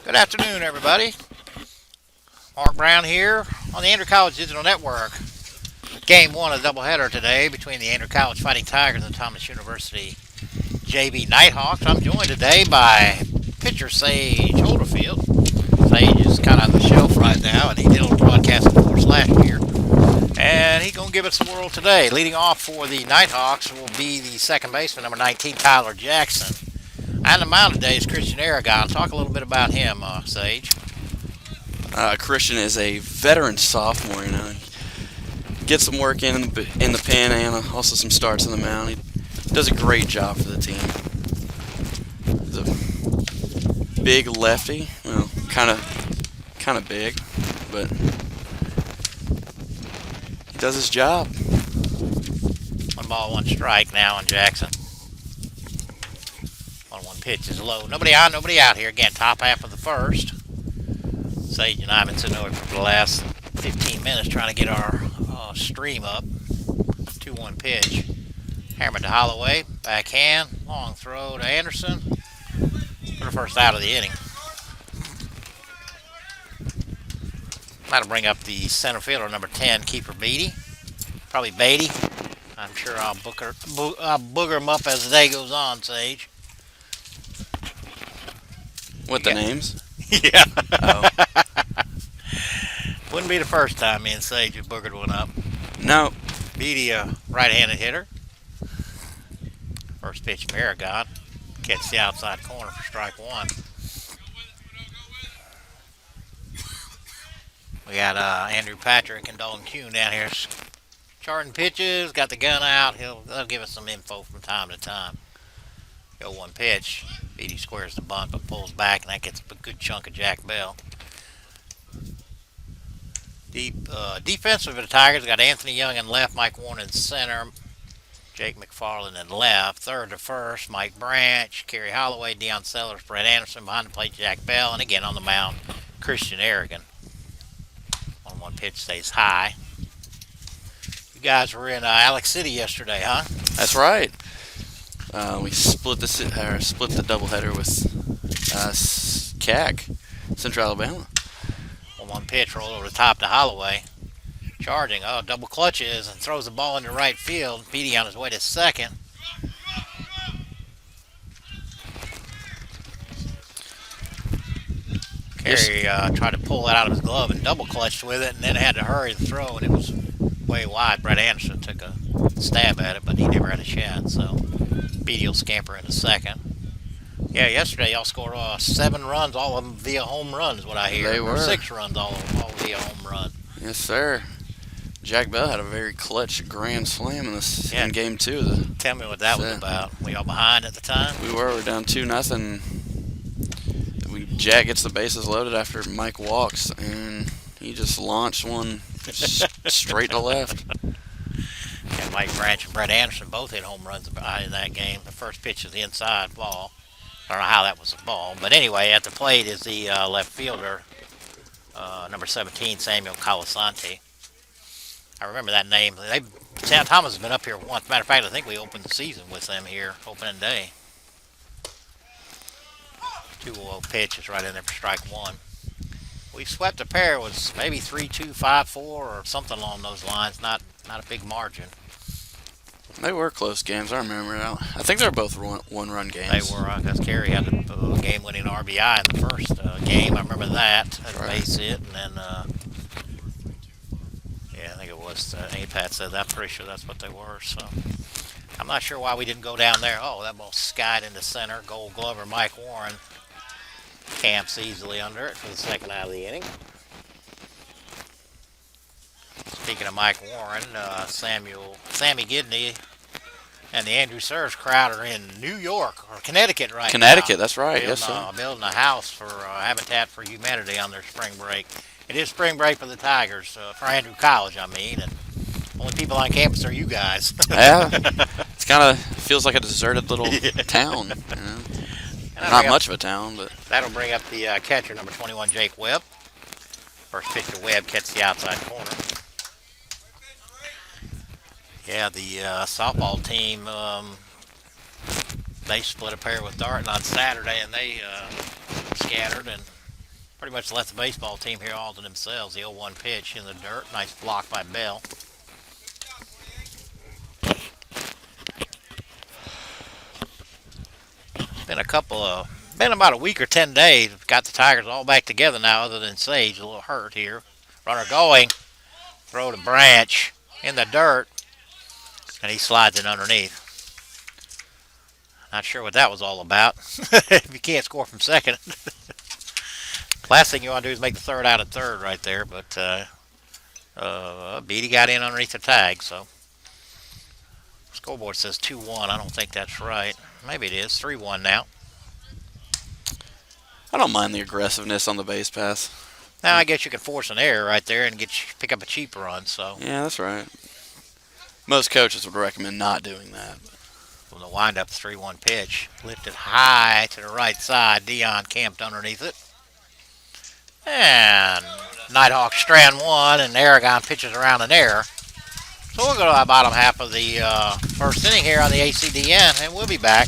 Good afternoon, everybody. Mark Brown here on the Andrew College Digital Network. Game one of the doubleheader today between the Andrew College Fighting Tigers and Thomas University JV Nighthawks. I'm joined today by pitcher Sage Holderfield. Sage is kind of on the shelf right now, and he did a little broadcasting for us last year. And he's going to give us the whirl today. Leading off for the Nighthawks will be the second baseman, number 19, Tyler Jackson. And the mound today is Christian Aragon. Talk a little bit about him, Sage. Christian is a veteran sophomore. He gets some work in the pen and also some starts on the mound. He does a great job for the team. He's a big lefty. Well, kind of big, but he does his job. 1 strike now on Jackson. 1-1 pitch is low. Nobody on, nobody out here. Again, top half of the first. Sage and I have been sitting over for the last 15 minutes trying to get our stream up. 2-1 pitch. Hammered to Holloway. Backhand. Long throw to Anderson. For the first out of the inning. That'll bring up the center fielder, number 10, Keeper Beatty. Probably Beatty. I'm sure I'll booger him up as the day goes on, Sage. What, the names? Yeah. Oh. Wouldn't be the first time me and Sage have boogered one up. No. Beatty, a right-handed hitter. First pitch from Aragon. Gets the outside corner for strike one. We got Andrew Patrick and Dalton Kuhn down here charting pitches. Got the gun out. They'll give us some info from time to time. 0-1 pitch. Beatty squares the bunt but pulls back, and that gets a good chunk of Jack Bell. Defensive for the Tigers, got Anthony Young in left, Mike Warren in center, Jake McFarland in left. Third to first, Mike Branch, Kerry Holloway, Deion Sellers, Brett Anderson. Behind the plate, Jack Bell. And again on the mound, Christian Aragon. 1-1 pitch stays high. You guys were in Alex City yesterday, huh? That's right. We split the doubleheader with CAC, Central Alabama. 1-1 pitch rolled over the top to Holloway. Charging, double clutches and throws the ball into right field. Beatty on his way to second. Kerry tried to pull it out of his glove and double clutched with it, and then had to hurry the throw, and it was way wide. Brett Anderson took a stab at it, but he never had a shot, so Beatty will scamper into second. Yeah, yesterday y'all scored 7 runs, all of them via home run is what I hear. They were. Or 6 runs, all via home run. Yes, sir. Jack Bell had a very clutch grand slam in game 2. Tell me what that was about. Were y'all behind at the time? We were down 2-0. Jack gets the bases loaded after Mike walks, and he just launched one straight to left. Yeah, Mike Branch and Brett Anderson both hit home runs in that game. The first pitch is the inside ball. I don't know how that was a ball. But anyway, at the plate is the left fielder, number 17, Samuel Colasanti. I remember that name. Thomas has been up here once. Matter of fact, I think we opened the season with them here, opening day. 2-0 pitch is right in there for strike one. We swept a pair. It was maybe 3-2, 5-4, or something along those lines. Not a big margin. They were close games, I remember. I think they were both one-run games. They were, because Kerry had a game-winning RBI in the first game. I remember that. Had a base hit, and then, I think it was, Pat said that. I'm pretty sure that's what they were, so. I'm not sure why we didn't go down there. Oh, that ball skied into center. Gold Glover Mike Warren camps easily under it for the second out of the inning. Speaking of Mike Warren, Sammy Gidney and the Andrew Serge crowd are in New York or Connecticut now. Connecticut, that's right. Yes, sir. Building a house for Habitat for Humanity on their spring break. It is spring break for the Tigers, for Andrew College, I mean, and only people on campus are you guys. Yeah, it's kind of feels like a deserted little town. Not much of a town, but that'll bring up the catcher, number 21, Jake Webb. First pitch to Webb, catches the outside corner. Yeah, the softball team, they split a pair with Darton on Saturday, and they scattered, and Pretty much let the baseball team here all to themselves. The 0-1 pitch in the dirt. Nice block by Bell. Been about a week or 10 days. Got the Tigers all back together now, other than Sage, a little hurt here. Runner going. Throw to Branch in the dirt. And he slides it underneath. Not sure what that was all about. If you can't score from second. Last thing you want to do is make the third out at third right there. But Beatty got in underneath the tag, so scoreboard says 2-1. I don't think that's right. Maybe it is 3-1 now. I don't mind the aggressiveness on the base pass. Now I guess you can force an error right there and pick up a cheap run. So Yeah, that's right. Most coaches would recommend not doing that. from the windup 3-1 pitch, lifted high to the right side. Dion camped underneath it. And Nighthawk strand one, and Aragon pitches around an error. So we'll go to the bottom half of the first inning here on the ACDN, and we'll be back.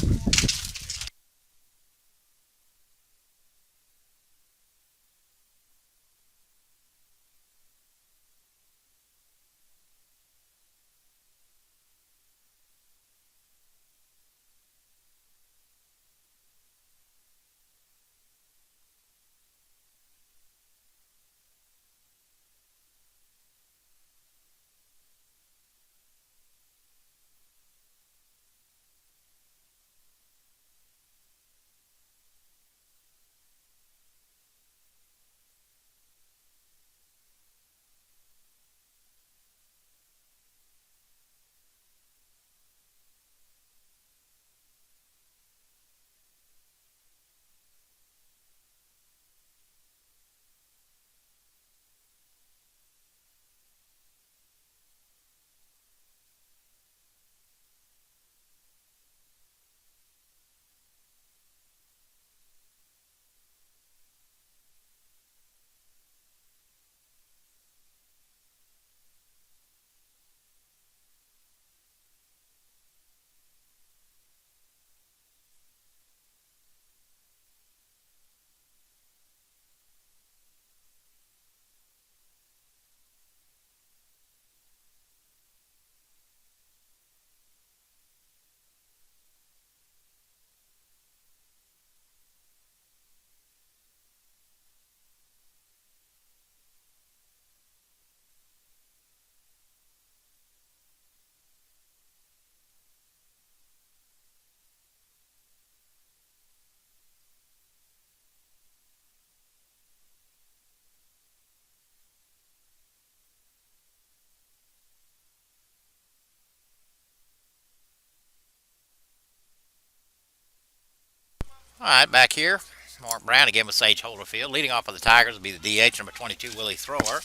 All right, back here. Mark Brown again with Sage Holderfield. Leading off of the Tigers will be the DH, number 22, Willie Thrower.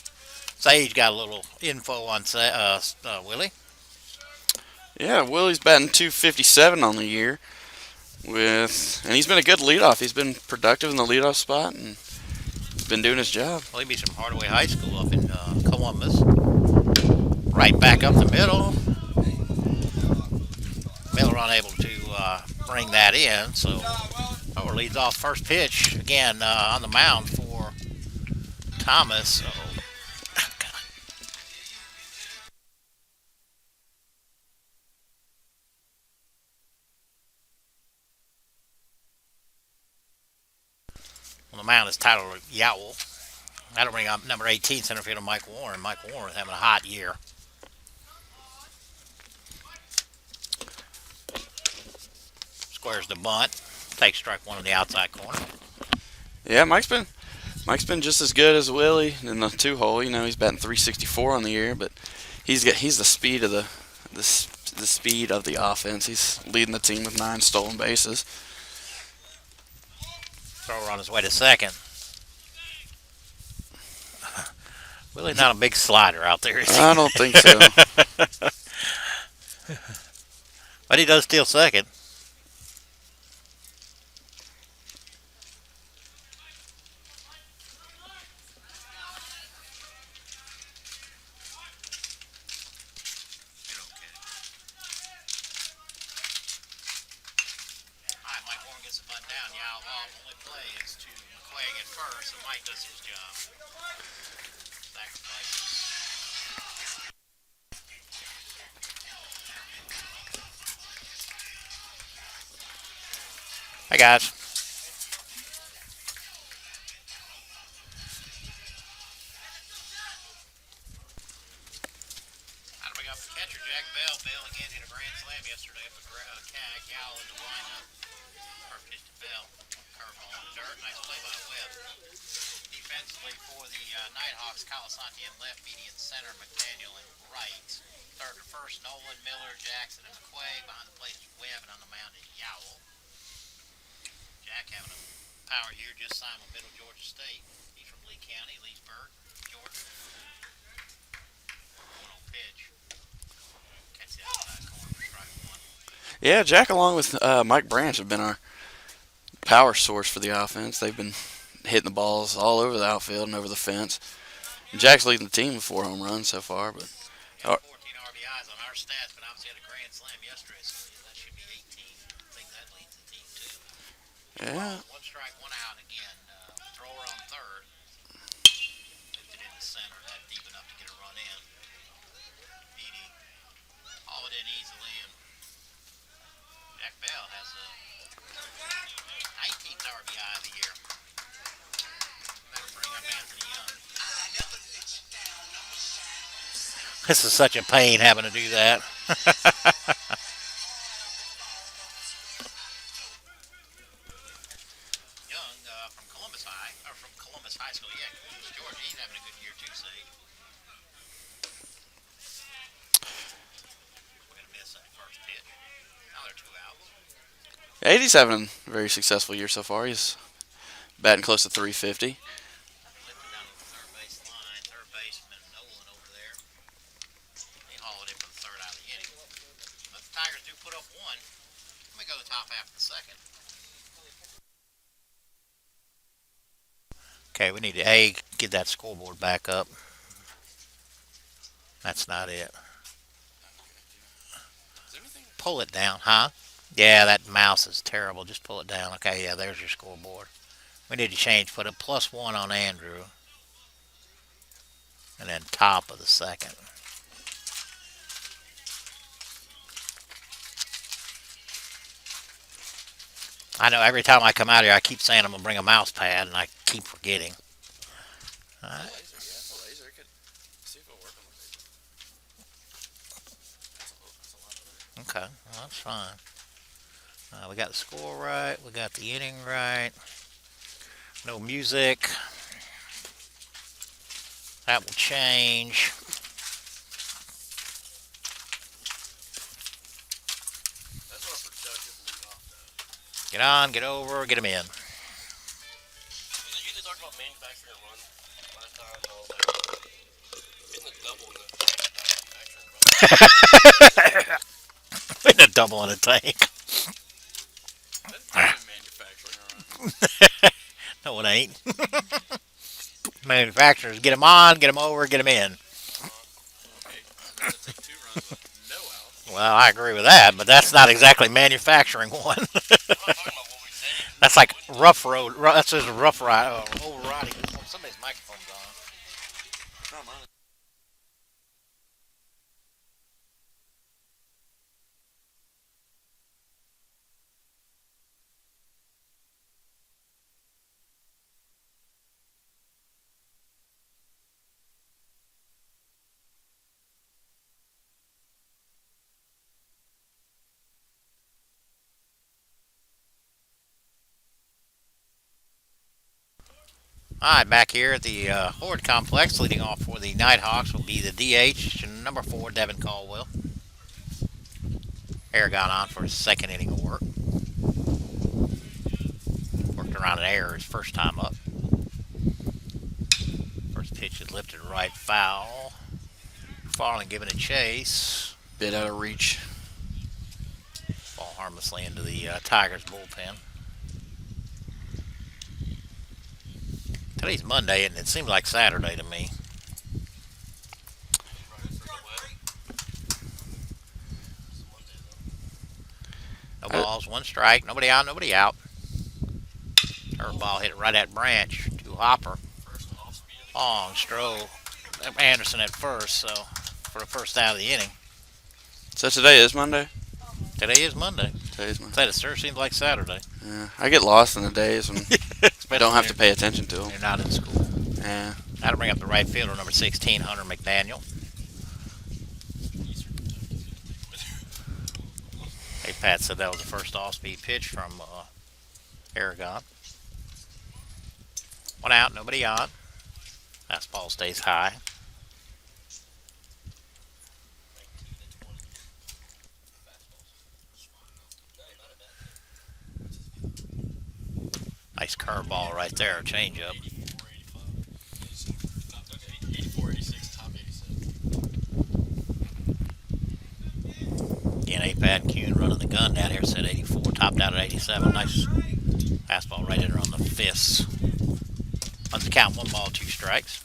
Sage got a little info on Willie. Yeah, Willie's batting .257 on the year, and he's been a good leadoff. He's been productive in the leadoff spot, and he's been doing his job. Well, he'd be from Hardaway High School up in Columbus. Right back up the middle. Miller unable to bring that in, so Thrower leads off first pitch again on the mound for Thomas. So on the mound is Tyler Yowell. That'll bring up number 18, center fielder Mike Warren. Mike Warren is having a hot year. Squares the bunt. Takes strike one on the outside corner. Yeah, Mike's been just as good as Willie in the two hole. You know, he's batting .364 on the year, but he's the speed of the speed of the offense. He's leading the team with 9 stolen bases. Thrower on his way to second. Willie's not a big slider out there, is he? I don't think so. But he does steal second. Mike Warren gets the bunt down. Yao off. Only play is to McQuaig at first, so Mike does his job. Sacrifices. Hi guys. How to bring up the catcher, Jack Bell. Bell again hit a grand slam yesterday for Cal in the windup. First pitch to Bell. Curveball on the dirt. Nice play by Webb. Defensively for the Nighthawks, Colasanti in left, median center, McDaniel in right. Third to first, Nolan, Miller, Jackson, and McQuaig. Behind the plate is Webb, and on the mound is Yowell. Jack having a power year, just signed with Middle Georgia State. He's from Lee County, Leesburg, Georgia. 1-0 pitch. Catch the outside corner for strike one. Yeah, Jack along with Mike Branch have been our power source for the offense. They've been hitting the balls all over the outfield and over the fence. And Jack's leading the team with 4 home runs so far. But 14 RBIs on our stats, but obviously had a grand slam yesterday, so that should be 18. I think that leads the team too. yeah, One strike, one out again. Thrower on third. Lifted into center. That deep enough to get a run in. Beatty hauled it in easily, and Jack Bell has a 19th RBI of the year. That'll bring up Anthony Young. This is such a pain having to do that. Young from Columbus High, or from Columbus High School, yeah, Columbus, Georgia. He's having a good year too, Sage. We're going to miss that first pitch. Now they're 2 outs. yeah, he's having a very successful year so far. He's batting close to 350. Lifted down to the third base line. Third baseman Nolan over there. He hauled it for the third out of the inning. But the Tigers do put up one. Let me go to the top half of the second. Okay, we need to get that scoreboard back up. That's not it. Pull it down, huh? Yeah, that mouse is terrible. Just pull it down. Okay, yeah, there's your scoreboard. We need to change, put a +1 on Andrew. And then top of the second. I know every time I come out here, I keep saying I'm going to bring a mouse pad, and I keep forgetting. All right. Okay, well, that's fine. We got the score right. We got the inning right. No music. That will change. Get on, get over, get him in. Did you guys talk about manufacturing a run last time? I was like, getting a double in the manufacturing run. Putting a double in a tank. That's manufacturing a run. No, it ain't. Manufacturers, get him on, get him over, get him in. Okay, I'm going to take 2 runs with no outs. Well, I agree with that, but that's not exactly manufacturing one. I'm not talking about what we said. That's like rough road. That's just a rough ride. Overriding. Somebody's microphone's on. Not mine. Alright, back here at the Hord complex, leading off for the Nighthawks will be the DH, number 4, Devin Caldwell. Air got on for his second inning of work. Worked around an error his first time up. First pitch is lifted right, foul. Falling, giving a chase. Bit out of reach. Ball harmlessly into the Tigers bullpen. Today's Monday, and it seems like Saturday to me. No balls, 1 strike, nobody out, nobody out. Curveball hit it right at Branch, 2-0. hopper. First off speed of the Long stroke. Anderson at first, so for the first out of the inning. So today is Monday? Today is Monday. Today's Monday. That it sure seems like Saturday. Yeah, I get lost in the days when I don't have to pay attention to them. You're not in school. Yeah. That'll bring up the right fielder, number 16, Hunter McDaniel. Eastern Kentucky. Hey, Pat said that was the first off-speed pitch from Aragon. One out, nobody on. Fastball stays high. 19 to 20. Fastballs. No, not a bad. Nice curveball right there, changeup. 84, 85. 84, 86, top 87. Again, A-Pat and Kuhn running the gun down here, said 84, topped out at 87. Nice fastball right in there on the fists. On the count, 1 ball, 2 strikes.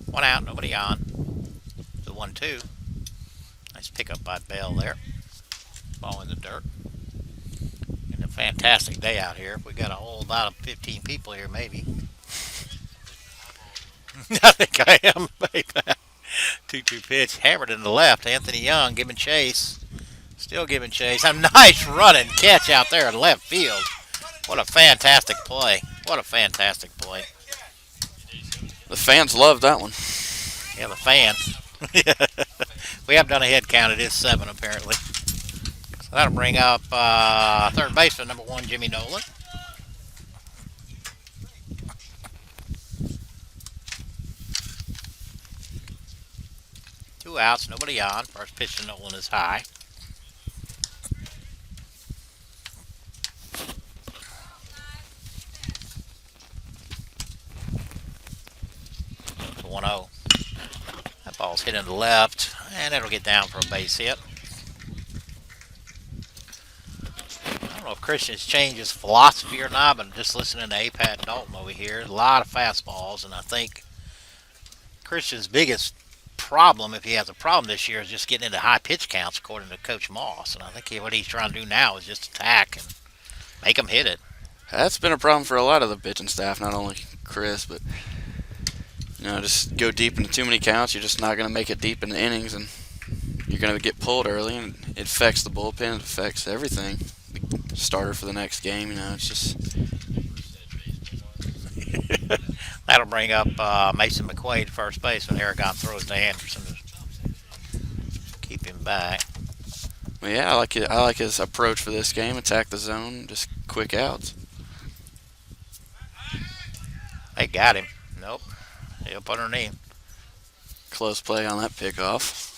One out, nobody on. The 1-2. Nice pickup by Bell there. Ball in the dirt. And a fantastic day out here. We got a whole about of 15 people here, maybe. I think I am. 2-2 pitch, hammered in the left. Anthony Young giving chase. Still giving chase. A nice running catch out there in left field. What a fantastic play. What a fantastic play. The fans love that one. Yeah, the fans. We have done a head count. It is 7 apparently. So that'll bring up third baseman number 1, Jimmy Nolan. Two outs, nobody on. First pitch to Nolan is high. It's 1-0. That ball's hit in the left, and it'll get down for a base hit. I don't know if Christian's changed his philosophy or not, but just listening to A-Pat and Dalton over here, a lot of fastballs, and I think Christian's biggest problem, if he has a problem this year, is just getting into high pitch counts, according to Coach Moss. And I think what he's trying to do now is just attack and make them hit it. That's been a problem for a lot of the pitching staff, not only Chris, but just go deep into too many counts. You're just not going to make it deep in the innings, and you're going to get pulled early, and it affects the bullpen. It affects everything. The starter for the next game, it's just. That'll bring up Mason McQuaid, first baseman. Aragon throws to Anderson to keep him back. Well, yeah, I like it. I like his approach for this game. Attack the zone, just quick outs. They got him. Nope. He'll put underneath. Close play on that pickoff.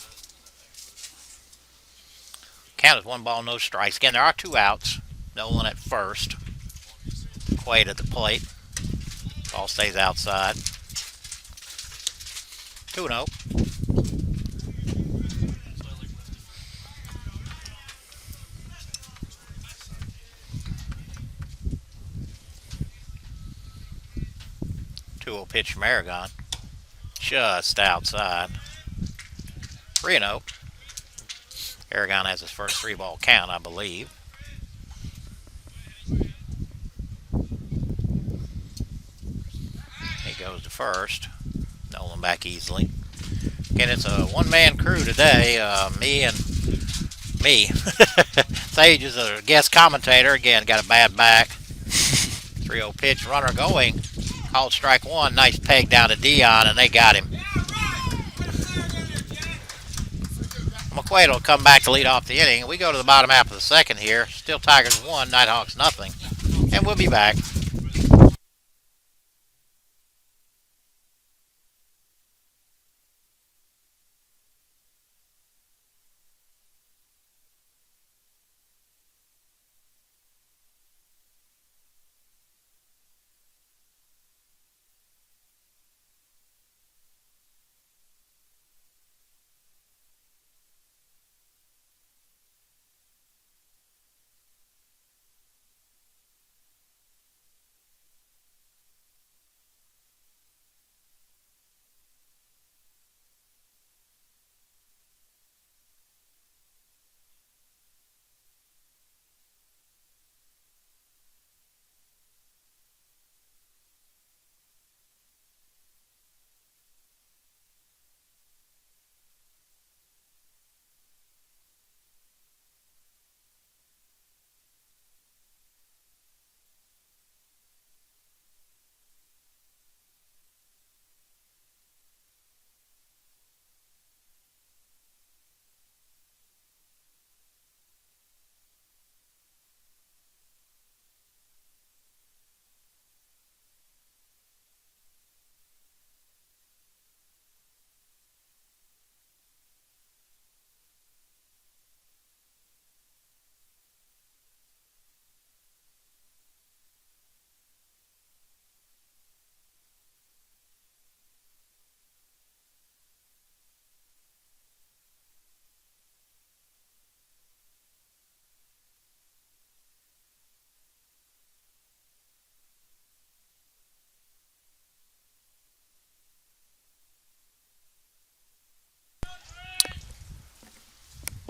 Count is 1 ball, no strikes. Again, there are 2 outs. Nolan at first. McQuaid at the plate. Ball stays outside. 2-0. Two-0 pitch from Aragon. Just outside. 3-0. Aragon has his first 3-ball count, I believe. He goes to first. Nolan back easily. Again, it's a one-man crew today. Me. Sage is a guest commentator. Again, got a bad back. 3-0 pitch. Runner going. Called strike 1. Nice peg down to Dion, and they got him. McQuaid will come back to lead off the inning. We go to the bottom half of the second here. Still Tigers 1, Nighthawks nothing. And we'll be back.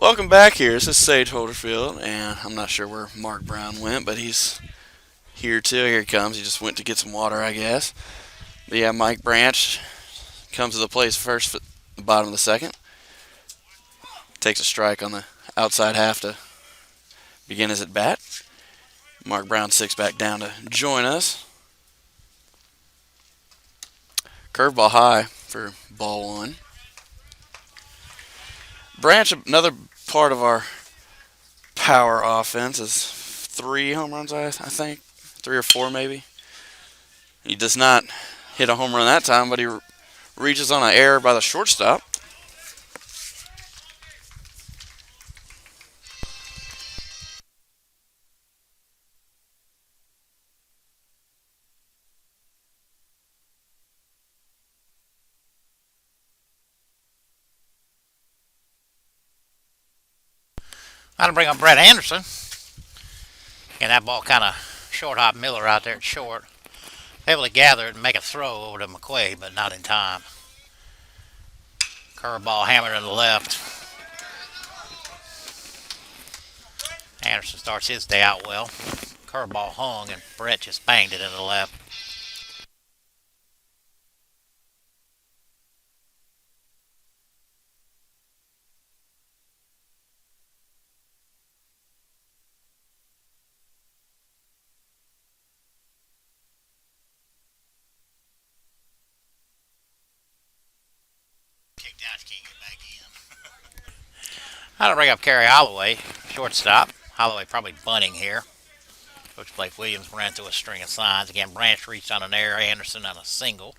Welcome back here. This is Sage Holderfield, and I'm not sure where Mark Brown went, but he's here too. Here he comes. He just went to get some water, I guess. But yeah, Mike Branch comes to the plate first at the bottom of the second. Takes a strike on the outside half to begin his at bat. Mark Brown six back down to join us. Curveball high for ball one. Branch, another part of our power offense, is 3 home runs, I think. 3 or 4 maybe. He does not hit a home run that time, but he reaches on an error by the shortstop. I'm going to bring up Brett Anderson. And that ball kind of short hop Miller out there at short. Able to gather it and make a throw over to McQuaid, but not in time. Curveball hammered in the left. Anderson starts his day out well. Curveball hung and Brett just banged it in the left. Kicked out, can't get back in. I'm going to bring up Kerry Holloway, shortstop. Holloway probably bunting here. Coach Blake Williams ran through a string of signs. Again, Branch reached on an error, Anderson on a single.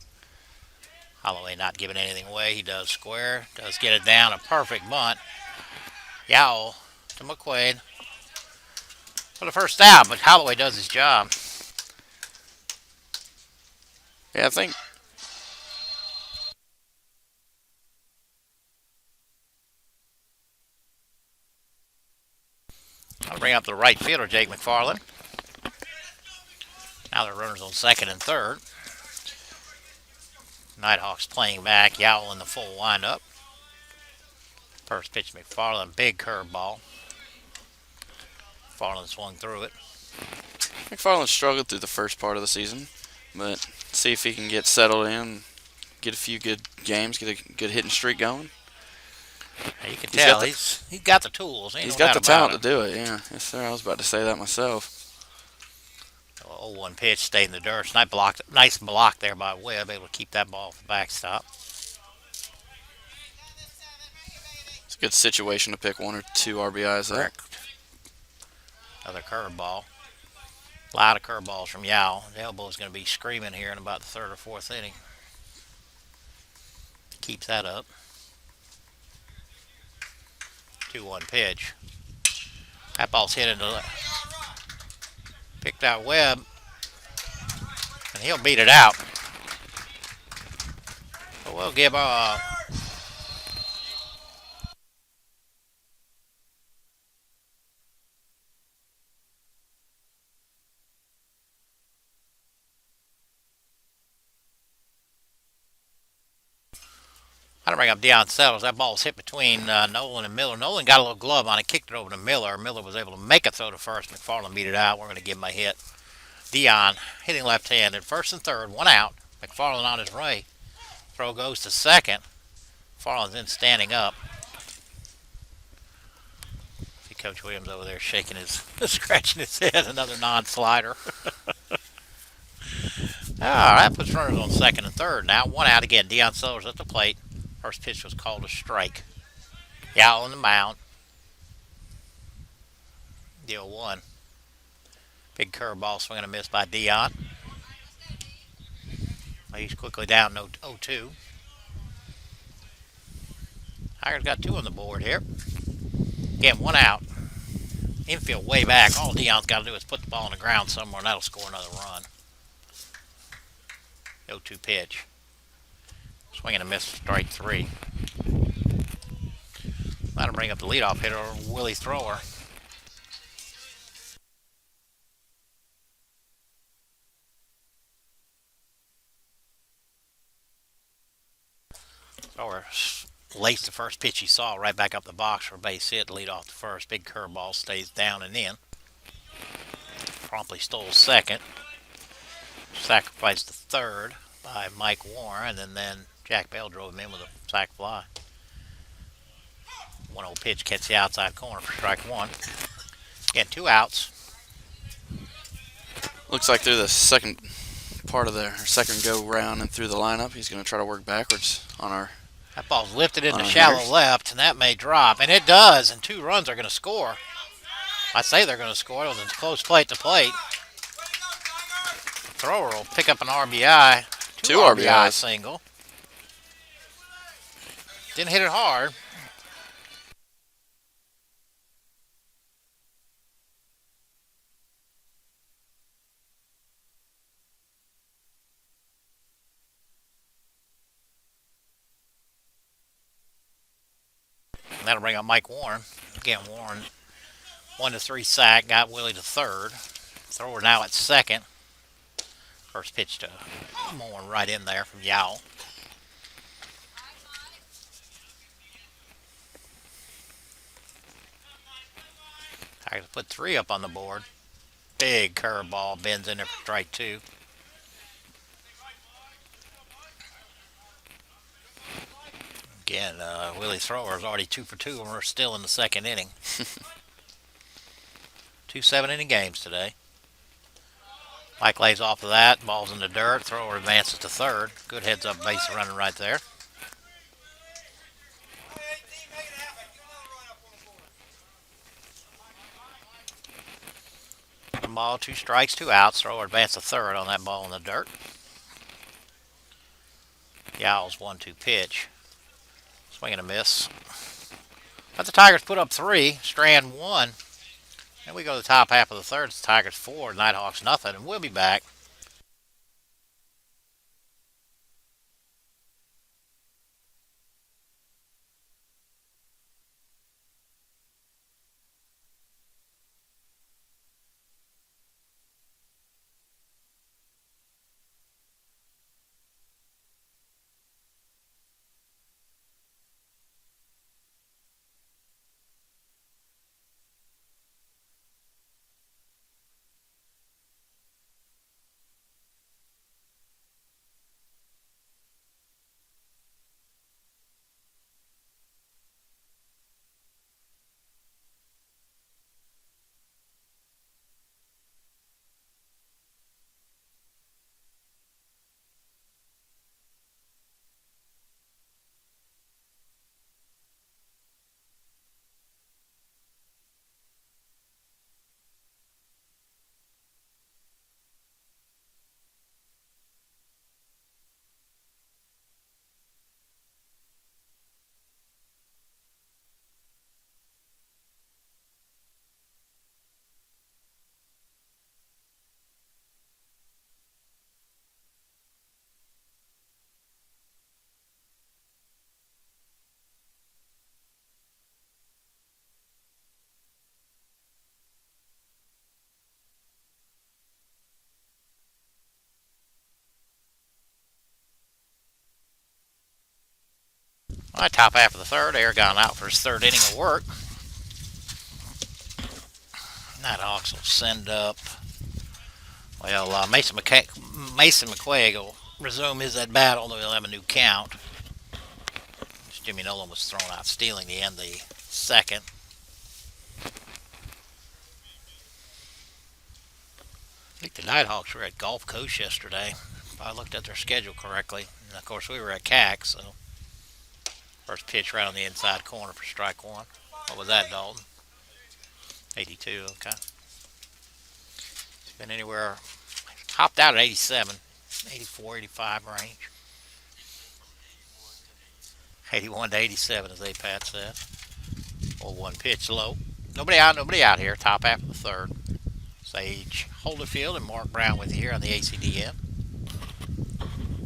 Holloway not giving anything away. He does square, does get it down, a perfect bunt. Yowell to McQuaid for the first out, but Holloway does his job. Yeah, I think I'll bring up the right fielder, Jake McFarland. Now the runners on second and third. Nighthawks playing back. Yowell in the full windup. First pitch, McFarland, big curveball. McFarland swung through it. McFarland struggled through the first part of the season, but see if he can get settled in, get a few good games, get a good hitting streak going. Yeah, you can tell he's got the tools. He's got the talent to do it, yeah. Yes, sir. I was about to say that myself. 0-1 pitch, stayed in the dirt. Nice block there by Webb, able to keep that ball off the backstop. It's a good situation to pick 1 or 2 RBIs there. Another curveball. A lot of curveballs from Yowell. The elbow is going to be screaming here in about the third or fourth inning. Keeps that up. 2-1 pitch. That ball's hit into the picked out Webb, and he'll beat it out. So we'll give I'm going to bring up Deion Settles. That ball's hit between Nolan and Miller. Nolan got a little glove on it, kicked it over to Miller. Miller was able to make a throw to first. McFarland beat it out. We're going to give him a hit. Deion hitting left-handed. First and third, 1 out. McFarland on his way. Throw goes to second. McFarland's in standing up. See Coach Williams over there shaking scratching his head. Another non-slider. All right, puts runners on second and third. Now 1 out again. Deion Sellers at the plate. First pitch was called a strike. Yowell on the mound. Deal 1. Big curveball swing and a miss by Deion. He's quickly down 0-2. Tigers got 2 on the board here. Again, 1 out. Infield way back. All Deion's got to do is put the ball on the ground somewhere, and that'll score another run. 0-2 pitch. Swing and a miss, strike 3. That'll bring up the leadoff hitter, Willie Thrower. Thrower laced the first pitch he saw right back up the box for a base hit, lead off the first. Big curveball stays down and in. Promptly stole second. Sacrificed the third by Mike Warren, and then Jack Bell drove him in with a sac fly. 1-0 pitch gets the outside corner for strike one. Again, 2 outs. Looks like they're the second part of their second go round and through the lineup. He's going to try to work backwards on our. That ball's lifted into On shallow hitters. left, and that may drop, and it does. And 2 runs are going to score. I say they're going to score. It was a close plate to plate. Thrower will pick up an RBI. 2 RBI RBIs. single. Didn't hit it hard. And that'll bring up Mike Warren. Again, Warren 1-3 sack, got Willie to third. Thrower now at second. First pitch to Warren right in there from Yow. Tigers put 3 up on the board. Big curveball bends in there for strike 2. Again, Willie Thrower is already 2 for 2, and we're still in the second inning. 2 7-inning games today. Mike lays off of that. Ball's in the dirt. Thrower advances to third. Good heads-up base running right there. One ball, 2 strikes, 2 outs. Thrower advances to third on that ball in the dirt. Yowell's 1-2 pitch. Swing and a miss. But the Tigers put up 3. Strand 1. And we go to the top half of the third. It's the Tigers 4, Nighthawks nothing, and we'll be back. All right, top half of the third. Aragon out for his 3rd inning of work. Nighthawks will send up. Well, Mason McQuaig will resume his at bat, although he'll have a new count. Jimmy Nolan was thrown out, stealing the end of the second. I think the Nighthawks were at Gulf Coast yesterday, if I looked at their schedule correctly. And of course, we were at CAC, so first pitch right on the inside corner for strike 1. What was that, Dalton? 82, okay. It's been anywhere, topped out at 87, 84, 85 range. 81 to 87, as A-Pat said. 0-1 pitch low. Nobody out here. Top half of the third. Sage Holderfield and Mark Brown with you here on the ACDM.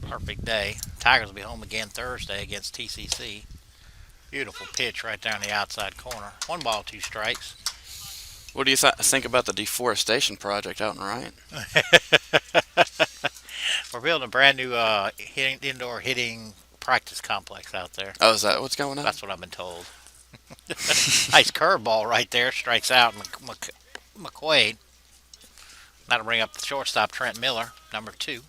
Perfect day. Tigers will be home again Thursday against TCC. Beautiful pitch right down the outside corner. 1 ball, 2 strikes. What do you think about the deforestation project out in Ryan? We're building a brand new indoor hitting practice complex out there. Oh, is that what's going on? That's what I've been told. Nice curveball right there. Strikes out McQuaid. That'll bring up the shortstop, Trent Miller, number 2.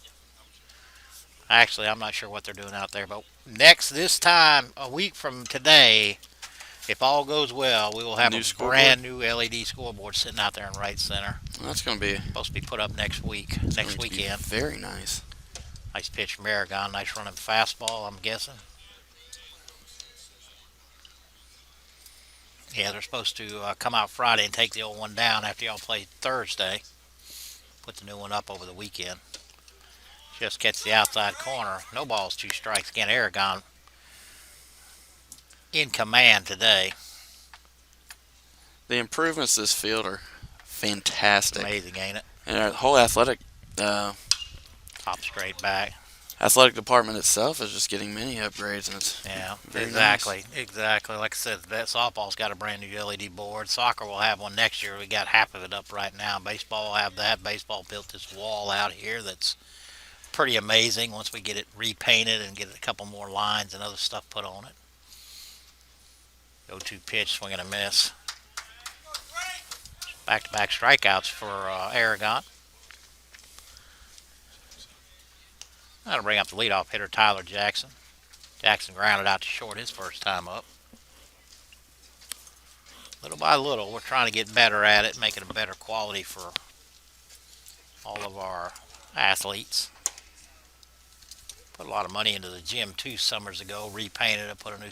Actually, I'm not sure what they're doing out there, but this time, a week from today, if all goes well, we will have New a scoreboard? brand new LED scoreboard sitting out there in right center. That's going to be Supposed to be put up next weekend. very nice. Nice pitch from Aragon. Nice running fastball, I'm guessing. Yeah, they're supposed to come out Friday and take the old one down after y'all play Thursday. Put the new one up over the weekend. Just gets the outside corner. No balls, 2 strikes. Again, Aragon in command today. The improvements to this field are fantastic. Amazing, ain't it? And our whole athletic Top straight back. athletic department itself is just getting many upgrades, and it's Yeah, very exactly. Like I said, that softball's got a brand new LED board. Soccer will have one next year. We got half of it up right now. Baseball will have that. Baseball built this wall out here that's pretty amazing once we get it repainted and get a couple more lines and other stuff put on it. 0-2 pitch, swing and a miss. Back-to-back strikeouts for Aragon. That'll bring up the leadoff hitter, Tyler Jackson. Jackson grounded out to short his first time up. Little by little, we're trying to get better at it, making a better quality for all of our athletes. Put a lot of money into the gym 2 summers ago, repainted it, put a new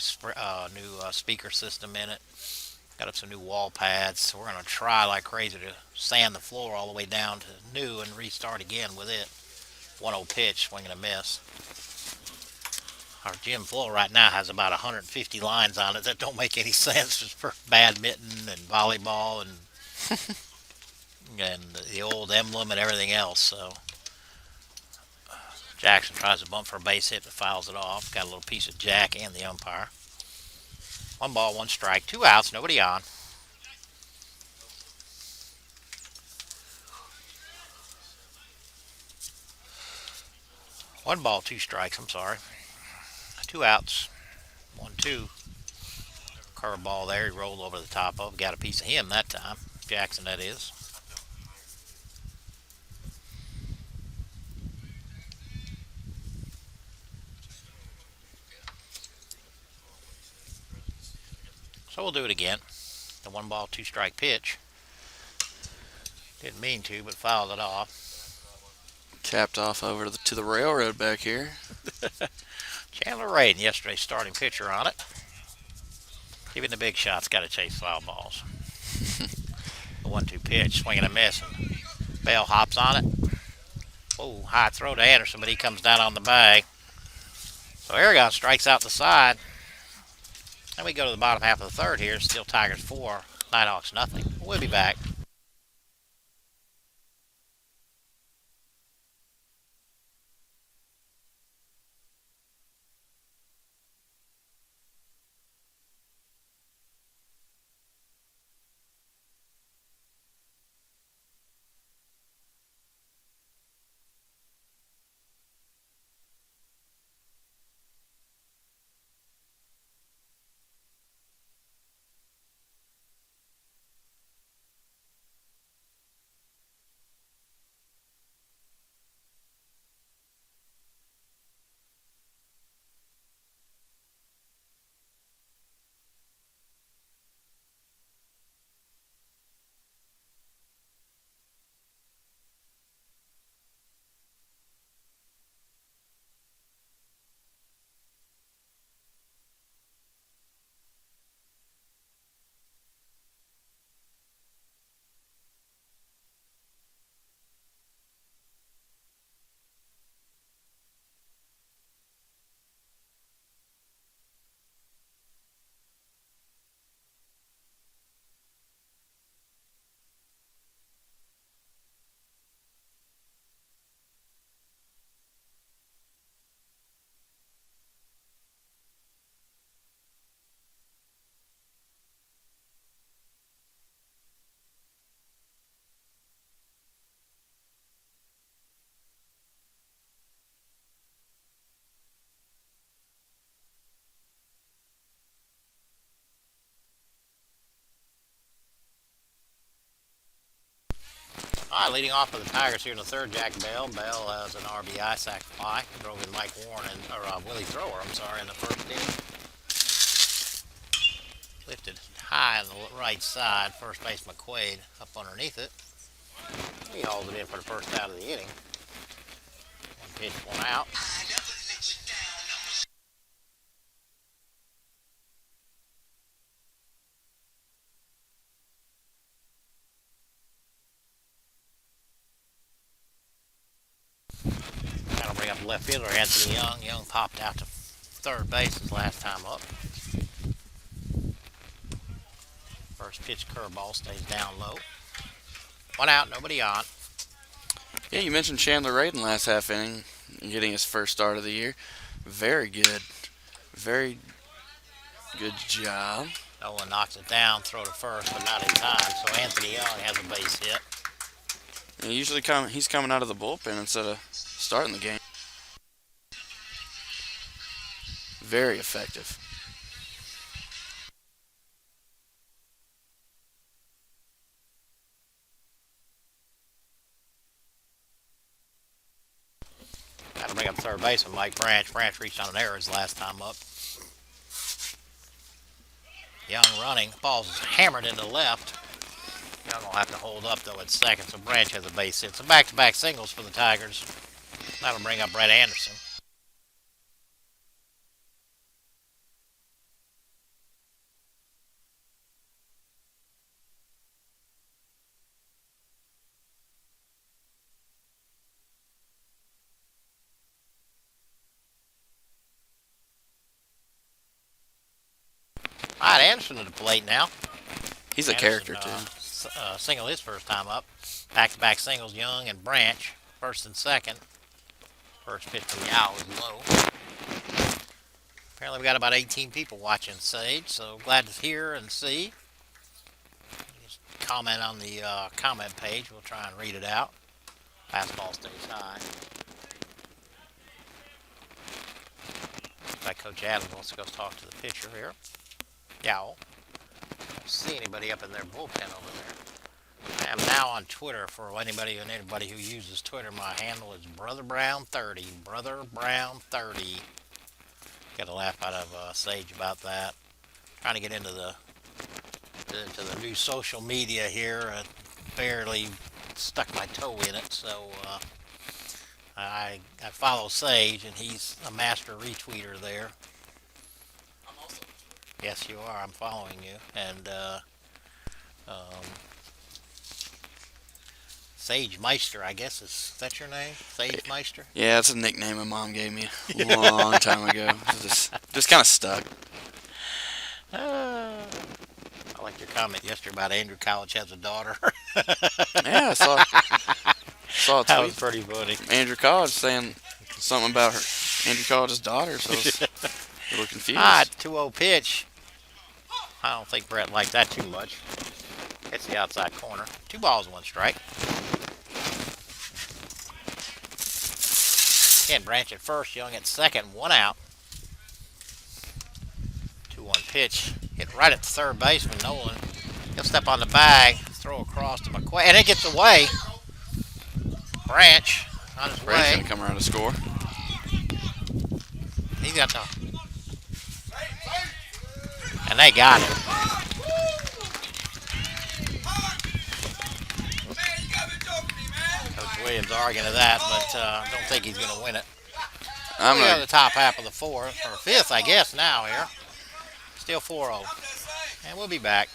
speaker system in it. Got up some new wall pads. So we're going to try like crazy to sand the floor all the way down to new and restart again with it. 1-0 pitch, swing and a miss. Our gym floor right now has about 150 lines on it that don't make any sense. It's for badminton and volleyball and the old emblem and everything else. So Jackson tries to bump for a base hit but fouls it off. Got a little piece of Jack and the umpire. 1 ball, 1 strike, 2 outs, nobody on. One ball, 2 strikes, I'm sorry. 2 outs, 1-2. Curveball there, he rolled over the top of. Got a piece of him that time. Jackson, that is. So we'll do it again. The 1 ball, 2 strike pitch. Didn't mean to, but fouled it off. capped off over to the railroad back here. Chandler Radin, yesterday's starting pitcher on it. Even the big shots got to chase foul balls. The 1-2 pitch, swing and a miss. And Bell hops on it. Oh, high throw to Anderson, but he comes down on the bag. So Aragon strikes out the side. Then we go to the bottom half of the third here. Still Tigers 4, Nighthawks nothing. We'll be back. All right, leading off for the Tigers here in the third, Jack Bell. Bell has an RBI sac fly. Drove in Mike Warren, or Willie Thrower, I'm sorry, in the first inning. Lifted high on the right side. First base McQuaid up underneath it. He hauls it in for the first out of the inning. One pitch, one out. That'll bring up left fielder Anthony Young. Young popped out to third base his last time up. First pitch curveball stays down low. One out, nobody on. Yeah, you mentioned Chandler Raiden last half inning, getting his first start of the year. Very good. Very good job. Nolan knocks it down, throw to first, but not in time. So Anthony Young has a base hit. And usually he's coming out of the bullpen instead of starting the game. Very effective. That'll bring up third baseman Mike Branch. Branch reached on an error his last time up. Young running. Ball's hammered into left. Young will have to hold up, though, at second, so Branch has a base hit. So back-to-back singles for the Tigers. That'll bring up Brett Anderson. All right, Anderson at the plate now. He's a character, too. Single his first time up. Back-to-back singles, Young and Branch, first and second. First pitch from Yao was low. Apparently we got about 18 people watching Sage, so glad to hear and see. Just comment on the comment page. We'll try and read it out. Fastball stays high. Looks like Coach Adams wants to go talk to the pitcher here. Yao. Don't see anybody up in their bullpen over there. I am now on Twitter for anybody who uses Twitter. My handle is Brother Brown 30. Brother Brown 30. Got a laugh out of Sage about that. Trying to get into the new social media here. I barely stuck my toe in it, so I follow Sage, and he's a master retweeter there. Yes, you are. I'm following you. And Sage Meister, I guess. Is that your name? Sage Meister? Yeah, that's a nickname my mom gave me a long time ago. Just kind of stuck. I liked your comment yesterday about Andrew College has a daughter. Yeah, I saw a That was tweet pretty funny. from Andrew College saying something about Andrew College's daughter, so I was a little confused. 2-0 pitch. I don't think Brett liked that too much. It's the outside corner. 2 balls, 1 strike. Again, Branch at first, Young at second, 1 out. 2-1 pitch. Hit right at the third baseman, Nolan. He'll step on the bag, throw across to McQuaid, and it gets away. Branch on his Branch way. gonna come around to score. He got the... And they got him. Coach Williams arguing to that, but don't think he's going to win it. I'm We got gonna, the top half of the fourth, or fifth, I guess, now here. Still 4-0. And we'll be back.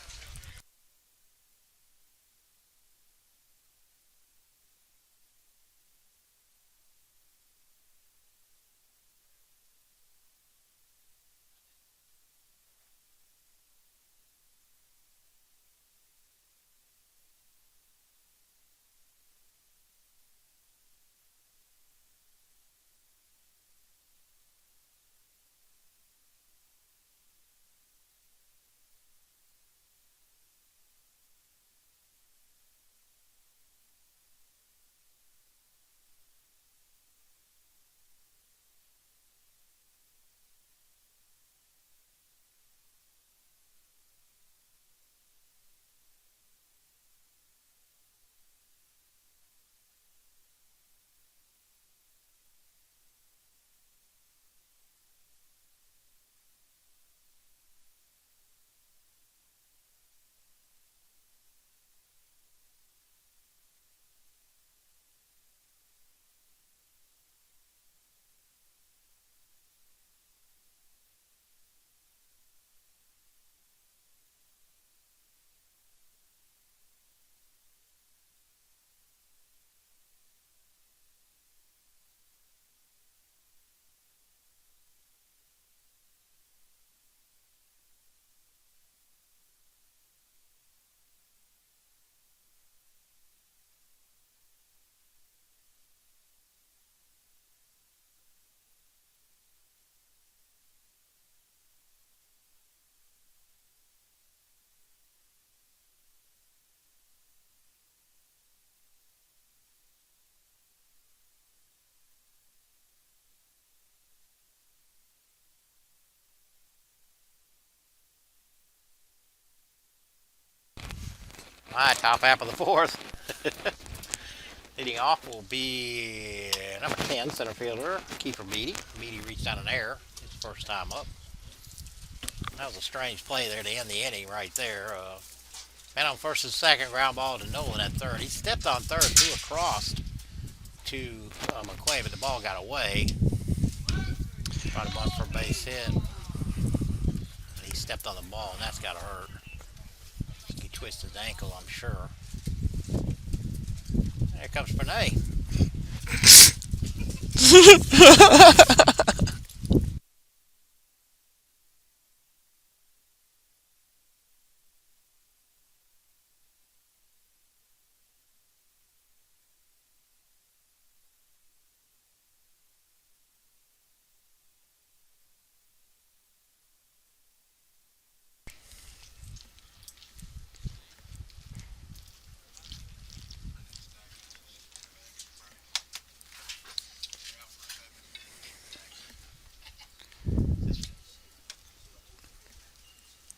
My top half of the fourth. Leading off will be number 10, center fielder, Kiefer Beatty. Beatty reached out an error his first time up. That was a strange play there to end the inning right there. Man on first and second, ground ball to Nolan at third. He stepped on third, threw across to McQuaid, but the ball got away. Tried to bunt for a base hit. And he stepped on the ball, and that's got to hurt. He twisted his ankle, I'm sure. Here comes Pernay.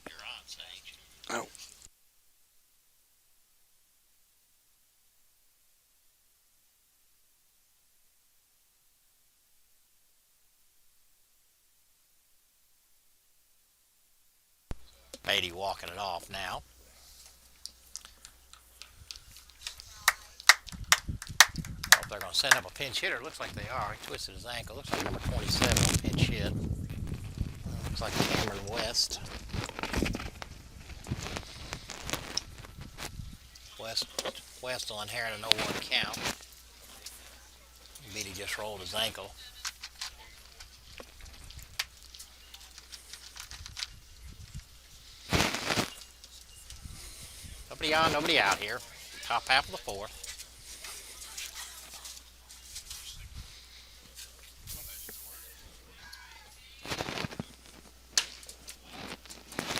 You're on, Sage. Oh. Beatty walking it off now. I don't know if they're going to send up a pinch hitter. Looks like they are. He twisted his ankle. Looks like number 27 on pinch hit. Looks like Cameron West. West will inherit a 0-1 count. Beatty just rolled his ankle. Nobody on, nobody out here. Top half of the fourth.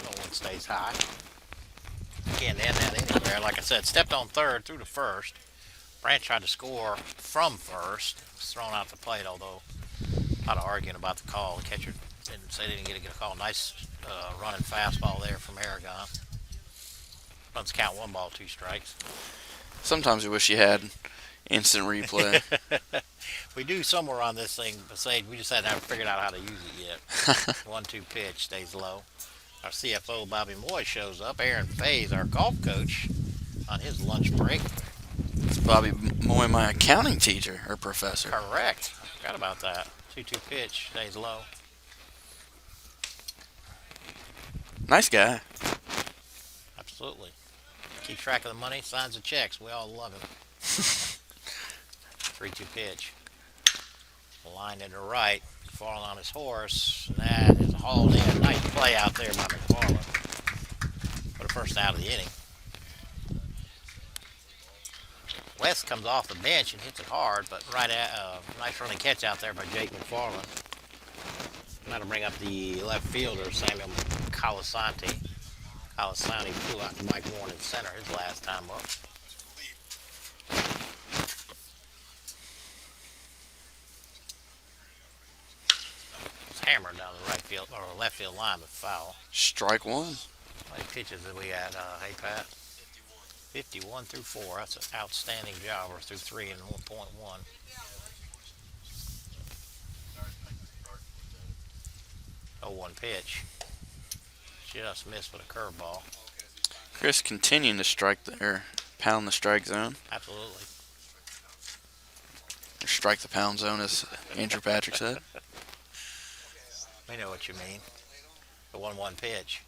No one stays high. Again, end that inning there. Like I said, stepped on third, threw to first. Branch tried to score from first. Was thrown out the plate, although a lot of arguing about the call. The catcher didn't say they didn't get a call. Nice running fastball there from Aragon. Runs count 1 ball, 2 strikes. Sometimes we wish you had instant replay. We do somewhere on this thing, but say we just haven't figured out how to use it yet. 1-2 pitch stays low. Our CFO Bobby Moy shows up. Aaron Faye, our golf coach, on his lunch break. It's Bobby Moy, my accounting teacher or professor. Correct. Forgot about that. 2-2 pitch stays low. Nice guy. Absolutely. Keep track of the money, signs the checks. We all love him. 3-2 pitch. Line into right. Falling on his horse. And that is hauled in. Nice play out there by McFarland. For the first out of the inning. West comes off the bench and hits it hard, but right at nice running catch out there by Jake McFarland. That'll bring up the left fielder, Samuel Colasanti. Colasanti flew out to Mike Warren in center his last time up. It's hammered down the right field or left field line, but foul. Strike one. How many pitches did we had? Hey Pat. 51 through 4. That's an outstanding job. We're through 3 and 1.1. 0-1 pitch. Just missed with a curveball. Chris continuing to strike there, pound the strike zone. Absolutely. Or strike the pound zone, as Andrew Patrick said. We know what you mean. The 1-1 pitch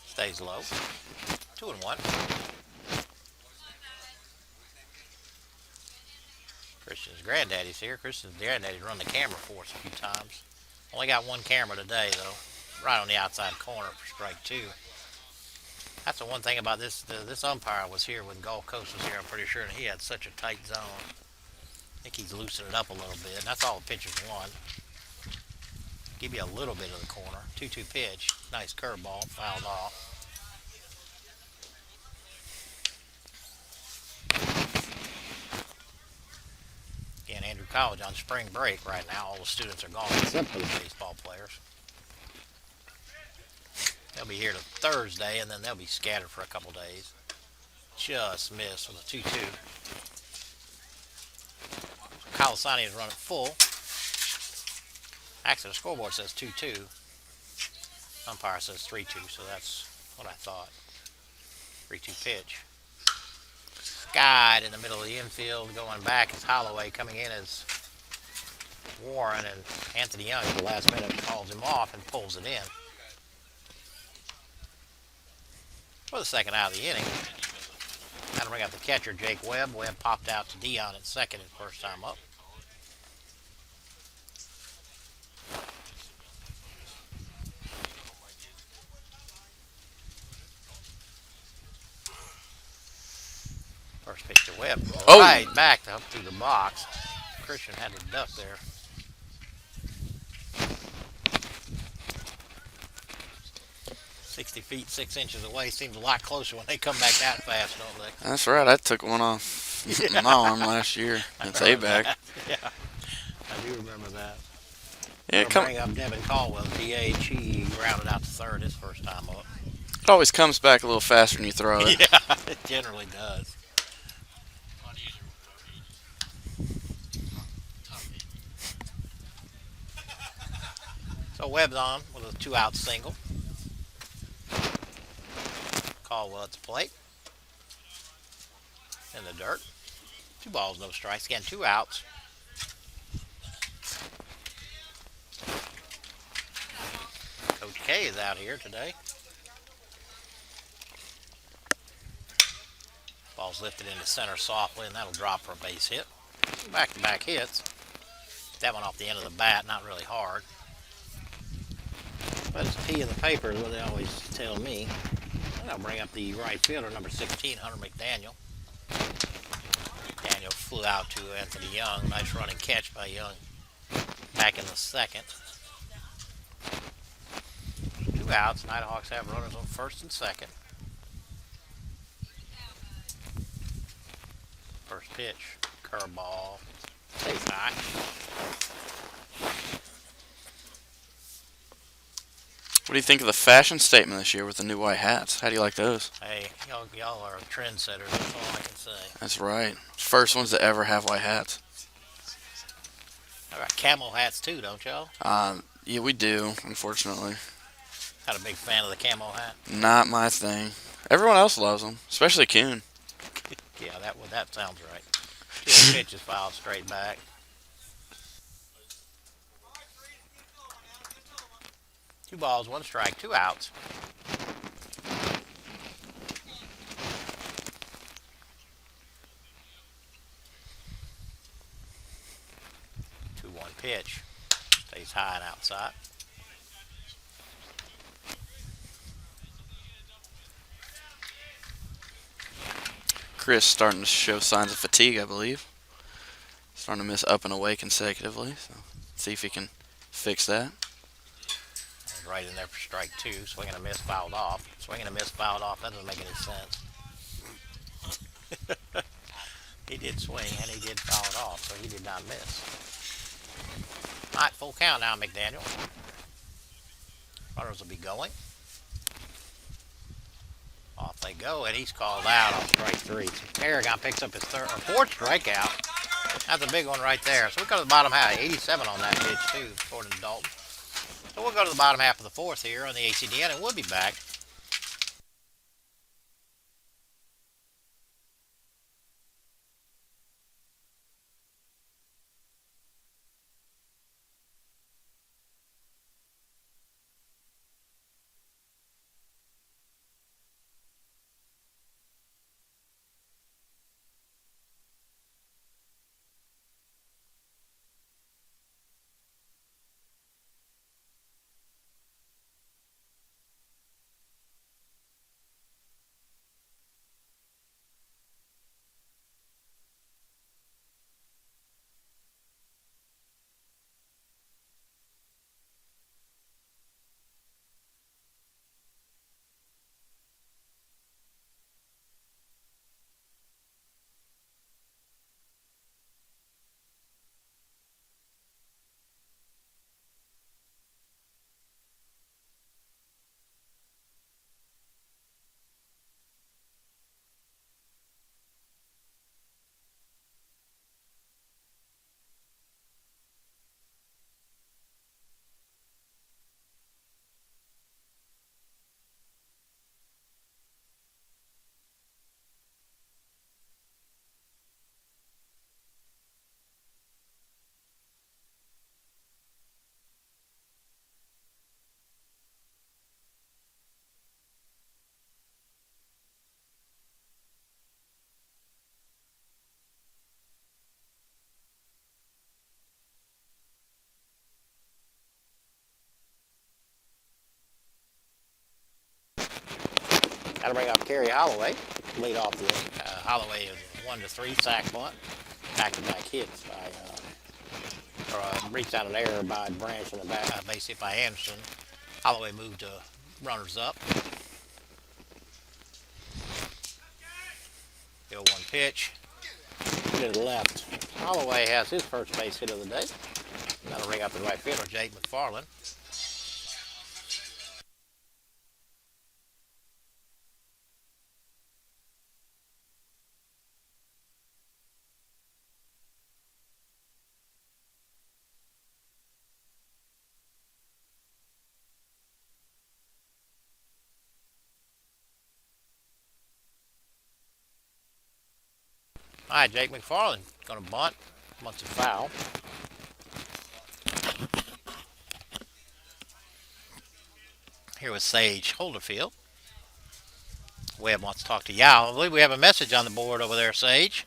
stays low. 2-1. Christian's granddaddy's here. Christian's granddaddy's run the camera for us a few times. Only got one camera today, though. Right on the outside corner for strike 2. That's the one thing about this. This umpire was here when Gulf Coast was here, I'm pretty sure, and he had such a tight zone. I think he's loosened it up a little bit, and that's all the pitchers want. Give you a little bit of the corner. 2-2 pitch. Nice curveball. Fouled off. Again, Andrew College on spring break right now. All the students are gone except for the baseball players. They'll be here to Thursday, and then they'll be scattered for a couple days. just missed with a 2-2. Kalasani is running full. Actually, the scoreboard says 2-2. Umpire says 3-2, so that's what I thought. 3-2 pitch. Skied in the middle of the infield. Going back is Holloway. Coming in as Warren, and Anthony Young at the last minute calls him off and pulls it in. For the second out of the inning, got to bring up the catcher, Jake Webb. Webb popped out to Dion at second his first time up. First pitch to Webb. Oh. Right back up through the box. Christian had to duck there. "60 feet 6 inches away" seems a lot closer when they come back that fast, don't they? That's right. I took one off my arm last year. It's A-back. Yeah, I do remember that. Yeah, I'll bring up Devin Caldwell, DH. He grounded out to third his first time up. it always comes back a little faster when you throw it. Yeah, it generally does. So Webb's on with a 2-out single. Caldwell at the plate. In the dirt. 2 balls, no strikes. Again, 2 outs. Coach K is out here today. Ball's lifted into center softly, and that'll drop for a base hit. Back-to-back hits. That one off the end of the bat, not really hard. But it's P in the paper is what they always tell me. And I'll bring up the right fielder, number 16, Hunter McDaniel. Daniel flew out to Anthony Young. Nice running catch by Young back in the second. 2 outs. Nighthawks have runners on first and second. First pitch, curveball, stays high. What do you think of the fashion statement this year with the new white hats? How do you like those? Hey, y'all are trendsetters. That's all I can say. That's right. First ones to ever have white hats. I got camel hats too, don't y'all? Yeah, we do, unfortunately. Not a big fan of the camo hat. Not my thing. Everyone else loves them, especially Kuhn. Yeah, that sounds right. 2 pitches fouled straight back. Two balls, 1 strike, 2 outs. Two-one pitch. Stays high and outside. Chris starting to show signs of fatigue, I believe. Starting to miss up and away consecutively. So see if he can fix that. Right in there for strike 2. Swing and a miss, fouled off. Swing and a miss, fouled off. That doesn't make any sense. He did swing and he did foul it off, so he did not miss. All right, full count now, McDaniel. Runners will be going. Off they go, and he's called out on strike 3. So Aragon picks up his 4th strikeout. That's a big one right there. So we go to the bottom half. 87 on that pitch, too, according to Dalton. So we'll go to the bottom half of the 4th here on the ACDN, and we'll be back. That'll bring up Kerry Holloway, lead off the inning. Holloway is a 1-3 sack bunt. Back-to-back hits by, reached out an error by Branch in the back, base hit by Anderson. Holloway moved to runners up. The 0-1 pitch. To the left. Holloway has his first base hit of the day. That'll ring up the right fielder, Jake McFarland. All right, Jake McFarland going to bunt. Bunts a foul. Here with Sage Holderfield. Webb wants to talk to Yao. I believe we have a message on the board over there, Sage.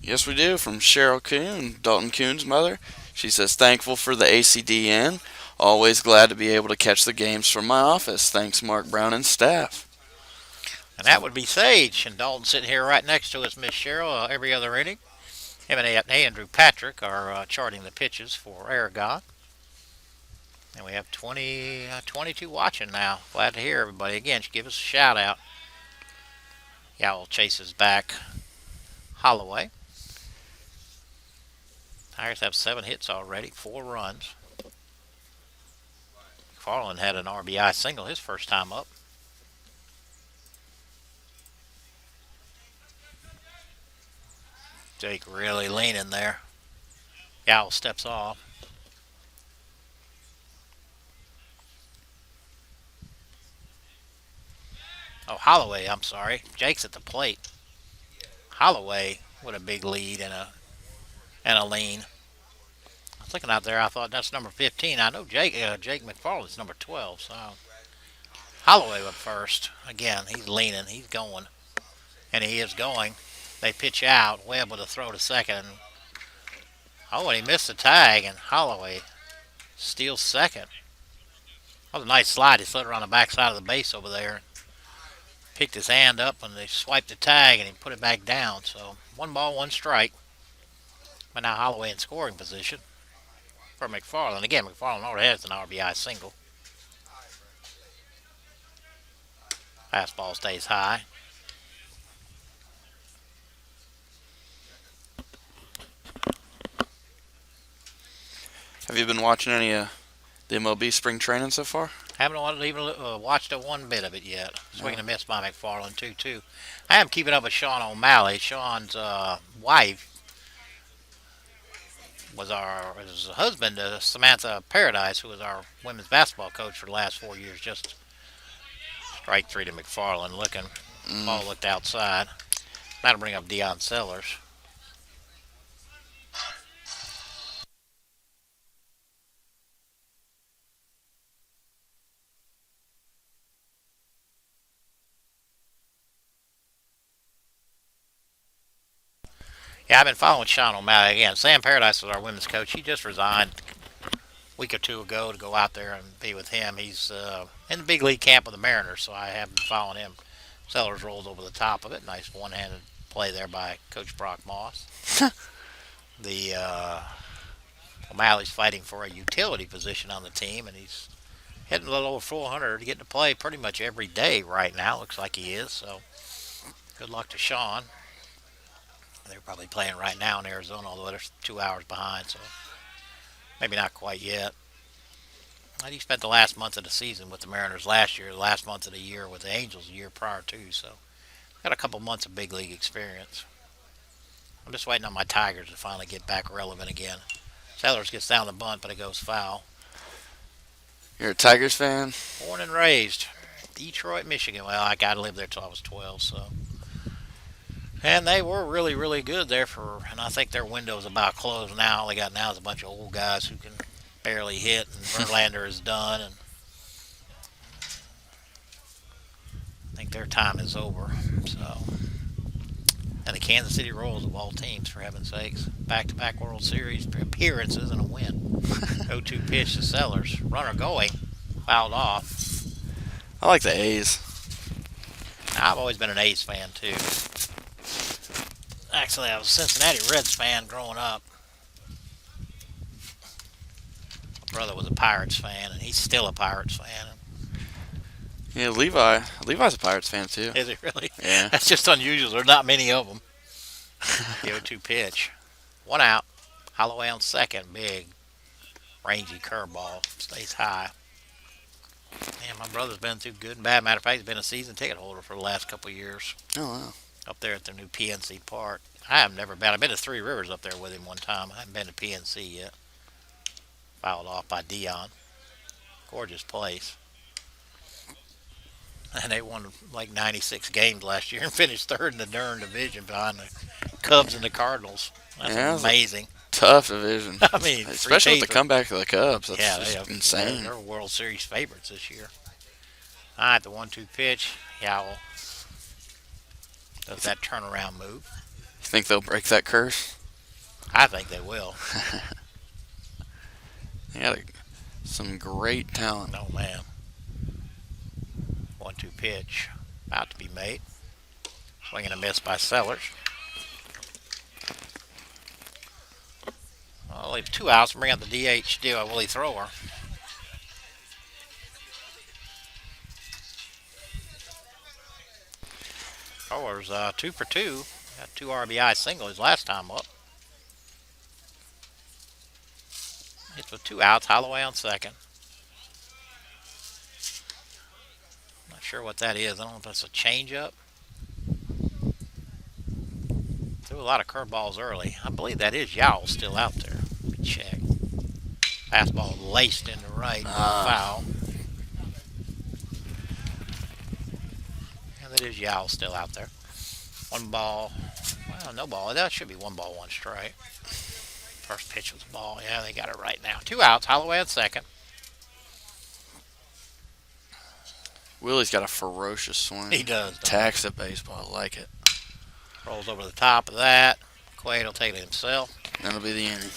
Yes, we do, from Cheryl Kuhn, Dalton Kuhn's mother. She says, thankful for the ACDN. Always glad to be able to catch the games from my office. Thanks, Mark Brown and staff. And that would be Sage. And Dalton sitting here right next to us, Miss Cheryl, every other inning. Him and Andrew Patrick are charting the pitches for Aragon. And we have 22 watching now. Glad to hear everybody. Again, give us a shout out. Yowl chases back Holloway. Tigers have 7 hits already, 4 runs. McFarland had an RBI single his first time up. Jake really leaning there. Yowl steps off. Oh, Holloway, I'm sorry. Jake's at the plate. Holloway with a big lead and a lean. I was looking out there, I thought that's number 15. I know Jake McFarland's number 12, so Holloway up first. Again, he's leaning, he's going. And he is going. They pitch out. Webb with a throw to second. Oh, and he missed the tag, and Holloway steals second. That was a nice slide. He slid around the backside of the base over there. Picked his hand up, and they swiped the tag, and he put it back down. So 1 ball, 1 strike. But now Holloway in scoring position for McFarland. Again, McFarland already has an RBI single. Fastball stays high. Have you been watching any of the MLB spring training so far? Haven't even watched one bit of it yet. Swing and a miss by McFarland, 2-2. I am keeping up with Sean O'Malley. Sean's wife was his husband, Samantha Paradise, who was our women's basketball coach for the last 4 years. Just strike 3 to McFarland looking. Ball looked outside. That'll bring up Deion Sellers. Yeah, I've been following Sean O'Malley again. Sam Paradise was our women's coach. He just resigned a week or 2 ago to go out there and be with him. He's in the big league camp with the Mariners, so I have been following him. Sellers rolls over the top of it. Nice one-handed play there by Coach Brock Moss. O'Malley's fighting for a utility position on the team, and he's hitting a little over 400, getting to play pretty much every day right now. Looks like he is, so good luck to Sean. They're probably playing right now in Arizona, although they're 2 hours behind, so maybe not quite yet. And he spent the last month of the season with the Mariners last year, the last month of the year with the Angels the year prior to, so got a couple months of big league experience. I'm just waiting on my Tigers to finally get back relevant again. Sellers gets down the bunt, but it goes foul. You're a Tigers fan? Born and raised. Detroit, Michigan. Well, I got to live there till I was 12, so. And they were really, really good there and I think their window's about closed now. All they got now is a bunch of old guys who can barely hit, and Verlander is done, and I think their time is over. So, and the Kansas City Royals of all teams, for heaven's sakes, back-to-back World Series appearances and a win. 0-2 pitch to Sellers. Runner going, fouled off. I like the A's. I've always been an A's fan too. Actually, I was a Cincinnati Reds fan growing up. My brother was a Pirates fan, and he's still a Pirates fan. Yeah, Levi's a Pirates fan too. Is he really? Yeah. That's just unusual. There's not many of them. The 0-2 pitch. 1 out. Holloway on second. Big, rangy curveball. Stays high. Man, my brother's been through good and bad. Matter of fact, he's been a season ticket holder for the last couple of years Oh wow. up there at the new PNC Park. I have never been. I've been to Three Rivers up there with him one time. I haven't been to PNC yet. Fouled off by Dion. Gorgeous place. And they won like 96 games last year and finished third in the Durham division behind the Cubs and the Cardinals. That's Yeah, amazing. Tough division. I mean, Especially with the comeback of the Cubs. That's yeah, just they have, insane. They're World Series favorites this year. All right, the 1-2 pitch. Yowell does that turnaround move. You think they'll break that curse? I think they will. They got some great talent. Oh, man. 1-2 pitch. About to be made. Swing and a miss by Sellers. Well, leave 2 outs and bring out the DH Willie Thrower. Thrower's 2 for 2. Got 2 RBI singles last time up. Hits with 2 outs. Holloway on second. Not sure what that is. I don't know if that's a changeup. Threw a lot of curveballs early. I believe that is Yowell still out there. Let me check. Fastball laced into right. Foul. And that is Yowell still out there. 1 ball. Well, no ball. That should be 1 ball, 1 strike. First pitch was a ball. Yeah, they got it right now. 2 outs. Holloway at second. Willie's got a ferocious swing. He does. Attacks the baseball. I like it. Rolls over the top of that. Quaid will take it himself. That'll be the inning.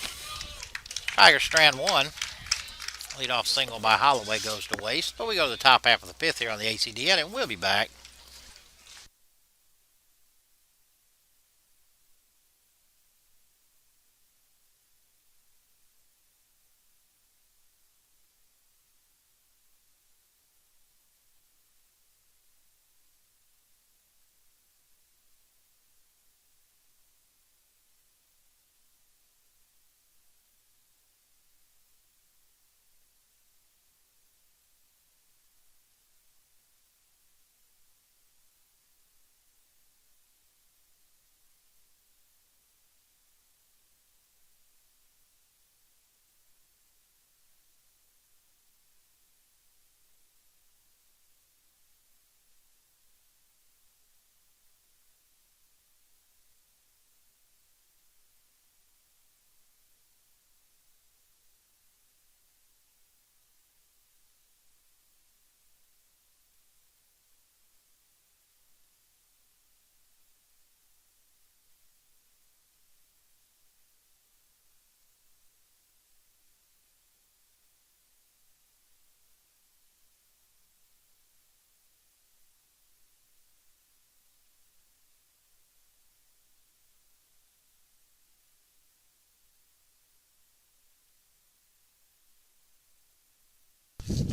Tiger strand 1. Leadoff single by Holloway goes to waste. But we go to the top half of the 5th here on the ACDN, and we'll be back.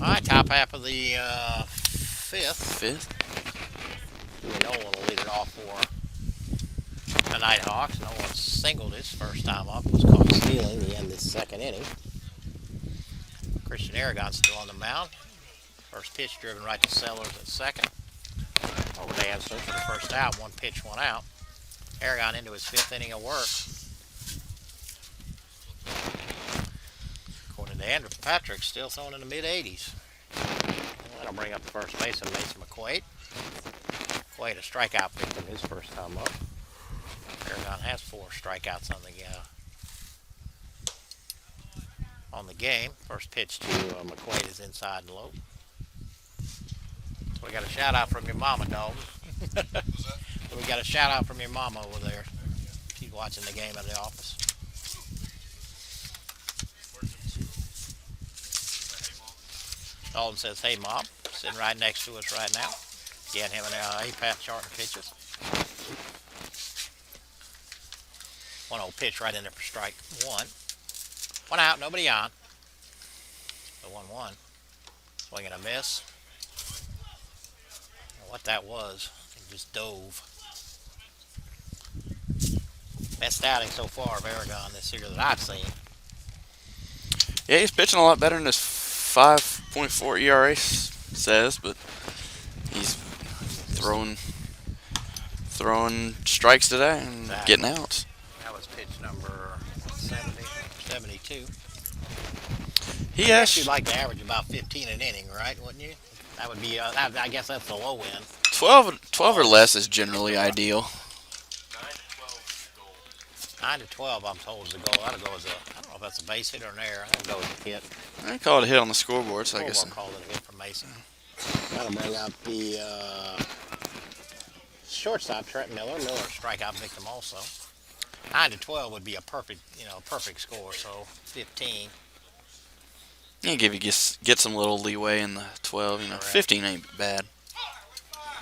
All right, top half of the 5th. Nolan will lead it off for the Nighthawks. Nolan singled his first time up. Was caught stealing the end of this 2nd inning. Christian Aragon's still on the mound. First pitch driven right to Sellers at second. Over the answer for the first out. 1 pitch, 1 out. Aragon into his 5th inning of work. According to Andrew Patrick, still throwing in the mid-80s. That'll bring up the first baseman, Mason McQuaid. McQuaid a strikeout victim his first time up. Aragon has 4 strikeouts on the game. First pitch to McQuaid is inside and low. So we got a shout out from your mama, dog. So we got a shout out from your mama over there. She's watching the game at the office. Dalton says, "Hey, Mom." sitting right next to us right now. Again, him and Pat charting pitches. 1-0 pitch right in there for strike one. One out, nobody on. The 1-1. Swing and a miss. What that was, it just dove. Best outing so far of Aragon this year that I've seen. Yeah, he's pitching a lot better than his 5.4 ERA says, but he's throwing strikes today and getting outs. That was pitch number 70, 72. He I guess you'd has like to average about 15 an inning, right? Wouldn't you? That would be. I guess that's the low end. 12 or less is generally ideal. 9 to 12, I'm told, is the goal. That'll go as a. I don't know if that's a base hit or an error. That'll go as a hit. I call it a hit on the scoreboard, so I guess. We'll call it a hit for Mason. That'll bring up the shortstop, Trent Miller. Miller strikeout victim also. 9 to 12 would be a perfect, perfect score. So 15. Yeah, get some little leeway in the 12. Correct. 15 ain't bad.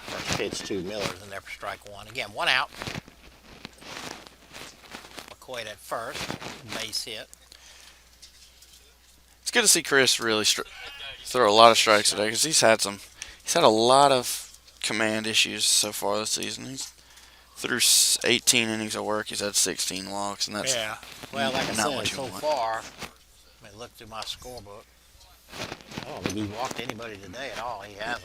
First pitch to Miller's in there for strike one. Again, one out. McQuaid at first, base hit. It's good to see Chris really throw a lot of strikes today because he's had a lot of command issues so far this season. He's through 18 innings of work. He's had 16 walks, and that's Well, like I not said, what you so want. far, let me look through my scorebook. I don't think he's walked anybody today at all. He hasn't.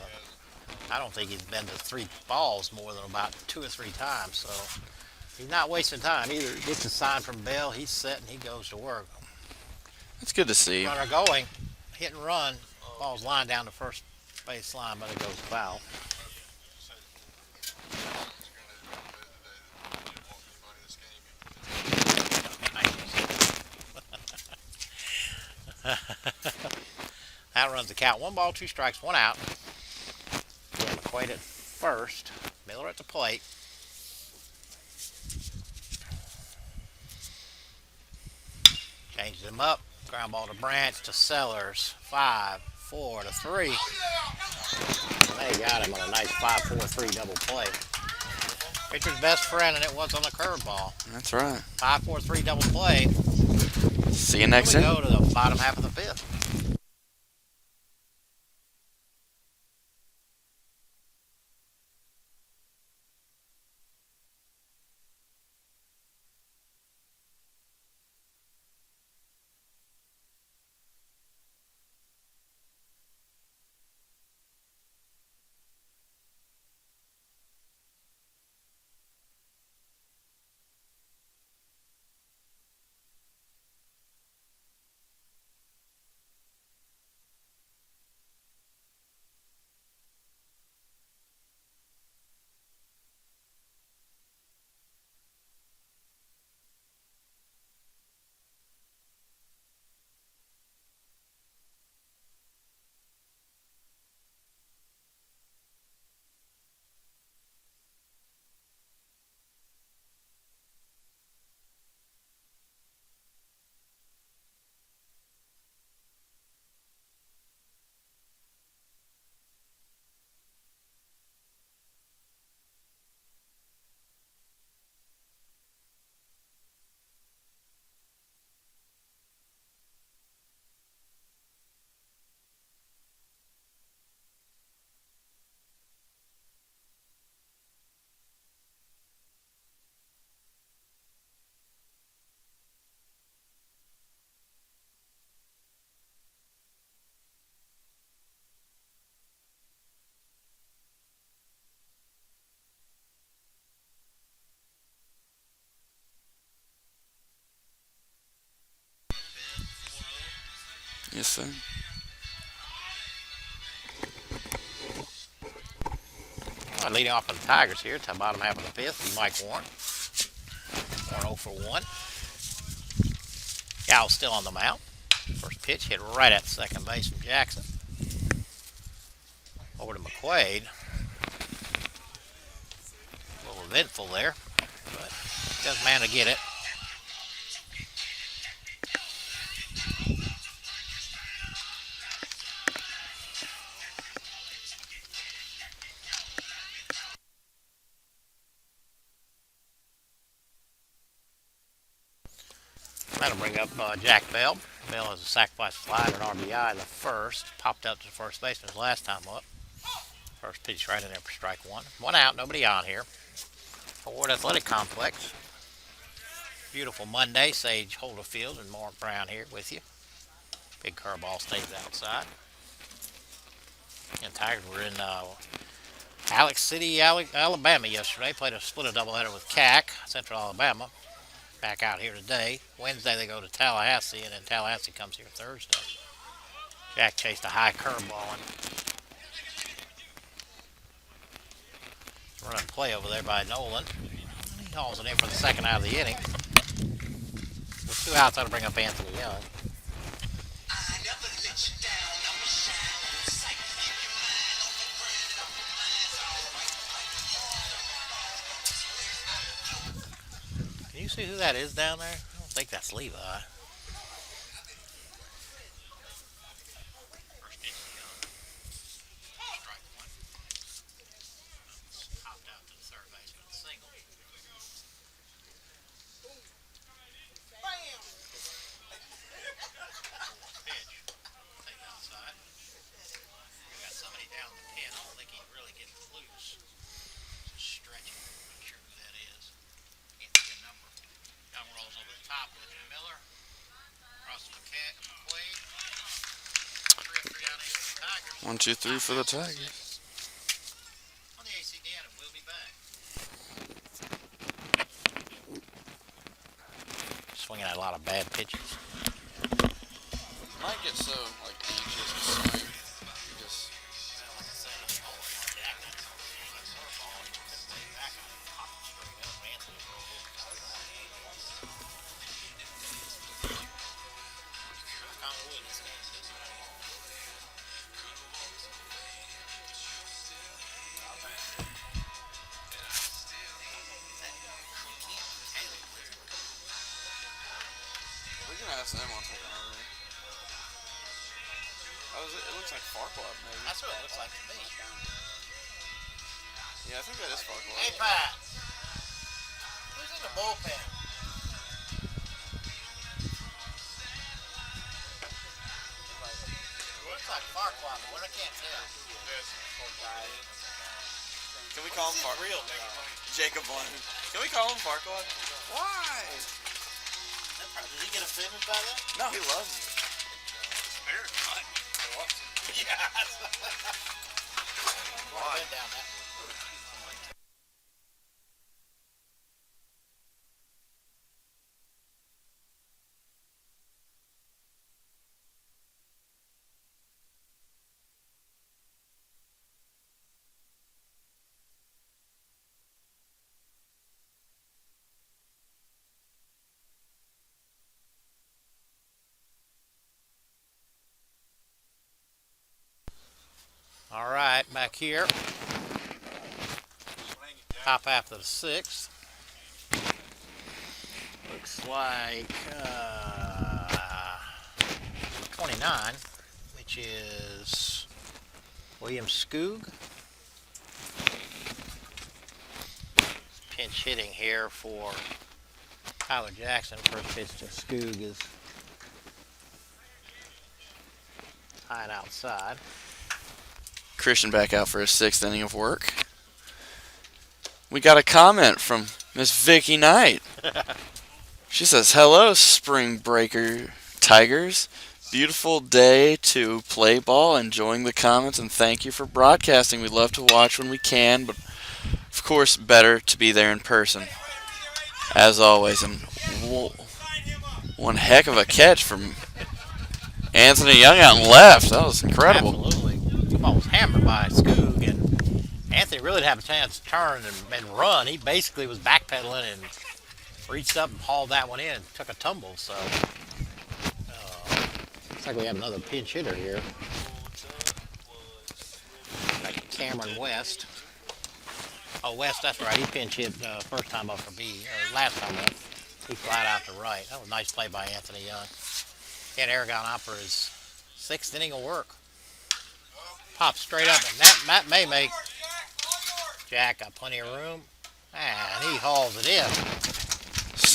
I don't think he's been to 3 balls more than about 2 or 3 times. So he's not wasting time either. He gets a sign from Bell. He's set and he goes to work. It's good to see. Runner going, hit and run. Ball's lined down the first base line, but it goes foul. That runs the count. 1 ball, 2 strikes, 1 out. Again, McQuaid at first. Miller at the plate. Changes him up. Ground ball to Branch to Sellers. 5, 4 to 3. They got him on a nice 5-4-3 double play. Pitcher's best friend, and it was on the curveball. That's right. 5-4-3 double play. See you next We inning. go to the bottom half of the 5th. Yes, sir. Leading off for the Tigers here, to the bottom half of the 5th, is Mike Warren. Warren 0 for 1. Gal's still on the mound. First pitch hit right at second base from Jackson. Over to McQuaid. A little eventful there, but does man to get it. That'll bring up Jack Bell. Bell has a sacrifice fly and an RBI the first. Popped up to first baseman his last time up. First pitch right in there for strike one. One out, nobody on here. Hord Athletic Complex. Beautiful Monday. Sage Holderfield and Mark Brown here with you. Big curveball stays outside. And Tigers were in Alex City, Alabama yesterday. Played a split a doubleheader with CAC, Central Alabama. Back out here today. Wednesday they go to Tallahassee, and then Tallahassee comes here Thursday. Jack chased a high curveball and running play over there by Nolan. He hauls it in for the second out of the inning. With 2 outs, that'll bring up Anthony Young. Can you see who that is down there? I don't think that's Levi. Popped out to the third baseman, single. Pitch. Take outside. We got somebody down the pin. I don't think he really gets loose. Just stretching. Not sure who that is. Can't see a number. Young rolls over the top with Miller. Across the McQuaid. 3-3 out for the Tigers. 1, 2, 3 for the Tigers. On the ACDN, and we'll be back. Swinging at a lot of bad pitches. Might get so anxious to swing. Just we can ask them on something earlier. It looks like Farquaad, maybe. That's what it looks like to me. Yeah, I think that is Farquaad. Hey, Pat. Who's in the bullpen? It looks like Farquaad, but I can't tell. Can we call him Farquaad? Real Jacob Lund. Can we call him Farquaad? Why? Did he get offended by that? No, he loves it. Haircut. Yeah. Why? Down that. All right, back here. Top half of the sixth. Looks like 29, which is William Skoog. Pinch hitting here for Tyler Jackson. First pitch to Skoog is high and outside. Christian back out for his 6th inning of work. We got a comment from Miss Vicky Knight. She says, "Hello, Spring Breaker Tigers. Beautiful day to play ball. Enjoying the comments and thank you for broadcasting. We love to watch when we can, but of course, better to be there in person. As always." And one heck of a catch from Anthony Young out and left. That was incredible. Absolutely. The ball was hammered by Skoog, and Anthony really didn't have a chance to turn and run. He basically was backpedaling and reached up and hauled that one in and took a tumble. So, looks like we have another pinch hitter here. Like Cameron West. Oh, West, that's right. He pinch hit first time up for B, or last time up. He flied out to right. That was a nice play by Anthony Young. And Aragon Opera is 6th inning of work. Pops straight up, and that may make Jack got plenty of room. And he hauls it in.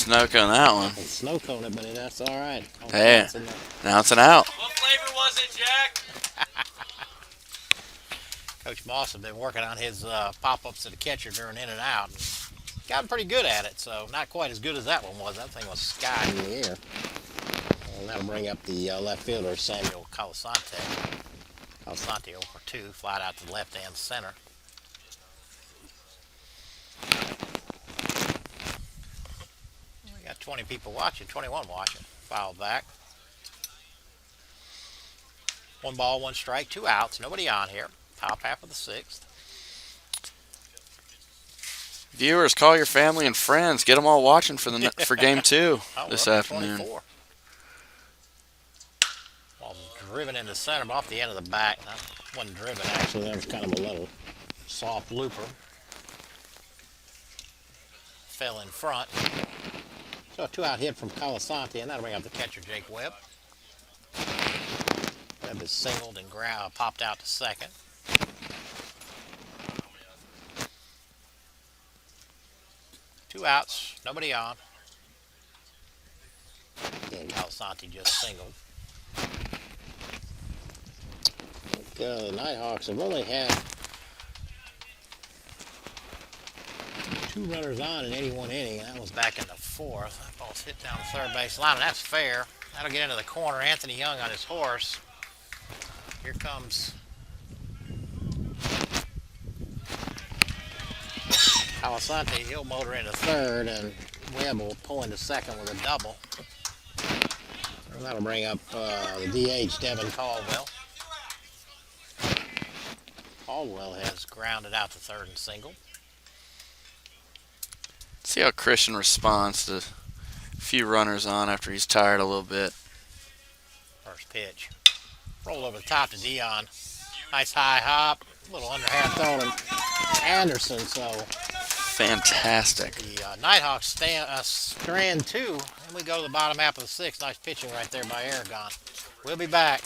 snow cone that one. It's snow cone it, but that's all right. Hey, now it's an out. What flavor was it, Jack? Coach Moss has been working on his pop-ups to the catcher during in and out. And gotten pretty good at it, so not quite as good as that one was. That thing was sky in the air. And that'll bring up the left fielder, Samuel Calasante. Calasante 0 for 2, flied out to the left-hand center. We got 20 people watching, 21 watching. Fouled back. 1 ball, 1 strike, 2 outs. Nobody on here. Top half of the 6th. Viewers, call your family and friends. Get them all watching for game 2 this afternoon. 24. Ball driven into center, but off the end of the back. That wasn't driven, actually. That was kind of a little soft looper. Fell in front. So a 2-out hit from Calasante, and that'll bring up the catcher, Jake Webb. Webb is singled and popped out to second. Two outs, nobody on. Again, Calasante just singled. The Nighthawks have only had 2 runners on in any one inning. That was back in the 4th. That ball's hit down the third base line, and that's fair. That'll get into the corner. Anthony Young on his horse. Here comes Calasante. He'll motor into third, and Webb will pull into second with a double. And that'll bring up the DH, Devin Caldwell. Caldwell has grounded out to third and single. See how Christian responds to a few runners on after he's tired a little bit. First pitch. Roll over the top to Dion. Nice high hop. A little underhand throw to Anderson. So Fantastic. the Nighthawks strand 2. And we go to the bottom half of the 6th. Nice pitching right there by Aragon. We'll be back.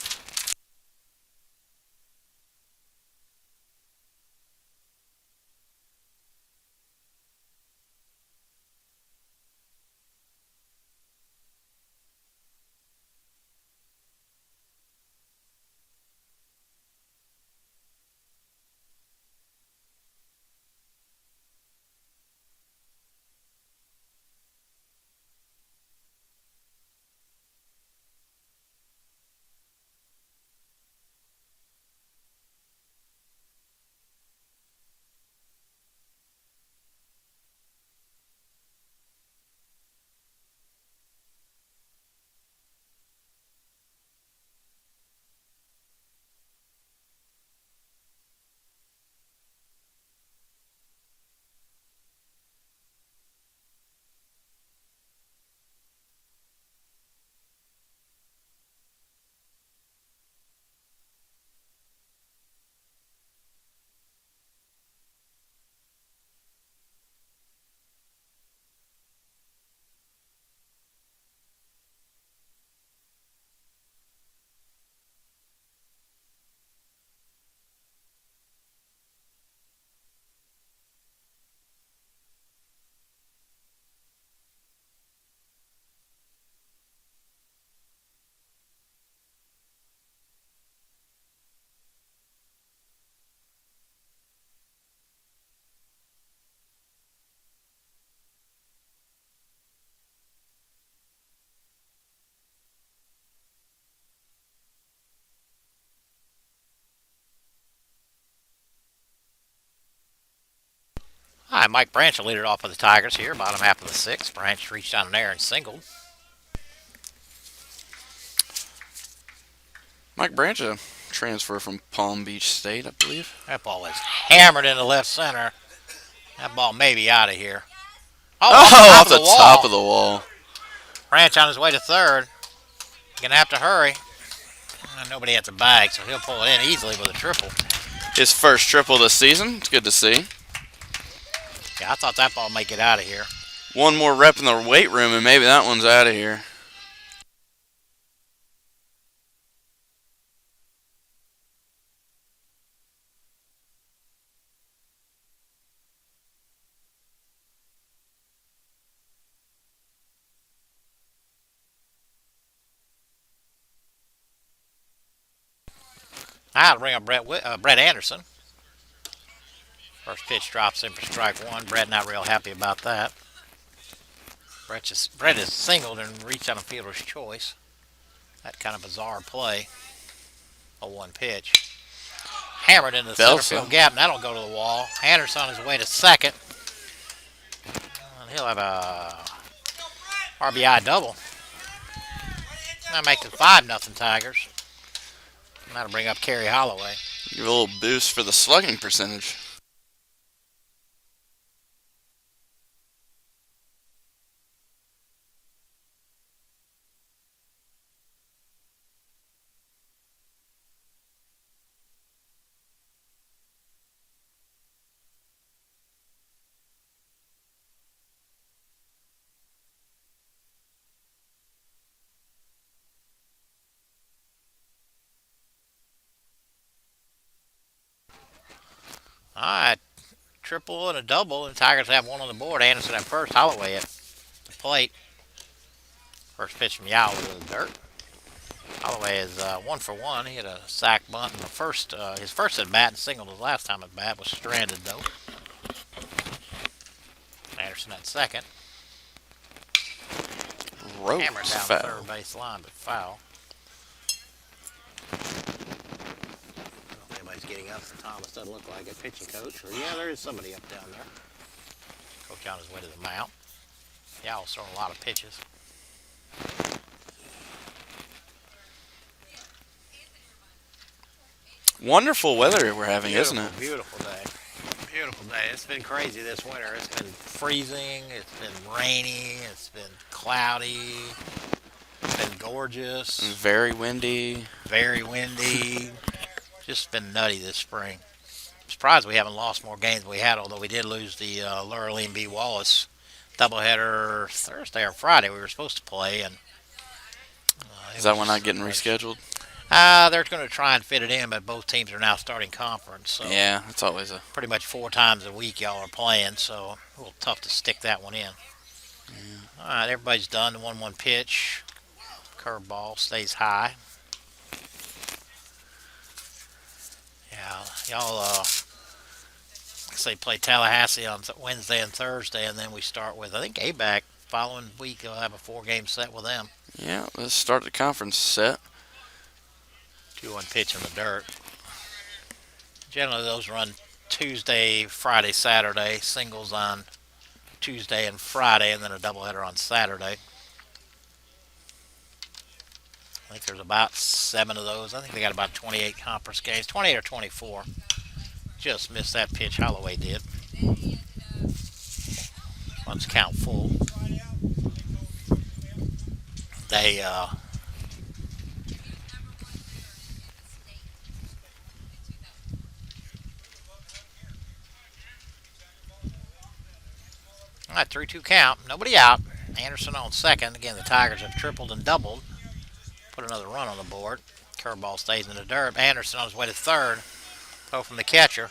Hi, Mike Branch will lead it off for the Tigers here. Bottom half of the 6th. Branch reached down in there and singled. Mike Branch, a transfer from Palm Beach State, I believe. That ball is hammered into left center. That ball may be out of here. Off the top of the wall. Branch on his way to third. Gonna have to hurry. Nobody at the bag, so he'll pull it in easily with a triple. His first triple this season. It's good to see. Yeah, I thought that ball might get out of here. One more rep in the weight room, and maybe that one's out of here. I'll bring up Brett Anderson. First pitch drops in for strike one. Brett not real happy about that. Brett is singled and reached on a fielder's choice. That kind of bizarre play. A one pitch. Hammered into the center Belsa. field gap, and that'll go to the wall. Anderson on his way to second. And he'll have a RBI double. That makes it 5-0 Tigers. And that'll bring up Kerry Holloway. Give a little boost for the slugging percentage. All right, triple and a double, and Tigers have one on the board. Anderson at first, Holloway at the plate. First pitch from Yao to the dirt. Holloway is 1 for 1. He had a sac bunt in the first, his first at bat, and singled his last time at bat. Was stranded though. Anderson at second. Ropes Hammered down foul. the third base line, but foul. I don't know if anybody's getting up for Thomas. Doesn't look like it. Pitching coach. Or, yeah, there is somebody up down there. Coach on his way to the mount. Yao's throwing a lot of pitches. Wonderful weather we're having, Beautiful, isn't it? Beautiful day. Beautiful day. It's been crazy this winter. It's been freezing. It's been rainy. It's been cloudy. It's been gorgeous. Very windy. Very windy. Just been nutty this spring. I'm surprised we haven't lost more games than we had, although we did lose the Lurleen B. Wallace doubleheader Thursday or Friday we were supposed to play. And Is that one not getting rescheduled? they're going to try and fit it in, but both teams are now starting conference. So Yeah, it's always a... pretty much 4 times a week y'all are playing, so a little tough to stick that one in. Yeah. All right, everybody's done. The 1-1 pitch. Curveball stays high. Yeah, y'all say play Tallahassee on Wednesday and Thursday, and then we start with, I think, ABAC. Following week, you'll have a 4-game set with them. Yeah, let's start the conference set. 2-1 pitch in the dirt. Generally, those run Tuesday, Friday, Saturday. Singles on Tuesday and Friday, and then a doubleheader on Saturday. I think there's about 7 of those. I think they got about 28 conference games, 28 or 24. Just missed that pitch. Holloway did. Runs count full. They all right, 3-2 count. Nobody out. Anderson on second. Again, the Tigers have tripled and doubled. Put another run on the board. Curveball stays in the dirt. Anderson on his way to third. Throw from the catcher.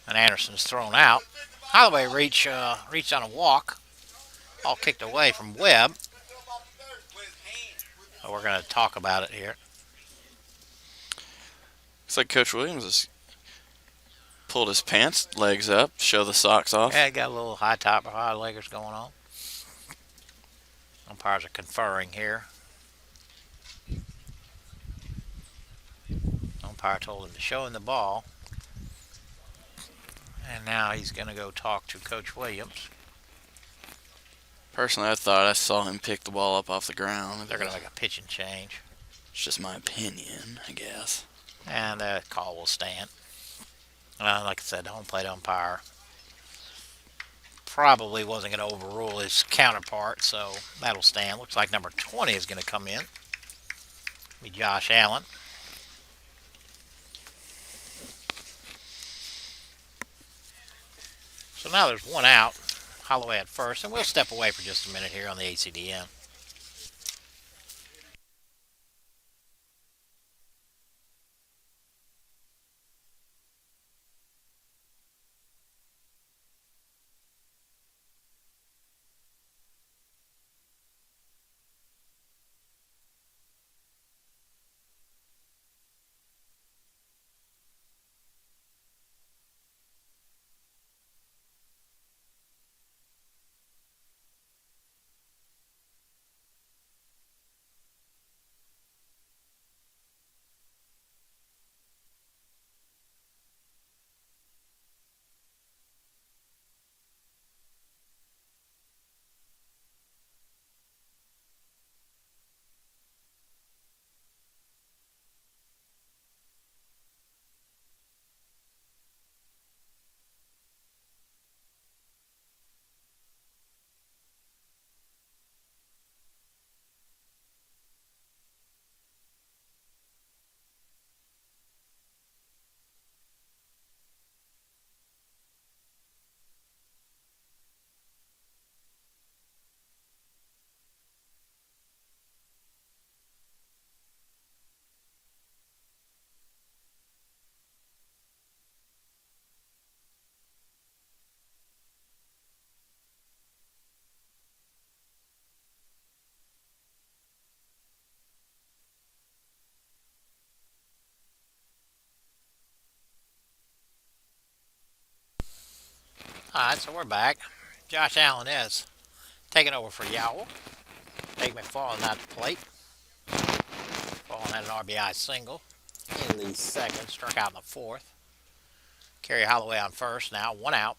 And Anderson's thrown out. Holloway reached on a walk. All kicked away from Webb. So we're going to talk about it here. Looks like Coach Williams has pulled his pants legs up, show the socks off. Yeah, got a little high top or high leggers going on. Umpires are conferring here. Umpire told him to show him the ball. And now he's going to go talk to Coach Williams. Personally, I thought I saw him pick the ball up off the ground. They're going to make a pitch and change. It's just my opinion, I guess. And the call will stand. Like I said, the home plate umpire probably wasn't going to overrule his counterpart, so that'll stand. Looks like number 20 is going to come in. Be Josh Allen. So now there's one out. Holloway at first, and we'll step away for just a minute here on the ACDN. Alright, so we're back. Josh Allen is taking over for Yowl. Dave McFarland at the plate. McFarland had an RBI single in the second, struck out in the fourth. Kerry Holloway on first now, one out.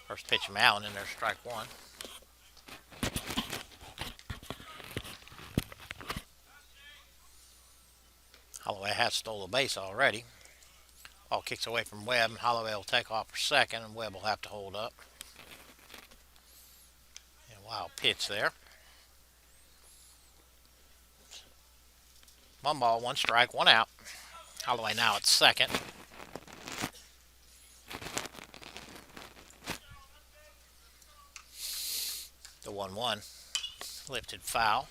First pitch from Allen in there, strike one. Holloway has stole a base already. Ball kicks away from Webb, and Holloway will take off for second, and Webb will have to hold up. And a wild pitch there. 1 ball, 1 strike, 1 out. Holloway now at second. The 1-1 lifted foul.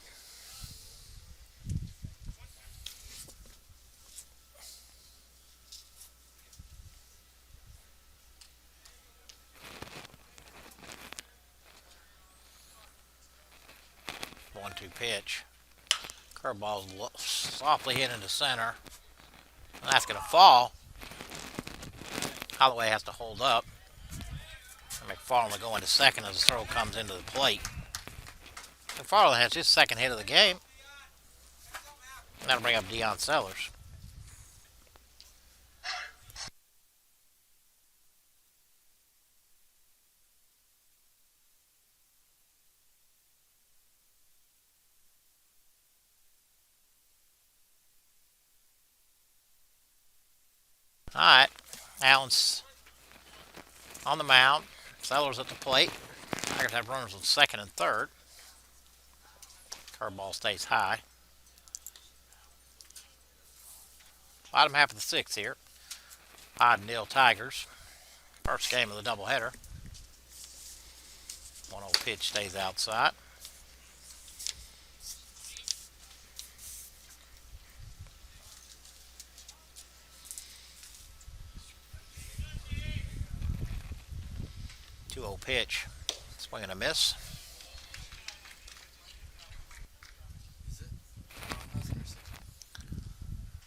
One-two pitch. Curveball's softly hit into center. That's going to fall. Holloway has to hold up. McFarland will go into second as the throw comes into the plate. McFarland has his second hit of the game. That'll bring up Deion Sellers. All right, Allen's on the mound. Sellers at the plate. Tigers have runners on second and third. Curveball stays high. Bottom half of the sixth here. 5-0 Tigers. First game of the doubleheader. 1-0 pitch stays outside. Two-0 pitch. Swing and a miss.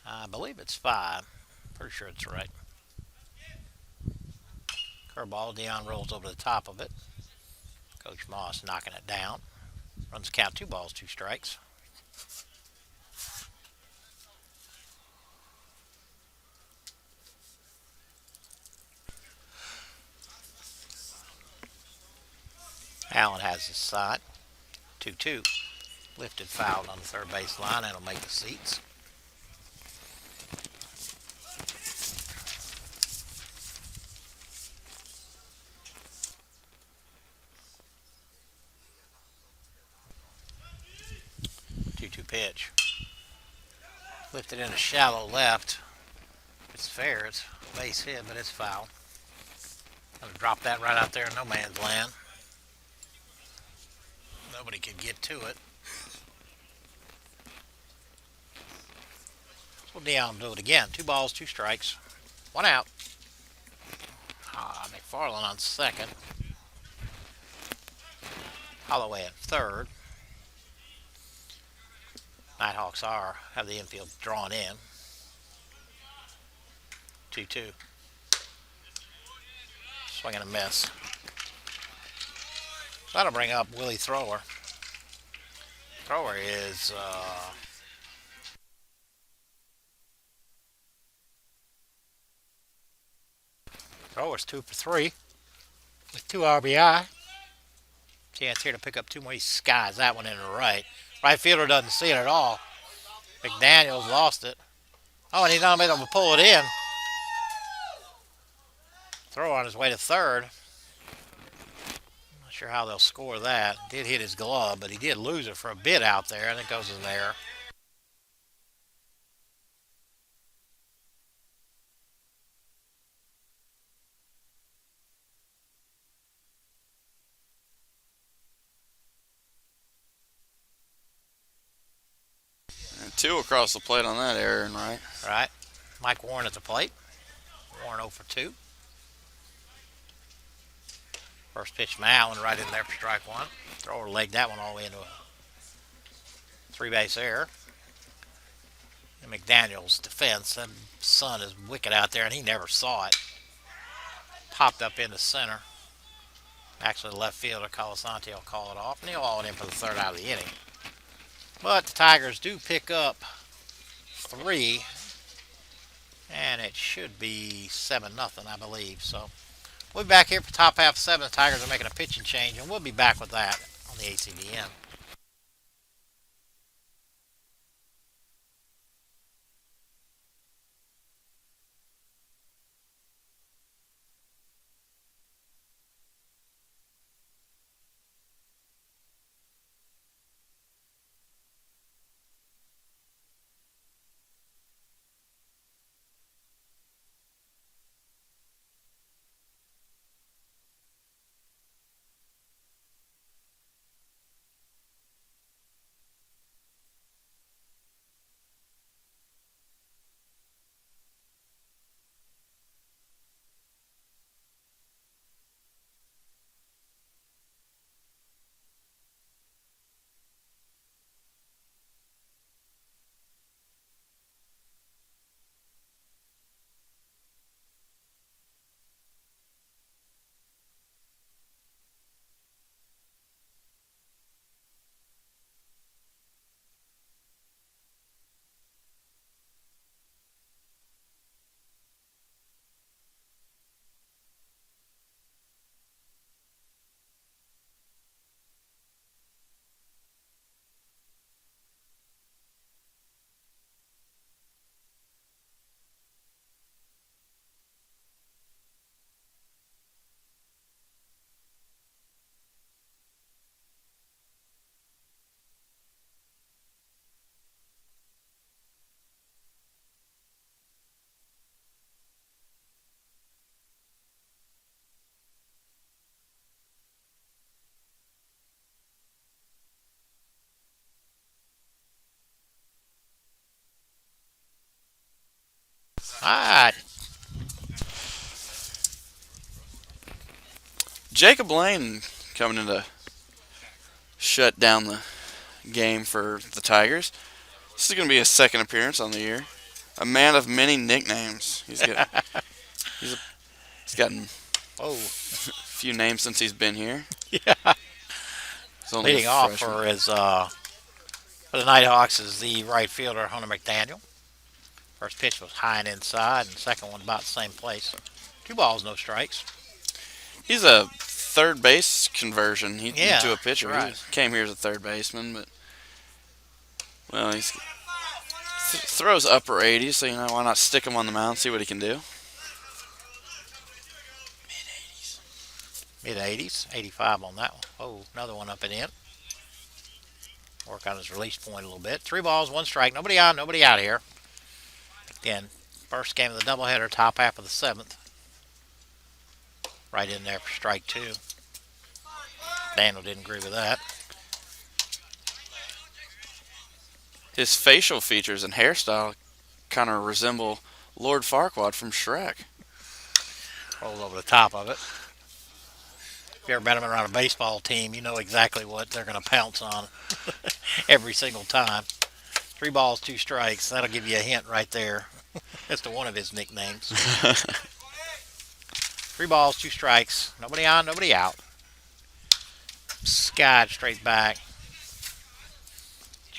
I believe it's 5. Pretty sure it's right. Curveball. Deion rolls over the top of it. Coach Moss knocking it down. Runs the count 2 balls, 2 strikes. Allen has his side. 2-2. Lifted foul on the third base line. That'll make the seats. Pitch. Lifted in a shallow left. It's fair. It's a base hit, but it's foul. Gonna drop that right out there in no man's land. Nobody could get to it. So Deion will do it again. 2 balls, 2 strikes. 1 out. McFarland on second. Holloway at third. Nighthawks have the infield drawn in. 2-2. Swing and a miss. That'll bring up Willie Thrower. Thrower is Thrower's 2 for 3 with 2 RBI. Chance here to pick up 2 more. He skies that one into the right. Right fielder doesn't see it at all. McDaniels lost it. Oh, and he's not able to pull it in. Throw on his way to third. Not sure how they'll score that. Did hit his glove, but he did lose it for a bit out there, and it goes in there. And 2 across the plate on that, Aaron, right? Right. Mike Warren at the plate. Warren 0 for 2. First pitch from Allen right in there for strike 1. Thrower legged that one all the way into a 3-base error. McDaniel's defense. That sun is wicked out there, and he never saw it. Popped up into center. Actually, the left fielder, Colasanti, will call it off, and he'll haul it in for the third out of the inning. But the Tigers do pick up 3, and it should be 7-0, I believe. So we'll be back here for top half 7. The Tigers are making a pitching change, and we'll be back with that on the ACBN. All right. Jacob Lane coming in to shut down the game for the Tigers. This is going to be his second appearance on the year. A man of many nicknames. He's gotten Oh, a few names since he's been here. yeah. He's only a Leading off freshman. for the Nighthawks is the right fielder, Hunter McDaniel. First pitch was high and inside, and second one about the same place. 2 balls, no strikes. He's a third base conversion. He Yeah, to a pitcher. right. He came here as a third baseman, but well, he throws upper 80s, so why not stick him on the mound, see what he can do. Mid-80s, 85 on that one. Oh, another one up and in. Work on his release point a little bit. 3 balls, 1 strike. Nobody on, nobody out here. Again, first game of the doubleheader, top half of the 7th. Right in there for strike 2. Daniel didn't agree with that. His facial features and hairstyle kind of resemble Lord Farquaad from Shrek. Rolled over the top of it. If you ever been around a baseball team, you know exactly what they're going to pounce on every single time. 3 balls, 2 strikes. That'll give you a hint right there as to one of his nicknames. 3 balls, 2 strikes. Nobody on, nobody out. Skied straight back.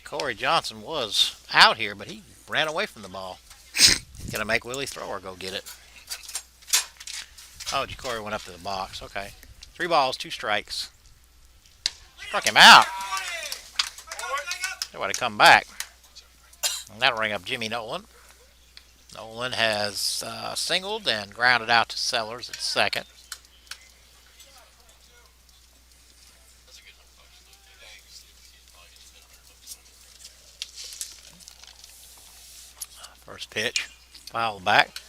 Corey Johnson was out here, but he ran away from the ball. Gonna make Willie Thrower go get it. Oh, Corey went up to the box. Okay. 3 balls, 2 strikes. Struck him out. They would have come back. And that'll ring up Jimmy Nolan. Nolan has singled and grounded out to Sellers at second. First pitch. Foul back.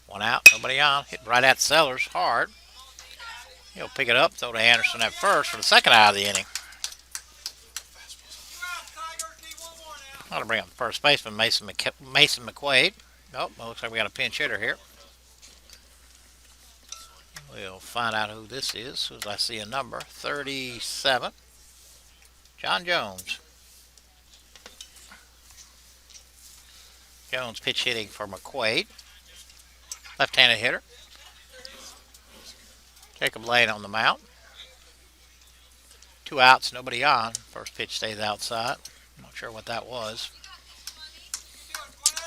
One out, nobody on. Hit right at Sellers, hard. He'll pick it up, throw to Anderson at first for the second out of the inning. That'll bring up first baseman Mason McQuaid. Oh, looks like we got a pinch hitter here. We'll find out who this is as soon as I see a number. 37. John Jones. Jones pitch hitting for McQuaid. Left-handed hitter. Jacob Lane on the mound. 2 outs, nobody on. First pitch stays outside. Not sure what that was.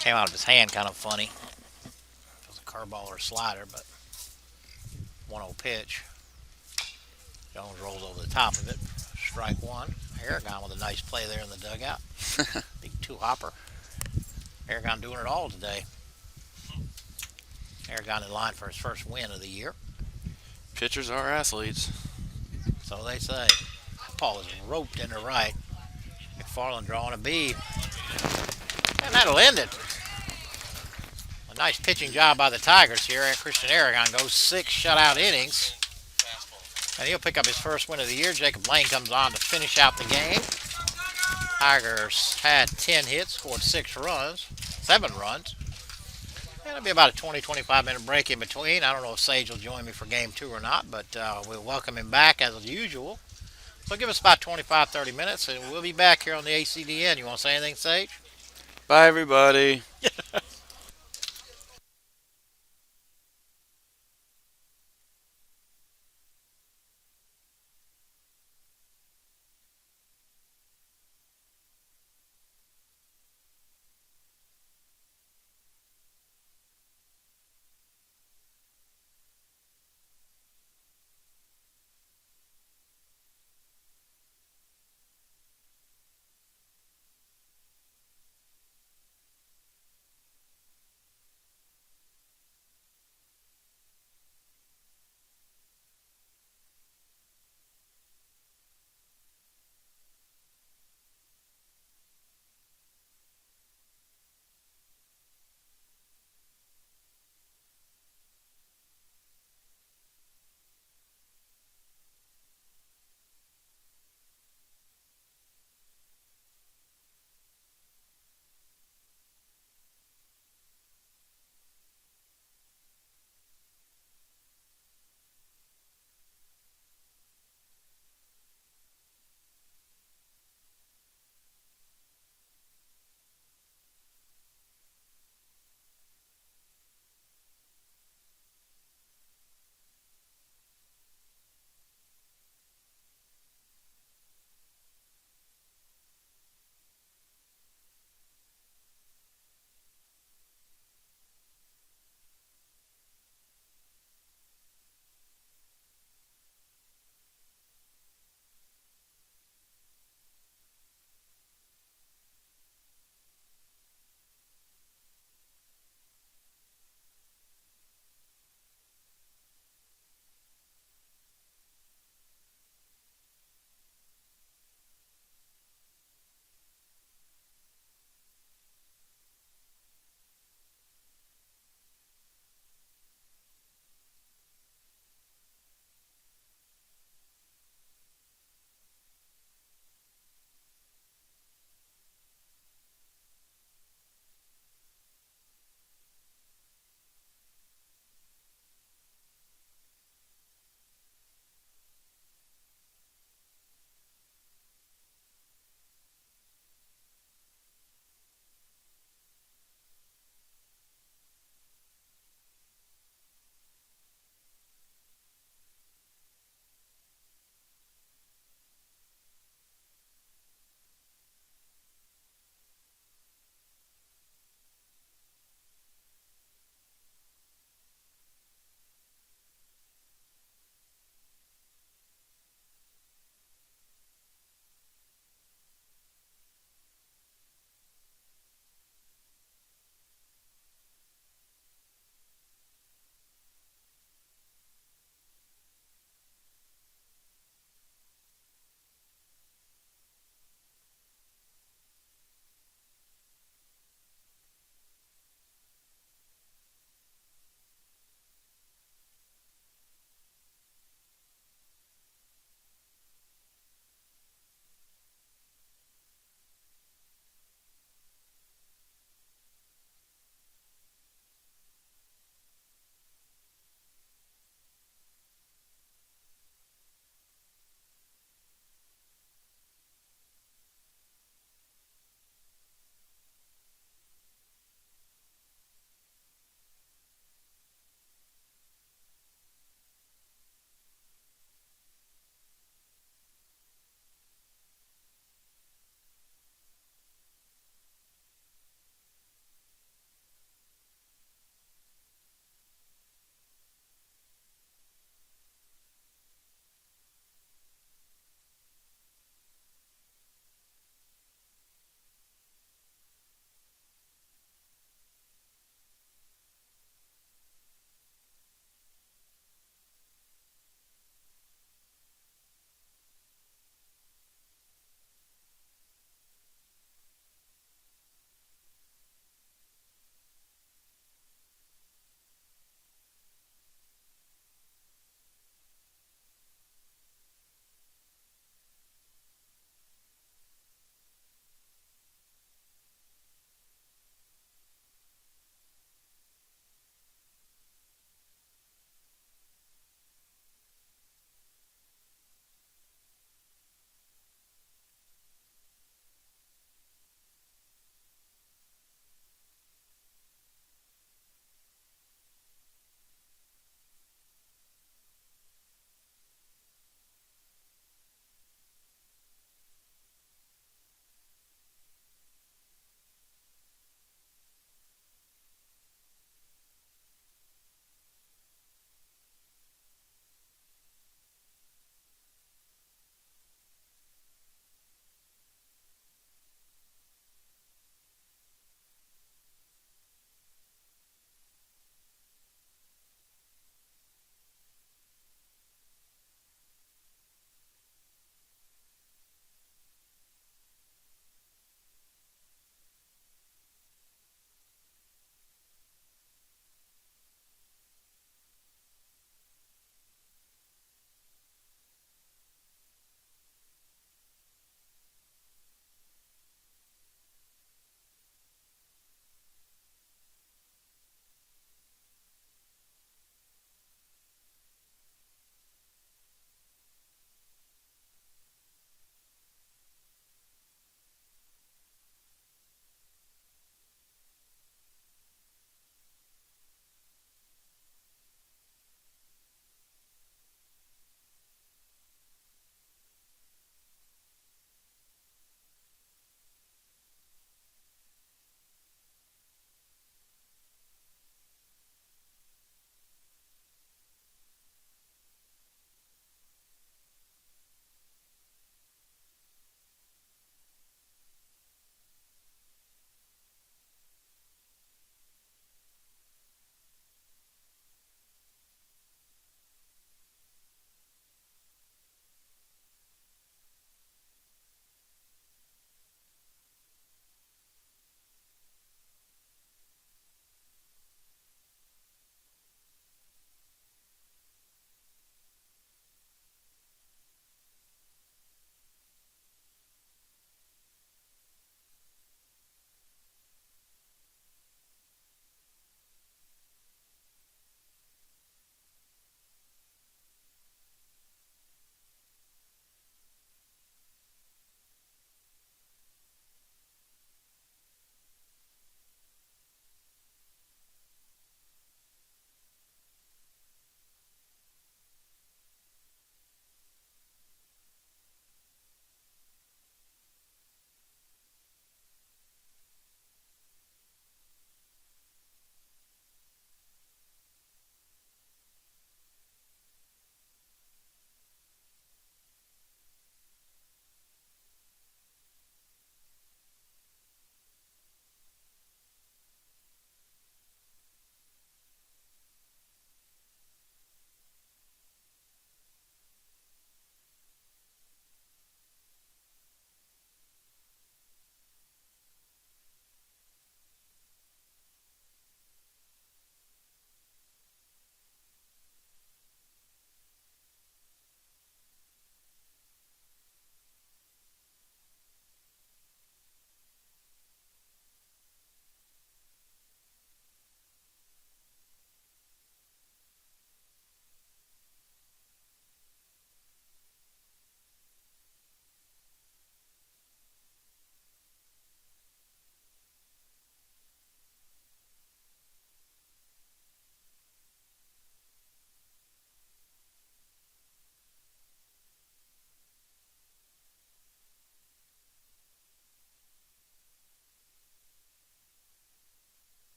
Came out of his hand kind of funny. It was a curveball or a slider, but 1-0 pitch. Jones rolls over the top of it. Strike one. Aragon with a nice play there in the dugout. Big two-hopper. Aragon doing it all today. Aragon in line for his first win of the year. Pitchers are athletes. So they say. Paul is roped into right. McFarland drawing a bead. And that'll end it. A nice pitching job by the Tigers here. Christian Aragon goes 6 shutout innings. And he'll pick up his first win of the year. Jacob Lane comes on to finish out the game. Tigers had 10 hits, scored 7 runs. And it'll be about a 20-25 minute break in between. I don't know if Sage will join me for game 2 or not, but we'll welcome him back as usual. So give us about 25-30 minutes, and we'll be back here on the ACDN. You want to say anything, Sage? Bye, everybody.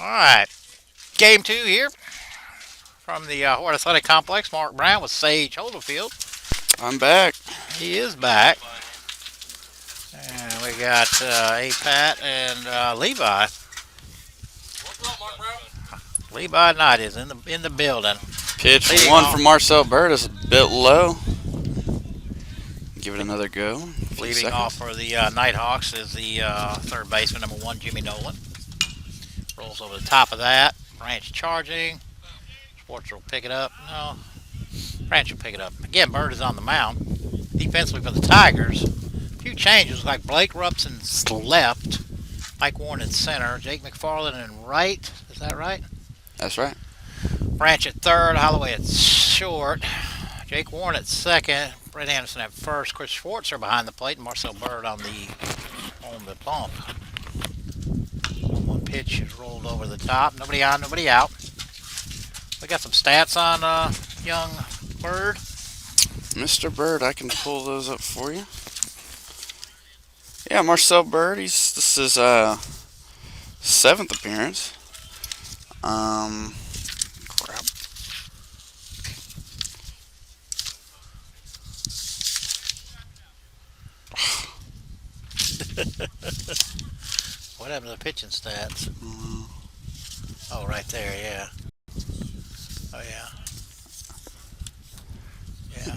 All right. Game 2 here from the Hord Athletic Complex. Mark Brown with Sage Holderfield. I'm back. He is back. And we got A-Pat and Levi. What's up, Mark Brown? Levi Knight is in the building. Pitch Leading one off. from Marcel Bird is a bit low. Give it another go. Leading off for the Nighthawks is the third baseman, number 1, Jimmy Nolan. Rolls over the top of that. Branch charging. Schwartz will pick it up. No. Branch will pick it up. Again, Bird is on the mound. Defensively for the Tigers. A few changes like Blake Rupson's left. Mike Warren in center. Jake McFarland in right. Is that right? That's right. Branch at third. Holloway at short. Jake Warren at second. Brett Anderson at first. Chris Schwartzer behind the plate. And Marcel Bird on the bump. One pitch is rolled over the top. Nobody on, nobody out. We got some stats on young Bird. Mr. Bird, I can pull those up for you. Yeah, Marcel Bird, this is his 7th appearance. Crap. What happened to the pitching stats? Oh, right there, yeah. Oh, yeah. Yeah.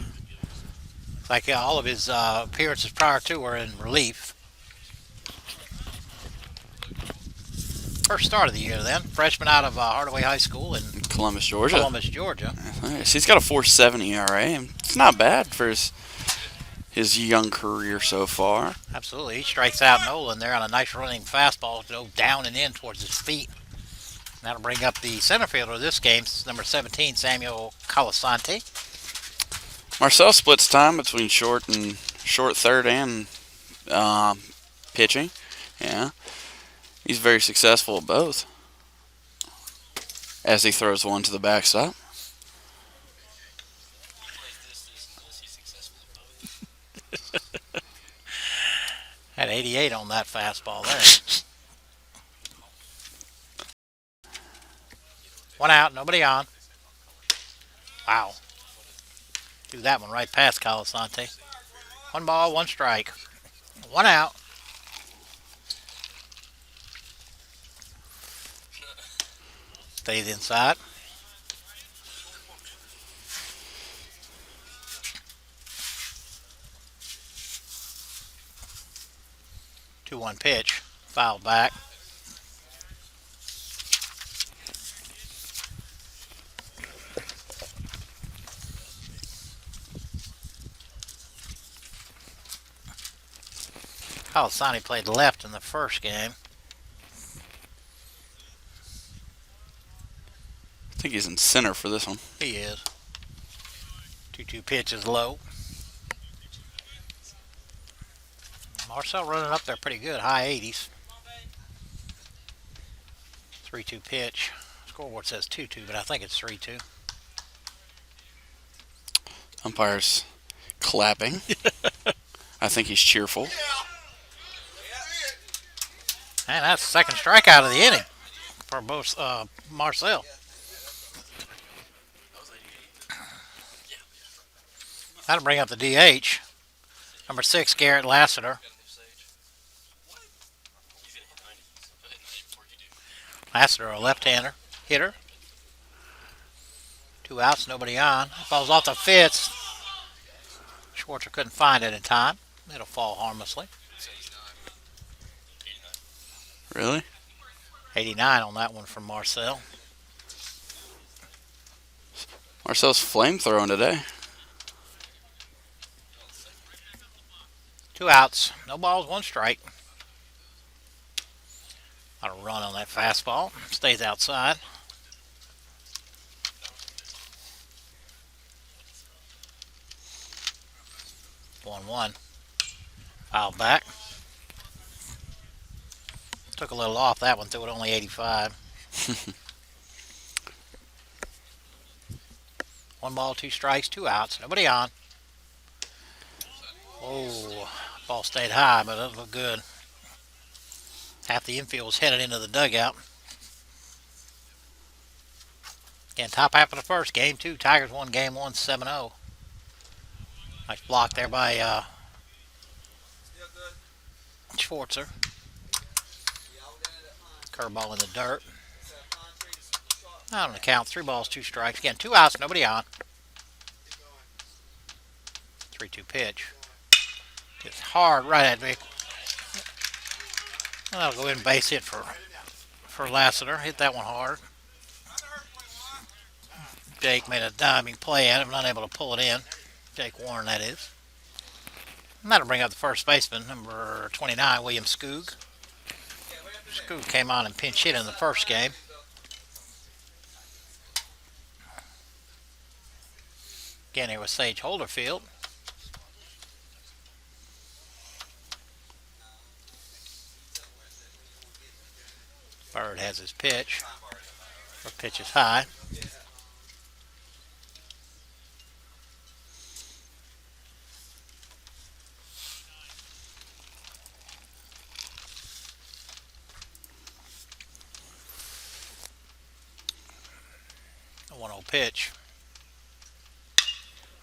It's like all of his appearances prior to were in relief. First start of the year then. Freshman out of Hardaway High School in Columbus, Georgia. Columbus, Georgia. Nice. He's got a 4.7 ERA. It's not bad for his young career so far. Absolutely. He strikes out Nolan there on a nice running fastball to go down and in towards his feet. That'll bring up the center fielder of this game, number 17, Samuel Colasanti. Marcel splits time between short third and pitching. Yeah. He's very successful at both. As he throws one to the backstop. Had 88 on that fastball there. One out, nobody on. Wow. Threw that one right past Colasanti. 1 ball, 1 strike. 1 out. Stays inside. Two-one pitch. Foul back. Colasanti played left in the first game. I think he's in center for this one. He is. 2-2 pitch is low. Marcel running up there pretty good, high 80s. 3-2 pitch. Scoreboard says 2-2, but I think it's 3-2. Umpire's clapping. I think he's cheerful. And that's the second strikeout of the inning for both Marcel. That'll bring up the DH. Number 6, Garrett Lassiter. Lassiter, a left-hander hitter. 2 outs, nobody on. Falls off the Fitz. Schwartzer couldn't find it in time. It'll fall harmlessly. Really? 89 on that one from Marcel. Marcel's flamethrowing today. 2 outs, no balls, 1 strike. Got a run on that fastball. Stays outside. One. Foul back. Took a little off that one, threw it only 85. 1 ball, 2 strikes, 2 outs. Nobody on. Oh, ball stayed high, but it looked good. Half the infield was headed into the dugout. Again, top half of the first. Game 2. Tigers won game 1 7-0. Nice block there by Schwartzer. Curveball in the dirt. Out on the count. 3 balls, 2 strikes. Again, 2 outs, nobody on. 3-2 pitch. Gets hard right at me. That'll go in base hit for Lassiter. Hit that one hard. Jake made a diving play at him, not able to pull it in. Jake Warren, that is. And that'll bring up the first baseman, number 29, William Skoog. Skoog came on and pinch hit in the first game. Again, here was Sage Holderfield. Bird has his pitch. Her pitch is high. A 1-0 pitch.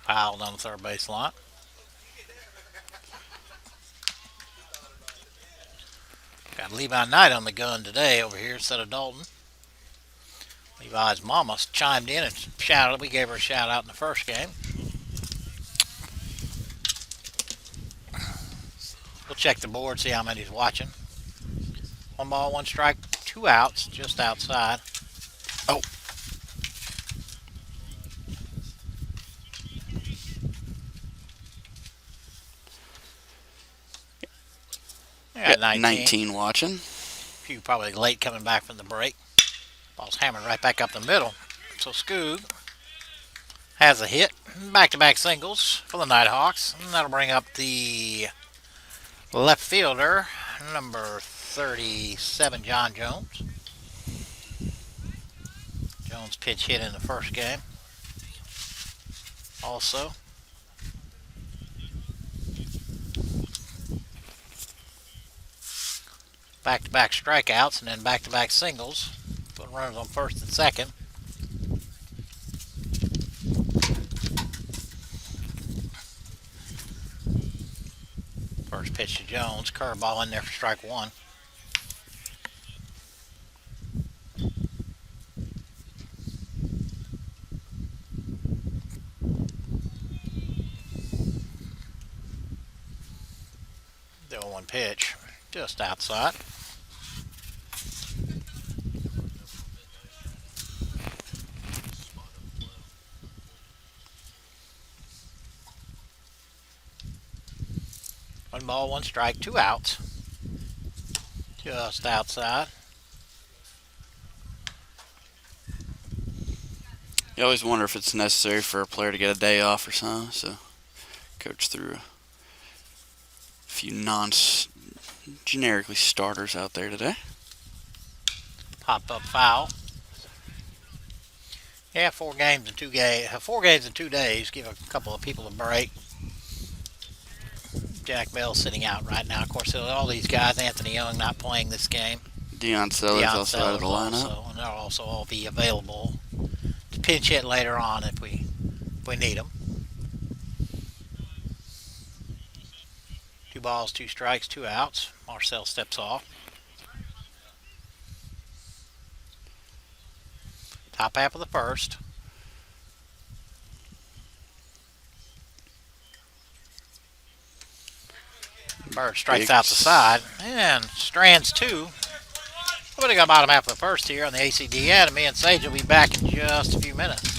Fouled on the third base line. Got Levi Knight on the gun today over here instead of Dalton. Levi's mama chimed in and shouted. We gave her a shout out in the first game. We'll check the board, see how many's watching. 1 ball, 1 strike, 2 outs, just outside. Oh. Yeah, 19 watching. Few probably late coming back from the break. Ball's hammered right back up the middle. So Skoog has a hit. Back-to-back singles for the Nighthawks. And that'll bring up the left fielder, number 37, John Jones. Jones pitch hit in the first game. Also. Back-to-back strikeouts and then back-to-back singles. Put runners on first and second. First pitch to Jones. Curveball in there for strike 1. The 0-1 pitch. Just outside. One ball, 1 strike, 2 outs. Just outside. You always wonder if it's necessary for a player to get a day off or something. So, coach threw a few generically starters out there today. Pop up foul. Yeah, 4 games in 2 days. 4 games in 2 days. Give a couple of people a break. Jack Bell's sitting out right now. Of course, all these guys, Anthony Young not playing this game. Deion Sellers also out of the lineup. And they'll also all be available to pinch hit later on if we need them. 2 balls, 2 strikes, 2 outs. Marcel steps off. Top half of the first. Bird strikes out the side and strands 2. We're going to go bottom half of the first here on the ACD end, and me and Sage will be back in just a few minutes.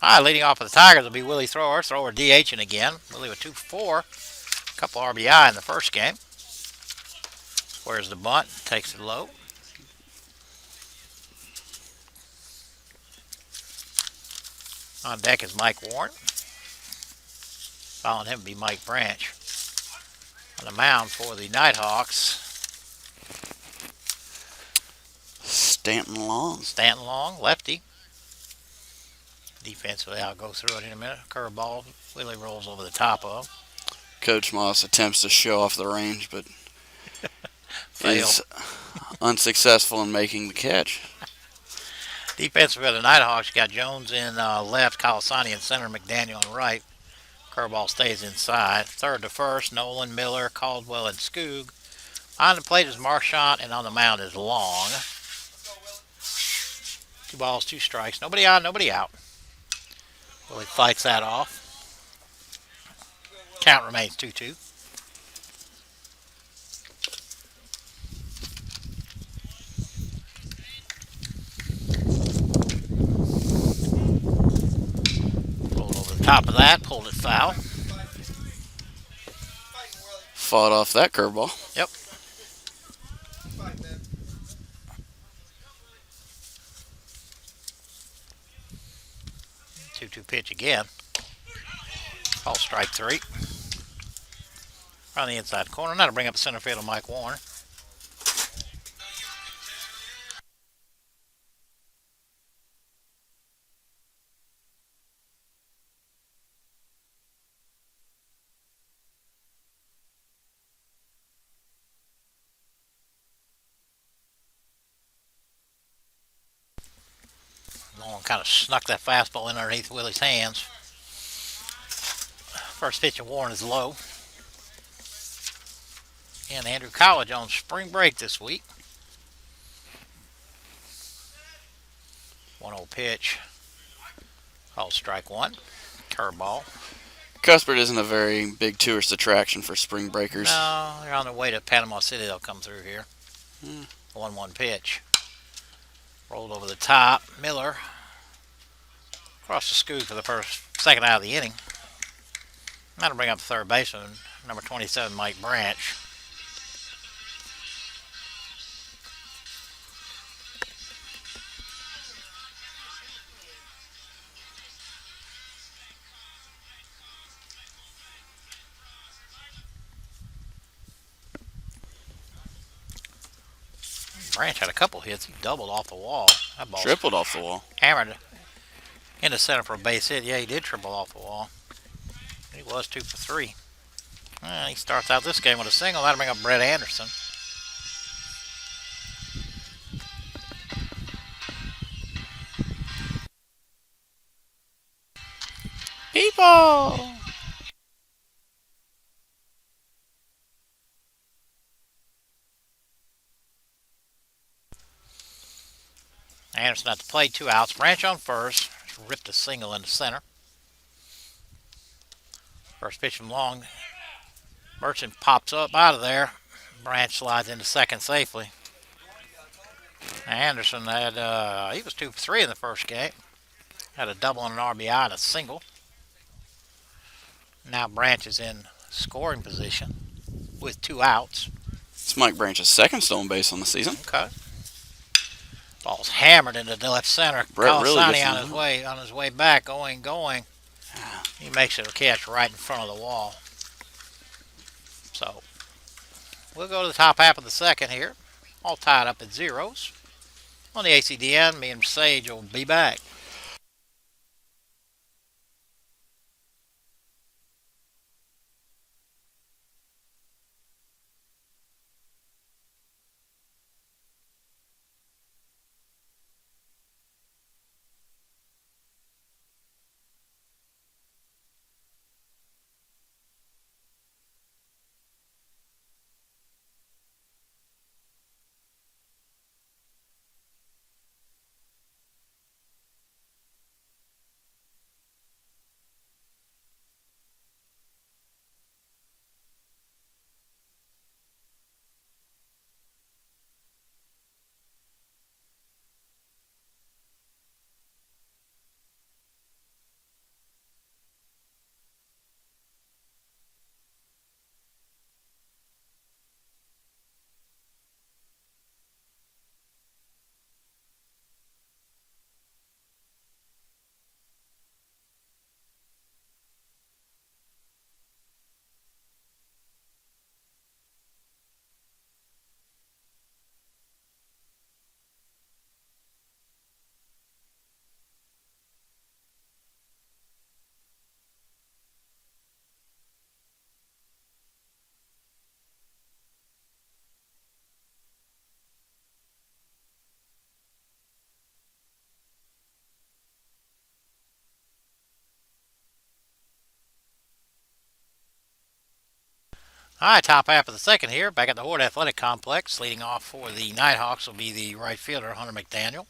All right, leading off for the Tigers will be Willie Thrower. Thrower DHing again. Willie with 2 for 4. Couple RBI in the first game. Where's the bunt? Takes it low. On deck is Mike Warren. Following him will be Mike Branch. On the mound for the Nighthawks, Stanton Long. Stanton Long, lefty. Defensively, I'll go through it in a minute. Curveball, Willie rolls over the top of. Coach Moss attempts to show off the range, but Fail. is unsuccessful in making the catch. Defensively, the Nighthawks got Jones in left, Calasani in center, McDaniel in right. Curveball stays inside. Third to first, Nolan, Miller, Caldwell, and Skoog. On the plate is Marchant, and on the mound is Long. 2 balls, 2 strikes. Nobody on, nobody out. Willie fights that off. Count remains 2-2. Rolled over the top of that, pulled it foul. Fought off that curveball. Yep. 2-2 pitch again. Ball strike 3. On the inside corner. That'll bring up the center fielder Mike Warren. Long kind of snuck that fastball in underneath Willie's hands. First pitch of Warren is low. And Andrew College on spring break this week. 1-0 pitch. Called strike 1. Curveball. Cuthbert isn't a very big tourist attraction for spring breakers. No, they're on their way to Panama City. They'll come through here. 1-1 pitch. Rolled over the top. Miller. Across the scoop for the second out of the inning. That'll bring up the third baseman, number 27, Mike Branch. Branch had a couple hits. He doubled off the wall. That ball Tripled off the wall. hammered into center for a base hit. Yeah, he did triple off the wall. He was 2 for 3. He starts out this game with a single. That'll bring up Brett Anderson. People! Anderson at the plate, 2 outs. Branch on first. Ripped a single into center. First pitch from Long. Merchant pops up out of there. Branch slides into second safely. Anderson had, he was 2 for 3 in the first game. Had a double and an RBI and a single. Now Branch is in scoring position with 2 outs. It's Mike Branch's second stolen base on the season. Okay. Ball's hammered into the left center. Brett really Calasani gets on his way back, going. He makes it a catch right in front of the wall. So we'll go to the top half of the second here. All tied up at zeros. On the ACDN, me and Sage will be back. All right, top half of the second here, back at the Hord Athletic Complex. Leading off for the Nighthawks will be the right fielder, Hunter McDaniel.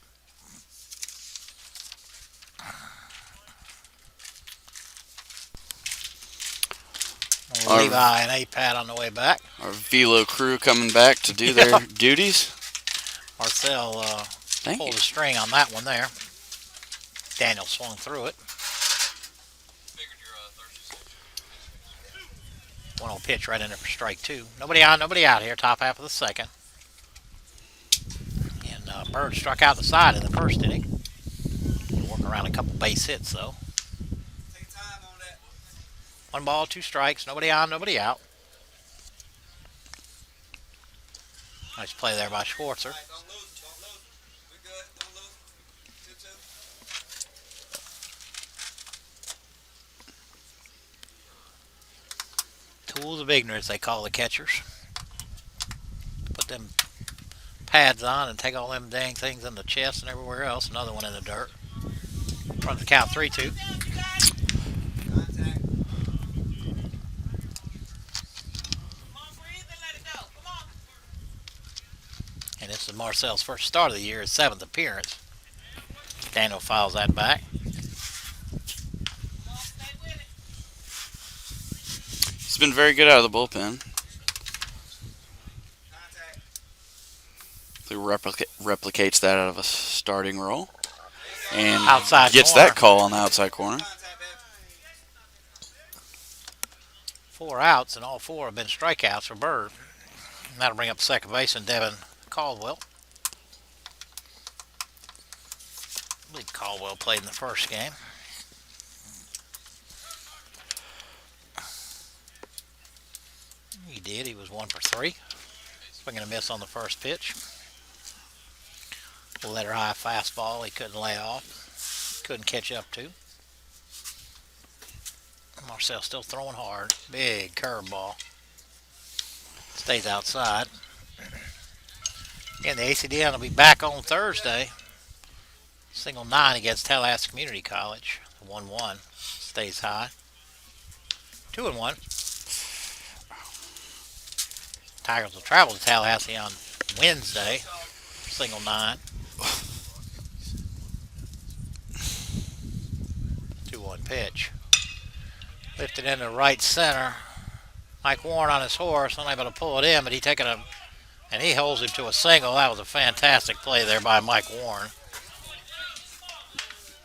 Levi and A-Pat on the way back. Our Velo crew coming back to do their duties. Marcel pulled a string on that one there. Daniel swung through it. One will pitch right in there for strike two. Nobody on, nobody out here. Top half of the second. And Bird struck out the side in the first inning. Working around a couple base hits though. One ball, two strikes. Nobody on, nobody out. Nice play there by Schwartzer. Tools of ignorance, they call the catchers. Put them pads on and take all them dang things in the chest and everywhere else. Another one in the dirt. Run the count 3-2. And this is Marcel's first start of the year, his 7th appearance. Daniel files that back. He's been very good out of the bullpen. He replicates that out of a starting role. And Outside gets corner. that call on the outside corner. 4 outs, and all 4 have been strikeouts for Bird. And that'll bring up second baseman Devin Caldwell. I believe Caldwell played in the first game. He did. He was 1 for 3. Swinging a miss on the first pitch. A letter high fastball he couldn't lay off. Couldn't catch up to. Marcel still throwing hard. Big curveball. Stays outside. And the ACDN will be back on Thursday. Single 9 against Tallahassee Community College. 1-1. Stays high. 2-1. Tigers will travel to Tallahassee on Wednesday. Single 9. 2-1 pitch. Lifted into right center. Mike Warren on his horse, unable to pull it in, but he holds him to a single. That was a fantastic play there by Mike Warren.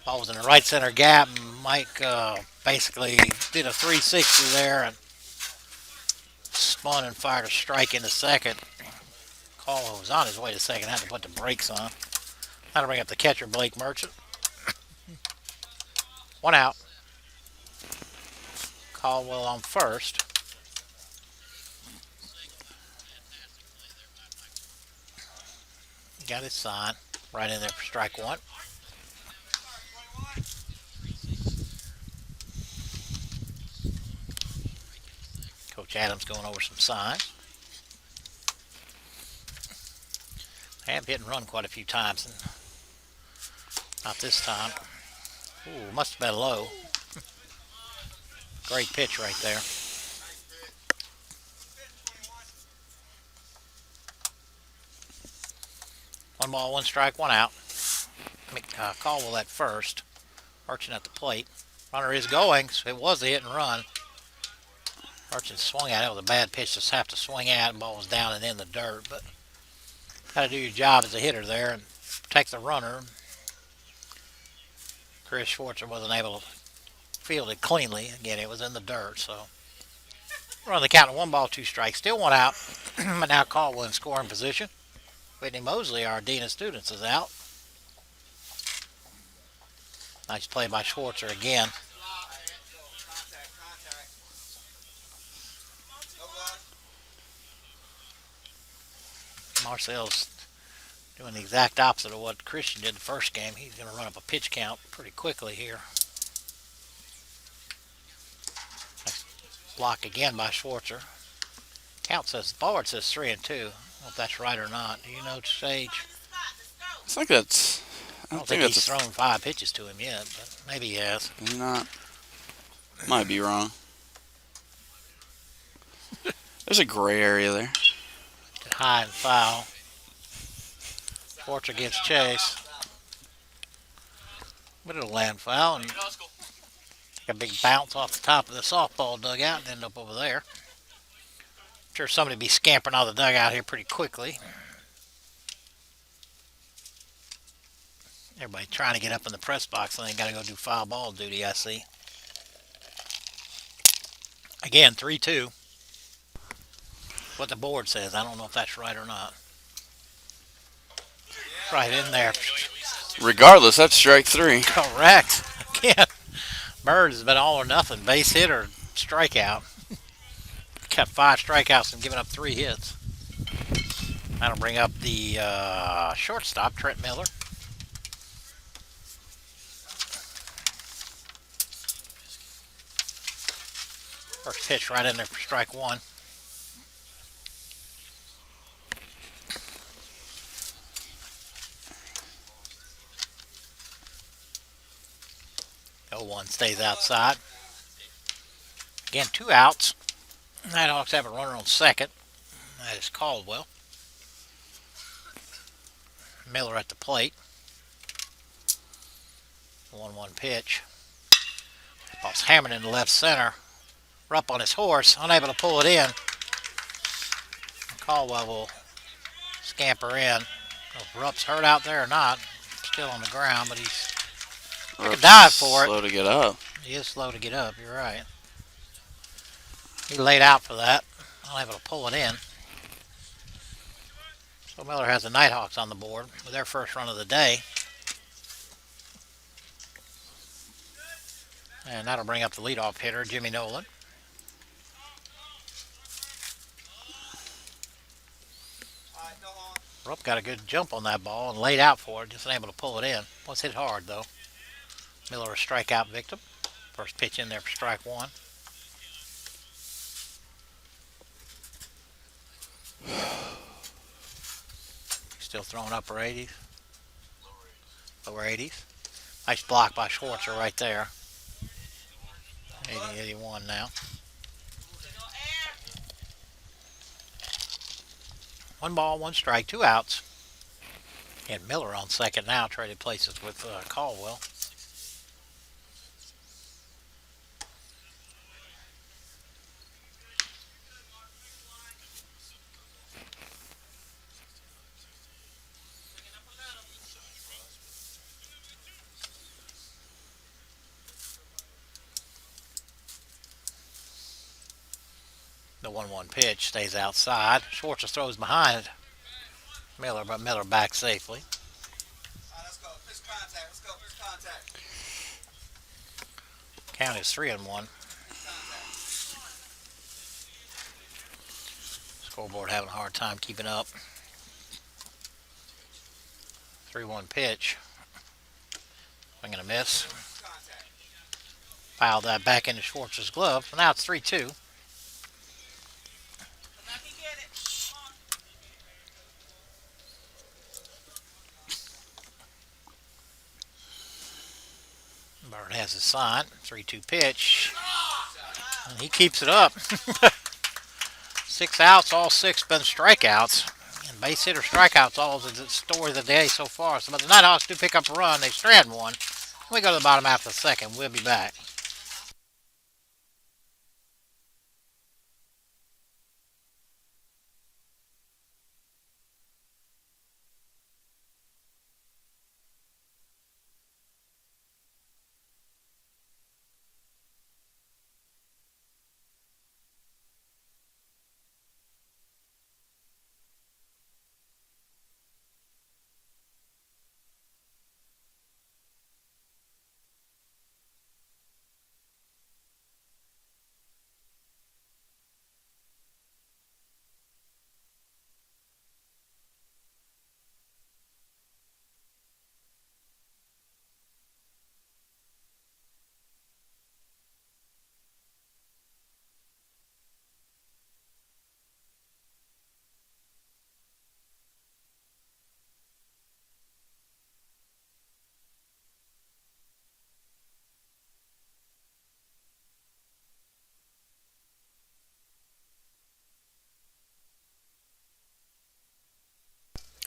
Ball was in the right center gap, and Mike basically did a 360 there and spun and fired a strike into second. Caldwell was on his way to second, had to put the brakes on. That'll bring up the catcher, Blake Merchant. 1 out. Caldwell on first. Got his sign right in there for strike 1. Coach Adams going over some signs. I have hit and run quite a few times. And not this time. Ooh, must have been low. Great pitch right there. One ball, one strike, 1 out. Caldwell at first. Merchant at the plate. Runner is going, so it was a hit and run. Merchant swung at it. It was a bad pitch to have to swing at. The ball was down and in the dirt, but got to do your job as a hitter there and protect the runner. Chris Schwartzer wasn't able to field it cleanly. Again, it was in the dirt, so run the count of 1 ball, 2 strikes. Still 1 out, but now Caldwell in scoring position. Whitney Mosley, our Dean of Students, is out. Nice play by Schwartzer again. Marcel's doing the exact opposite of what Christian did the first game. He's going to run up a pitch count pretty quickly here. Nice block again by Schwartzer. Count says, forward says 3-2. I don't know if that's right or not. Do you know, Sage? I think that's... I don't think he's thrown 5 pitches to him yet, but maybe he has. Maybe not. Might be wrong. There's a gray area there. High and foul. Schwartz against Chase. But it'll land foul and a big bounce off the top of the softball dugout and end up over there. I'm sure somebody will be scampering out of the dugout here pretty quickly. Everybody trying to get up in the press box and they got to go do foul ball duty, I see. Again, 3-2. What the board says. I don't know if that's right or not. Right in there. Regardless, that's strike 3. Correct. Again, Bird has been all or nothing. Base hit or strikeout. Got 5 strikeouts and given up 3 hits. That'll bring up the shortstop, Trent Miller. First pitch right in there for strike 1. One stays outside. Again, 2 outs. Nighthawks have a runner on second. That is Caldwell. Miller at the plate. 1-1 pitch. Ball's hammered into left center. Rupp on his horse, unable to pull it in. Caldwell will scamper in. If Rupp's hurt out there or not, still on the ground, but he's took a dive for it. Slow to get up. He is slow to get up, you're right. He laid out for that, unable to pull it in. So Miller has the Nighthawks on the board with their first run of the day. And that'll bring up the leadoff hitter, Jimmy Nolan. Rupp got a good jump on that ball and laid out for it, just unable to pull it in. Was hit hard, though. Miller a strikeout victim. First pitch in there for strike 1. Still throwing upper 80s. Lower 80s. Nice block by Schwartzer right there. 80-81 now. 1 ball, 1 strike, 2 outs. And Miller on second now, traded places with Caldwell. The 1-1 pitch stays outside. Schwartzer throws behind Miller, but Miller back safely. Let's go. Pitch contact. Let's go. Pitch contact. Count is 3-1. Scoreboard having a hard time keeping up. 3-1 pitch. Swing and a miss. Fouled that back into Schwartz's glove. So now it's 3-2. Bird has his sign. 3-2 pitch. And he keeps it up. 6 outs, all 6 been strikeouts. And base hitter strikeouts, all is the story of the day so far. So, but the Nighthawks do pick up a run. They strand one. We go to the bottom half of the second. We'll be back.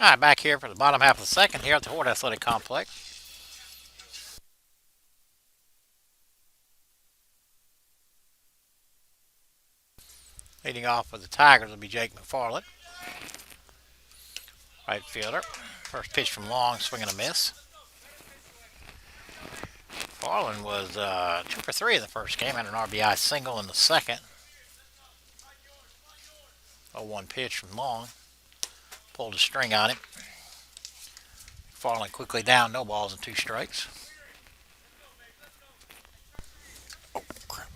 All right, back here for the bottom half of the second here at the Hord Athletic Complex. Leading off with the Tigers will be Jake McFarland, right fielder. First pitch from long, swing and a miss. McFarland was 2 for 3 in the first game, had an RBI single in the second. 0-1 pitch from long, pulled a string on him. McFarland quickly down, no balls and 2 strikes. Oh, crap.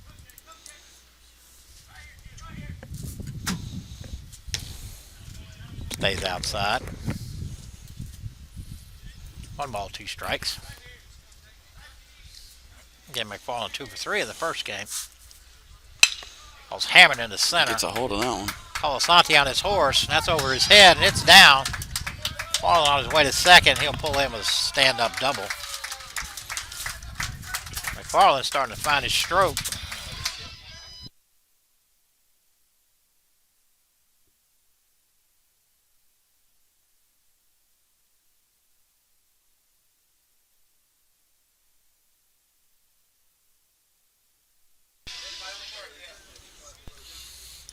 Stays outside. 1 ball, 2 strikes. Again, McFarland 2 for 3 in the first game. Ball's hammered into center. Gets a hold of that one. Colasanti on his horse, and that's over his head, and it's down. McFarland on his way to second. He'll pull in with a stand-up double. McFarland's starting to find his stroke.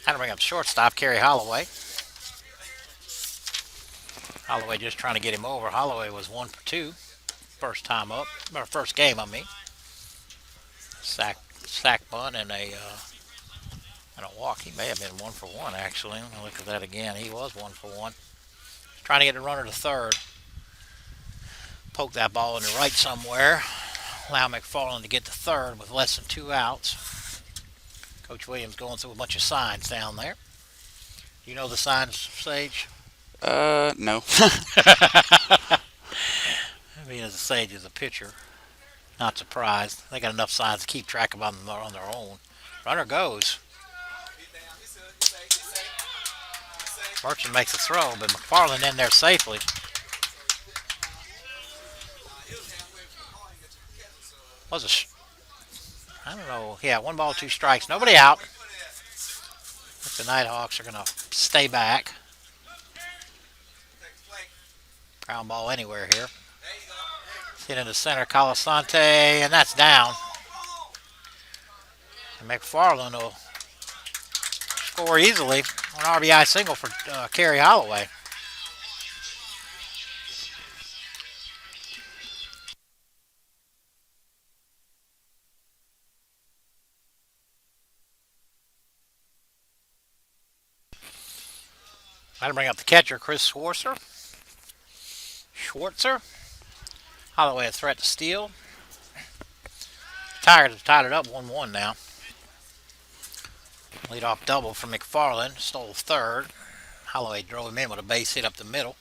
Had to bring up shortstop, Kerry Holloway. Holloway just trying to get him over. Holloway was 1 for 2. First time up, or first game, I mean. Sack bunt and a walk. He may have been 1 for 1, actually. Let me look at that again. He was 1 for 1. Trying to get the runner to third. Poke that ball in the right somewhere. Allow McFarland to get to third with less than 2 outs. Coach Williams going through a bunch of signs down there. You know the signs, Sage? No. I mean, as a Sage is a pitcher. Not surprised. They got enough signs to keep track of them on their own. Runner goes. Merchant makes a throw, but McFarland in there safely. I don't know. Yeah, 1 ball, 2 strikes. Nobody out. The Nighthawks are going to stay back. Ground ball anywhere here. Hit into center, Colasanti, and that's down. And McFarland will score easily. An RBI single for Kerry Holloway. Got to bring up the catcher, Chris Schwartzer. Holloway a threat to steal. Tigers have tied it up 1-1 now. Lead off double from McFarland. Stole third. Holloway drove him in with a base hit up the middle.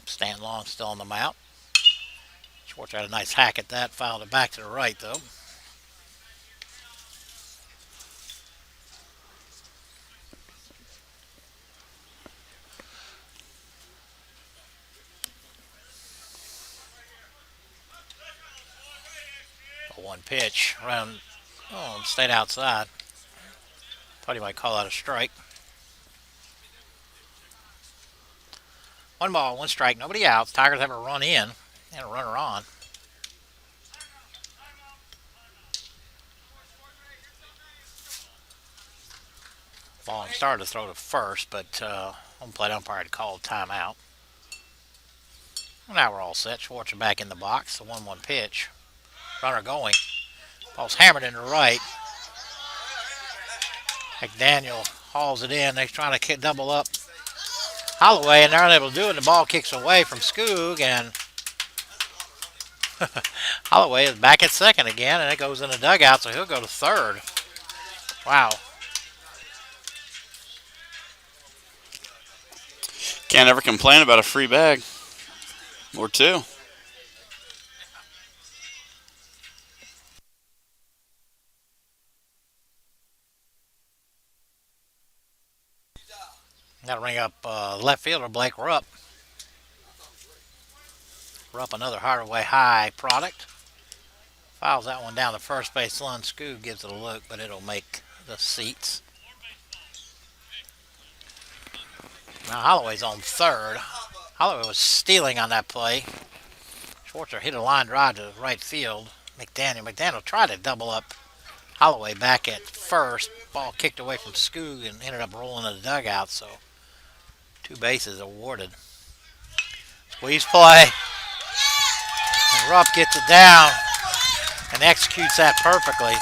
Stan Long still on the mount. Schwartz had a nice hack at that. Fouled it back to the right, though. A 1 pitch. Around. Oh, stayed outside. Thought he might call out a strike. 1 ball, 1 strike, nobody out. Tigers have a run in and a runner on. Long started to throw to first, but home plate umpire had called timeout. Well, now we're all set. Schwartzer back in the box. The 1-1 pitch. Runner going. Ball's hammered into right. McDaniel hauls it in. They're trying to double up Holloway, and they're unable to do it. The ball kicks away from Skoog, and Holloway is back at second again, and it goes in the dugout, so he'll go to third. Wow. Can't ever complain about a free bag. Or 2. Got to ring up left fielder Blake Rupp. Rupp, another Hardaway High product. Fouls that one down the first base. Lund Skoog gives it a look, but it'll make the seats. Now Holloway's on third. Holloway was stealing on that play. Schwartzer hit a line drive to right field. McDaniel tried to double up Holloway back at first. Ball kicked away from Skoog and ended up rolling in the dugout. So 2 bases awarded. Squeeze play. And Rupp gets it down and executes that perfectly.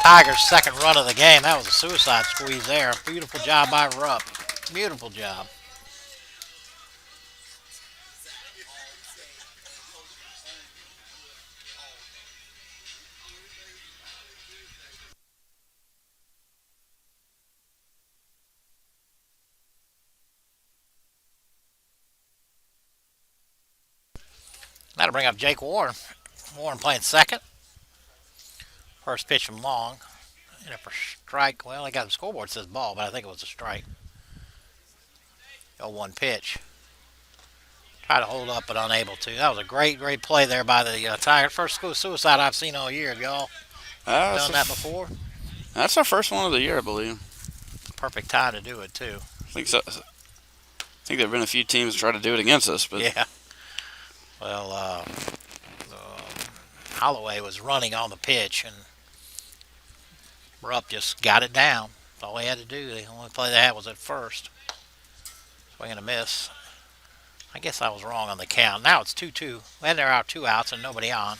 Tigers' second run of the game. That was a suicide squeeze there. Beautiful job by Rupp. Beautiful job. That'll bring up Jake Warren. Warren playing second. First pitch from Long. And for strike, well, I got the scoreboard says ball, but I think it was a strike. 0-1 pitch. Try to hold up, but unable to. That was a great play there by the Tigers. First suicide I've seen all year. Have y'all done that before? That's our first one of the year, I believe. Perfect time to do it, too. I think so. I think there have been a few teams that try to do it against us, but yeah. Well, Holloway was running on the pitch, and Rupp just got it down. That's all he had to do. The only play they had was at first. Swing and a miss. I guess I was wrong on the count. Now it's 2-2. And there are 2 outs and nobody on.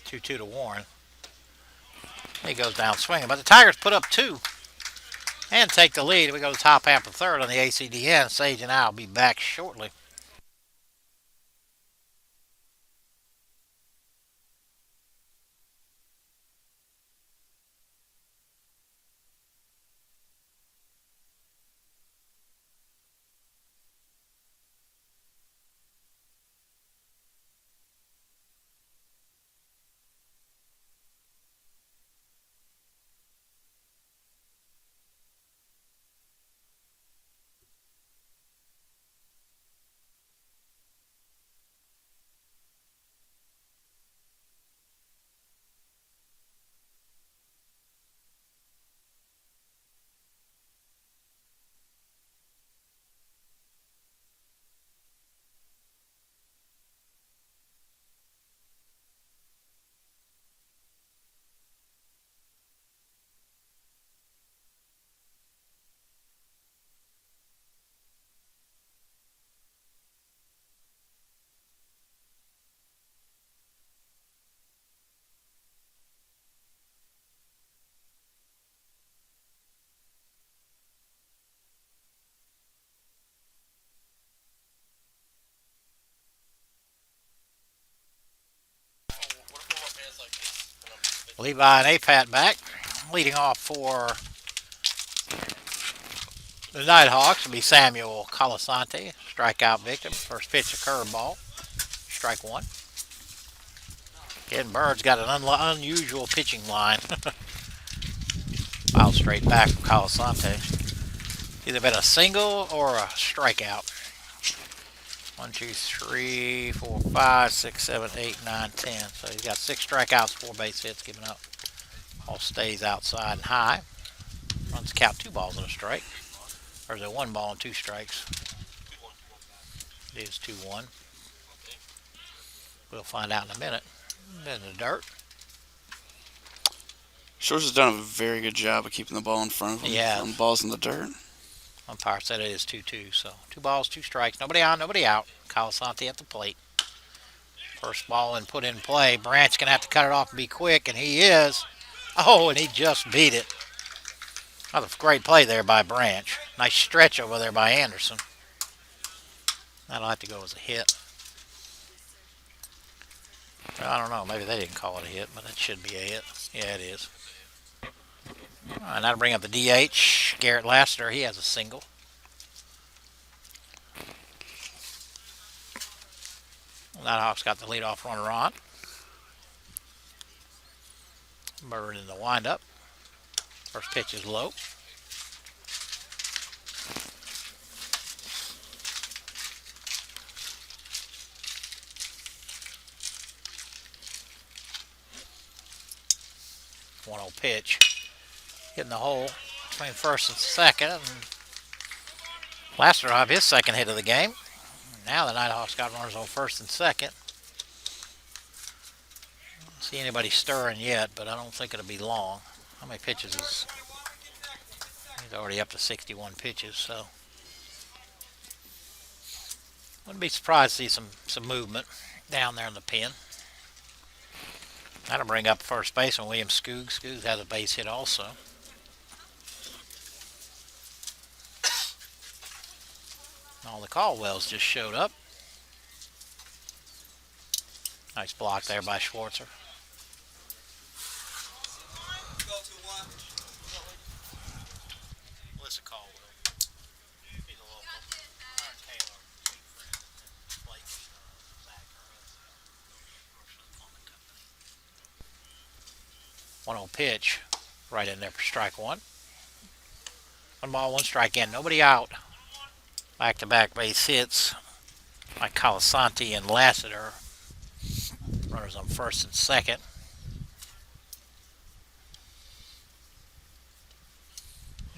2-2 to Warren. He goes down swinging. But the Tigers put up 2 and take the lead. We go to the top half of third on the ACDN. Sage and I will be back shortly. Levi and Apat back. Leading off for the Nighthawks will be Samuel Colasante, strikeout victim. First pitch, a curveball. Strike 1. Again, Bird's got an unusual pitching line. Foul straight back from Colasante. Either been a single or a strikeout. 1, 2, 3, 4, 5, 6, 7, 8, 9, 10. So he's got 6 strikeouts, 4 base hits given up. All stays outside and high. Runs count 2 balls and a strike. Or is it 1 ball and 2 strikes? It is 2-1. We'll find out in a minute. In the dirt. Shores has done a very good job of keeping the ball in front of him. Yeah. On balls in the dirt. Umpire said it is 2-2. So 2 balls, 2 strikes. Nobody on, nobody out. Colasante at the plate. First ball and put in play. Branch going to have to cut it off and be quick, and he is. Oh, and he just beat it. Another great play there by Branch. Nice stretch over there by Anderson. That'll have to go as a hit. Well, I don't know. Maybe they didn't call it a hit, but it should be a hit. Yeah, it is. All right, now to bring up the DH, Garrett Lassiter. He has a single. Nighthawks got the leadoff runner on. Bird in the windup. First pitch is low. One-0 pitch. hitting the hole between first and second. And Lassiter have his second hit of the game. Now the Nighthawks got runners on first and second. Don't see anybody stirring yet, but I don't think it'll be long. How many pitches is... He's already up to 61 pitches, so... Wouldn't be surprised to see some movement down there in the pen. That'll bring up first baseman William Skoogs. Skoogs has a base hit also. All the Caldwells just showed up. Nice block there by Schwartzer. Go to one. Melissa Caldwell. He's a local. Aaron Taylor. Blake, Zach, 1-0 pitch. Right in there for strike one. 1 ball, 1 strike in. Nobody out. Back-to-back base hits by Colasanti and Lassiter. Runners on first and second.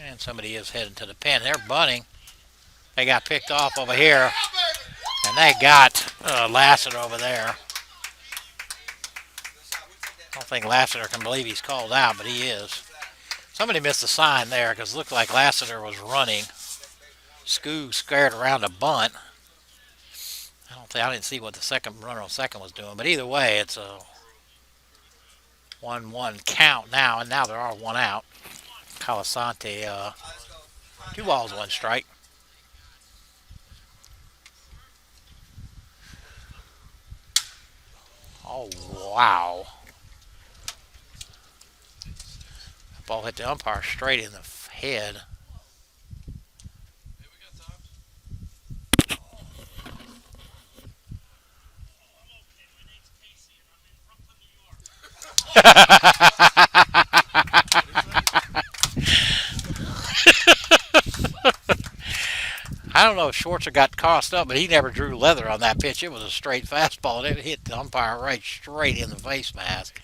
And somebody is heading to the pen. They're bunting. They got picked off over here. And they got Lassiter over there. I don't think Lassiter can believe he's called out, but he is. Somebody missed a sign there because it looked like Lassiter was running. Skoog scared around a bunt. I didn't see what the second runner on second was doing, but either way, it's a 1-1 count now, and now there are 1 out. Colasanti, 2 balls, 1 strike. Oh, wow. That ball hit the umpire straight in the head. I don't know if Schwartzer got tossed up, but he never drew leather on that pitch. It was a straight fastball, and it hit the umpire right straight in the face mask.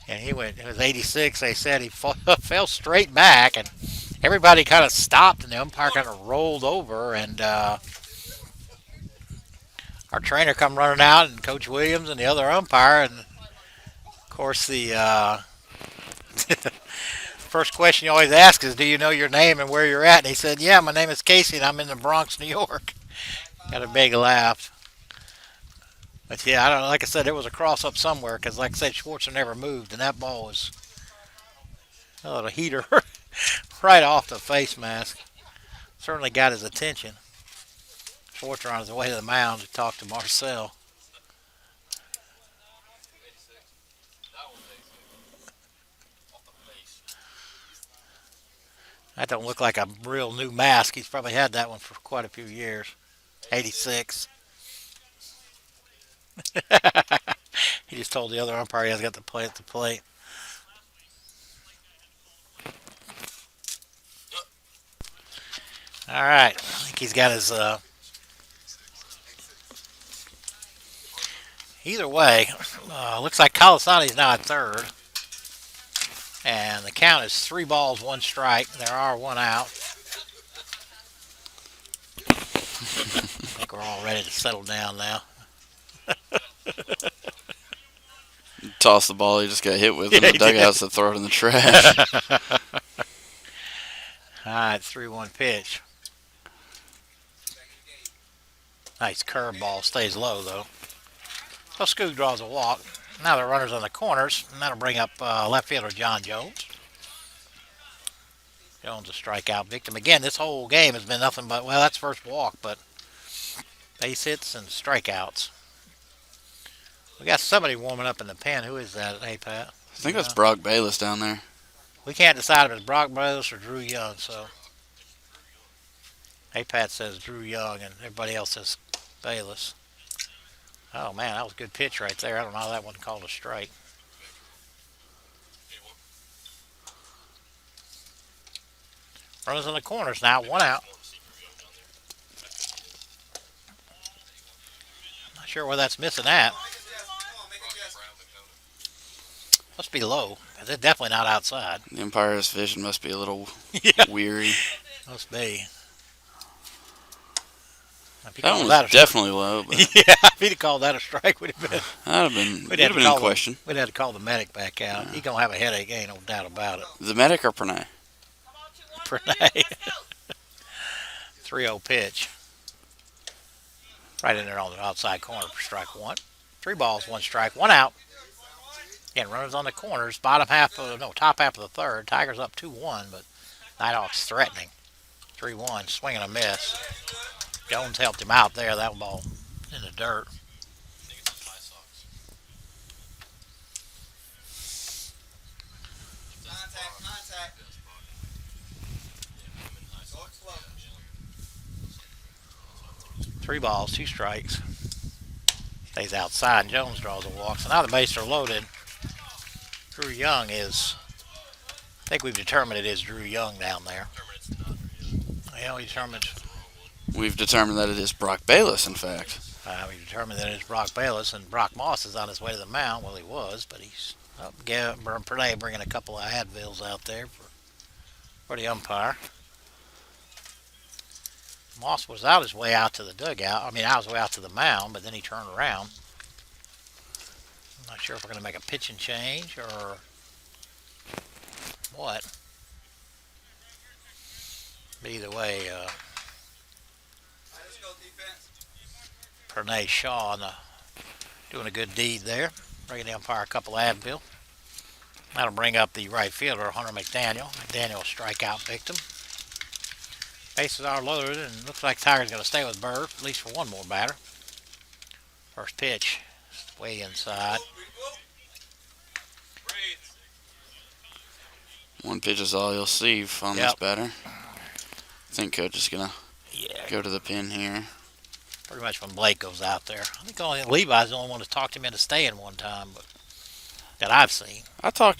And he went, it was 86, they said. He fell straight back, and everybody kind of stopped, and the umpire kind of rolled over, and our trainer come running out, and Coach Williams and the other umpire, and of course the first question you always ask is, do you know your name and where you're at? And he said, yeah, my name is Casey, and I'm in the Bronx, New York. Got a big laugh. But yeah, I don't know, like I said, there was a cross up somewhere because, like I said, Schwartzer never moved, and that ball was a little heater right off the face mask. Certainly got his attention. Schwartzer on his way to the mound to talk to Marcel. That don't look like a real new mask. He's probably had that one for quite a few years. 86. He just told the other umpire he has got to play at the plate. All right. I think he's got his... Either way, looks like Colasanti's now at third. And the count is 3 balls, 1 strike. There are 1 out. I think we're all ready to settle down now. Toss the ball he just got hit with in the dugouts to throw it in the trash. All right, 3-1 pitch. Nice curveball. Stays low, though. So Skoog draws a walk. Now the runner's on the corners, and that'll bring up left fielder John Jones. Jones a strikeout victim. Again, this whole game has been nothing but, well, that's first walk, but base hits and strikeouts. We got somebody warming up in the pen. Who is that? Hey, Pat? I think that's Brock Bayless down there. We can't decide if it's Brock Bayless or Drew Young, so. Hey, Pat says Drew Young, and everybody else says Bayless. Oh, man, that was a good pitch right there. I don't know how that wasn't called a strike. Runners in the corners now, 1 out. Not sure where that's missing at. Must be low. They're definitely not outside. The umpire's vision must be a little Yeah. weary. Must be. If he That one called was that a definitely low, but yeah, if he'd have called that a strike, would have been. that'd have been We'd would have have to been in call question. we'd have to call the medic back out. He's gonna have a headache, ain't no doubt about it. The medic or Pranay? Pranay. 3-0 pitch. Right in there on the outside corner for strike one. 3 balls, 1 strike, 1 out. Again, runners on the corners. Top half of the third. Tigers up 2-1, but Nighthawks threatening. 3-1, swing and a miss. Jones helped him out there. That ball in the dirt. I think it's his high socks. Contact. Go slow. 3 balls, 2 strikes. Stays outside, and Jones draws a walk. So now the bases are loaded. Drew Young is, I think we've determined it is Drew Young down there. Well, we determined We've determined that it is Brock Bayless, in fact. that it's Brock Bayless, and Brock Moss is on his way to the mound. Well, he was, but he's up. Pernay bringing a couple of Advils out there for the umpire. Moss was out his way out to the dugout. Out his way out to the mound, but then he turned around. I'm not sure if we're going to make a pitching change or what. But either way, Let's go defense. Pernay Shaw doing a good deed there. Bringing the umpire a couple of Advil. That'll bring up the right fielder, Hunter McDaniel. McDaniel, strikeout victim. Bases are loaded, and looks like Tiger's going to stay with Bird, at least for one more batter. First pitch, way inside. One pitch is all you'll see on this Yep. batter. I think Coach is going to Yeah, go to the pin here. pretty much when Blake goes out there. I think only Levi's the only one to talk him into staying one time, but that I've seen. I talked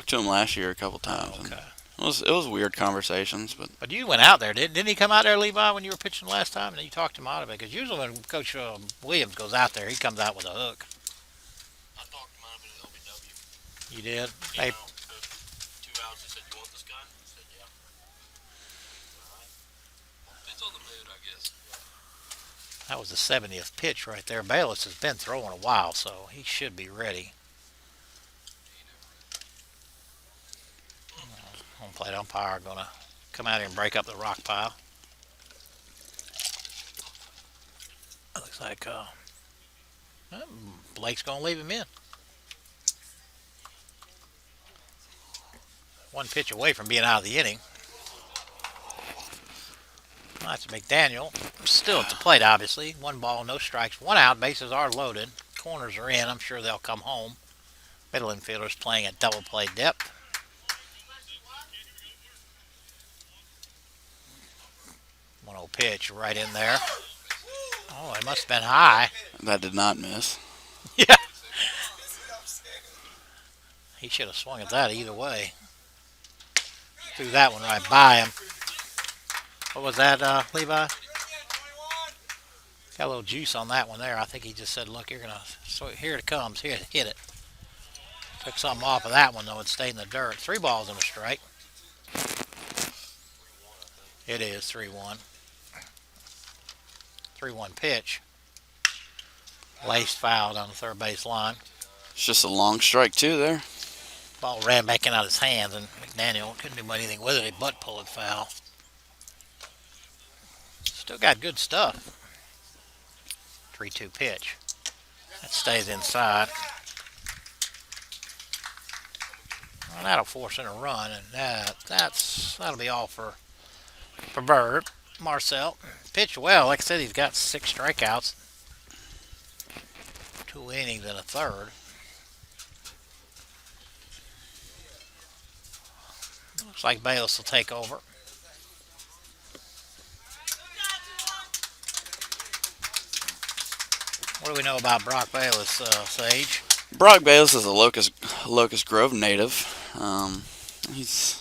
to him last year a couple times. and Okay. It was weird conversations, but But you went out there, didn't he come out there, Levi, when you were pitching last time? And you talked him out of it? Because usually when Coach Williams goes out there, he comes out with a hook. I talked him out of it at LBW. You did? You Hey, know, the 2 outs, he said, "You want this guy?" I said, "Yeah." All right. It's on the mood, I guess. that was the 70th pitch right there. Bayless has been throwing a while, so he should be ready. Home plate umpire going to come out here and break up the rock pile. Looks like Blake's going to leave him in. One pitch away from being out of the inning. That's McDaniel. Still at the plate, obviously. 1 ball, no strikes, 1 out. Bases are loaded. Corners are in. I'm sure they'll come home. Middle infielders playing at double play depth. 1-0 pitch right in there. Oh, it must have been high. that did not miss. Yeah. He should have swung at that either way. Threw that one right by him. What was that, Levi? Got a little juice on that one there. I think he just said, look, so here it comes. Here, hit it. Took something off of that one, though. It stayed in the dirt. 3 balls and a strike. It is 3-1. 3-1 pitch. Laced foul down the third base line. It's just a long strike, too, there. Ball ran back in out of his hands, and McDaniel couldn't do anything with it. But pull it foul. Still got good stuff. 3-2 pitch. That stays inside. Well, that'll force in a run, and that'll be all for Bird. Marcel pitched well. Like I said, he's got 6 strikeouts, 2 innings and a third. Looks like Bayless will take over. What do we know about Brock Bayless, Sage? Brock Bayless is a Locust Grove native. He's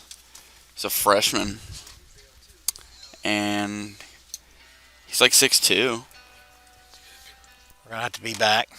a freshman, and he's like 6'2". We're going to have to be back.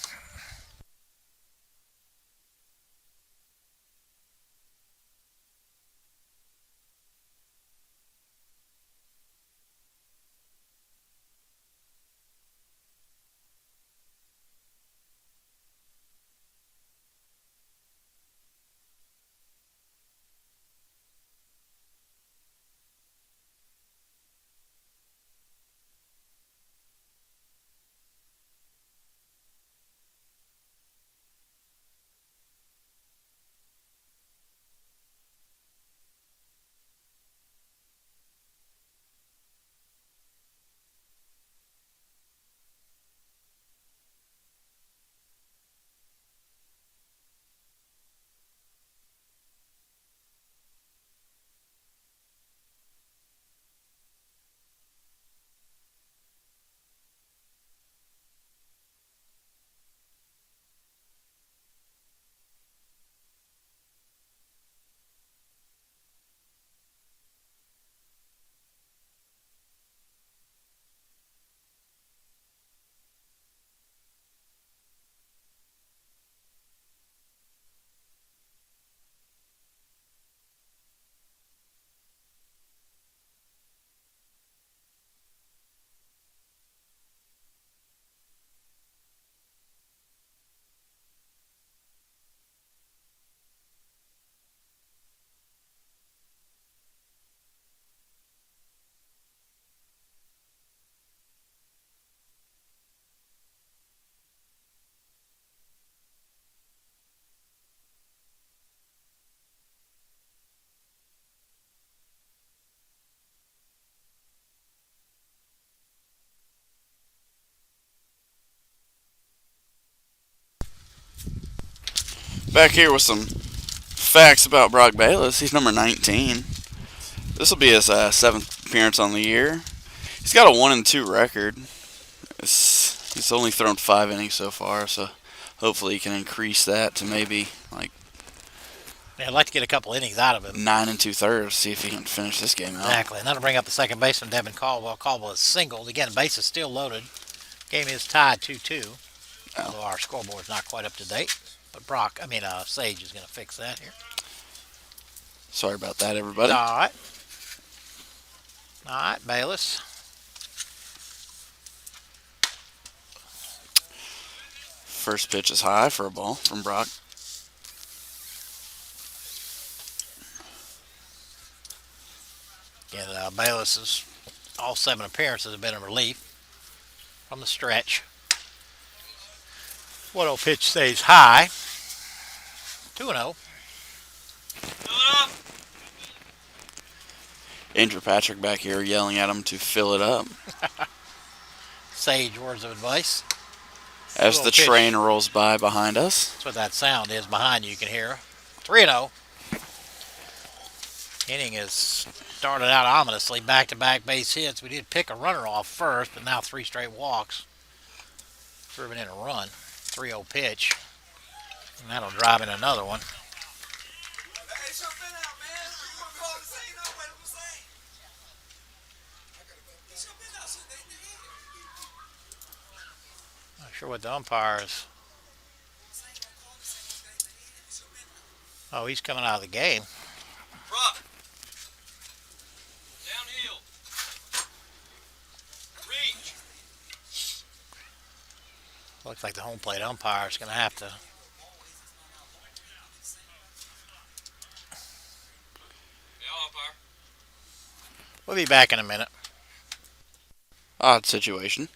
Back here with some facts about Brock Bayless. He's number 19. This will be his 7th appearance on the year. He's got a 1-2 record. He's only thrown 5 innings so far, so hopefully he can increase that to maybe like Yeah, I'd like to get a couple innings out of him. 9 2/3. See if he can finish this game out. Exactly, and that'll bring up the second baseman, Devin Caldwell. Caldwell is singled. Again, base is still loaded. Game is tied 2-2. Although our scoreboard's not quite up to date. But Sage is going to fix that here. Sorry about that, everybody. All right, Bayless. First pitch is high for a ball from Brock. Again, Bayless's all 7 appearances have been in relief from the stretch. 1-0 pitch stays high. 2-0. Andrew Patrick back here yelling at him to fill it up. Sage words of advice. As the train rolls by behind us. That's what that sound is behind you. You can hear 3-0. Inning has started out ominously. Back-to-back base hits. We did pick a runner off first, but now 3 straight walks. Driven in a run. 3-0 pitch. And that'll drive in another one. Hey, show been out, man. You want to call the same? No, what I'm saying. Show been out, so they Not sure what the umpire is. Oh, he's coming out of the game. Brock. Downhill. Reach. Looks like the home plate umpire is going to have to. Yeah, umpire. We'll be back in a minute. Odd situation.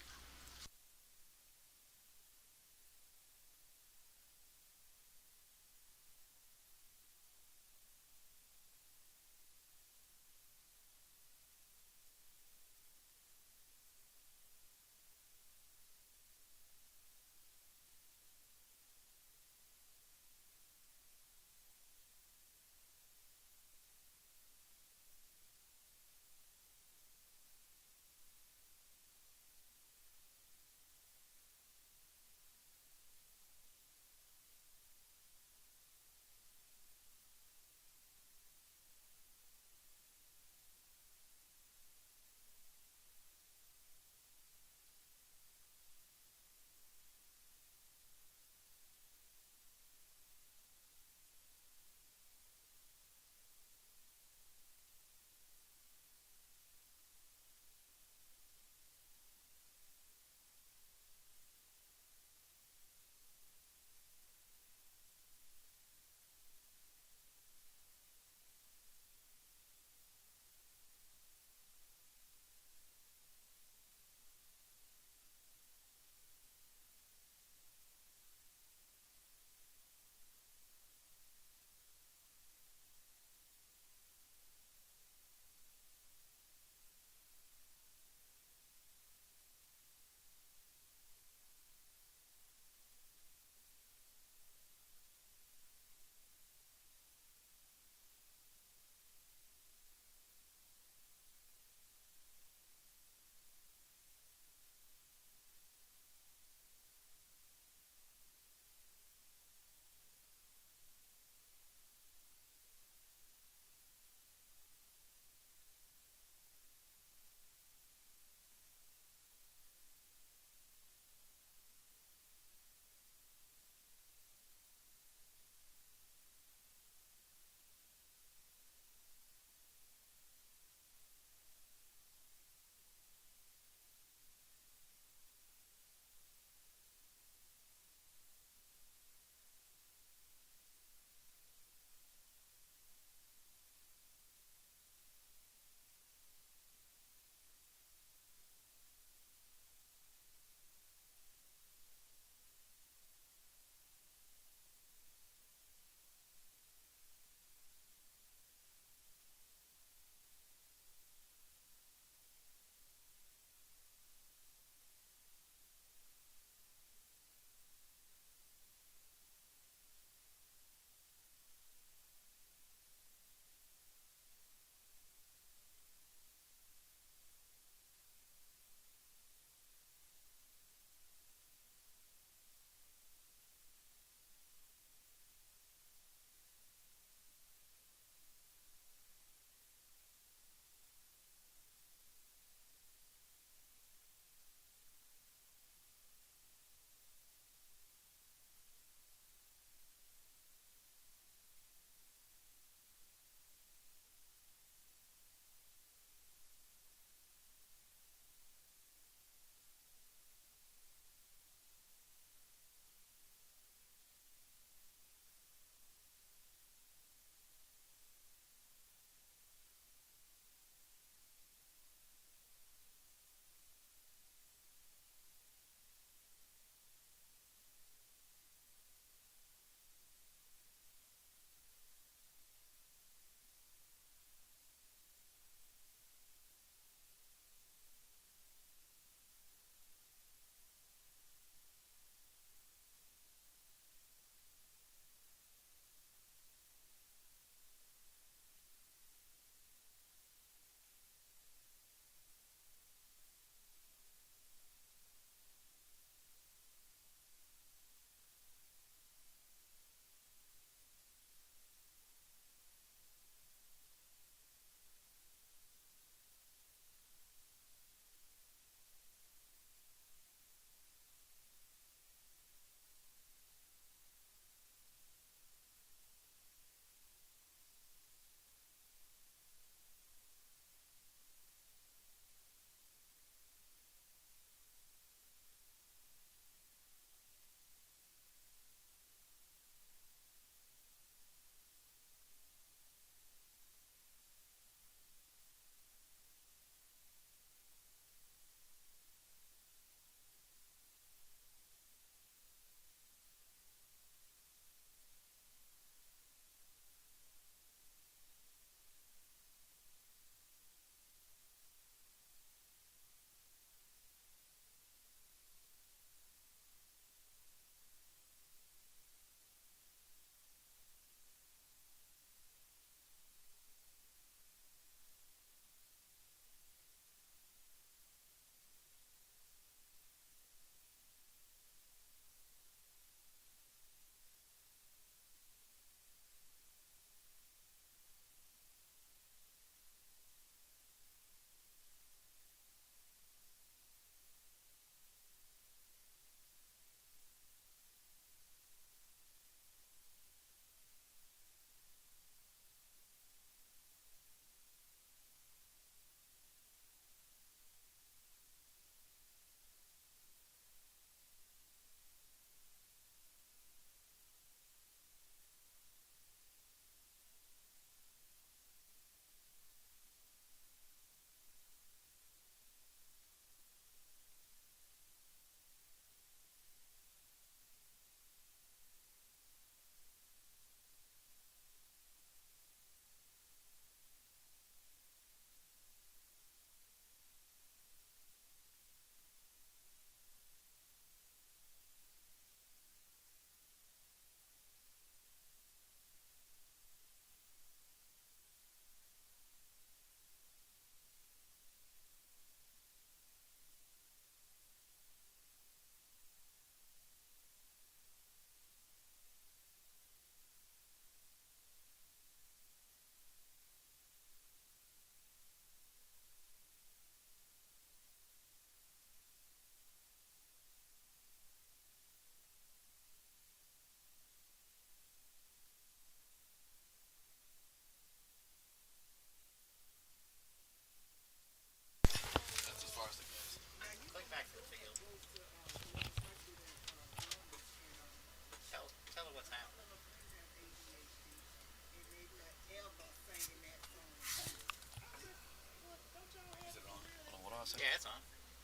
Yeah, it's on.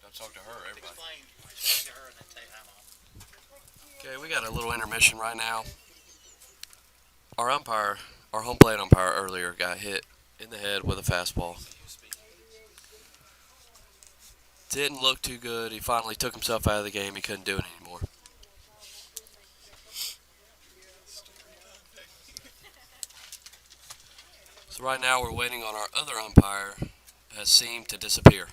Don't talk to her, everybody. Explain to her and then say I'm on. Okay, we got a little intermission right now. Our umpire, our home plate umpire earlier got hit in the head with a fastball. Didn't look too good. He finally took himself out of the game. He couldn't do it anymore. So right now we're waiting on our other umpire, has seemed to disappear.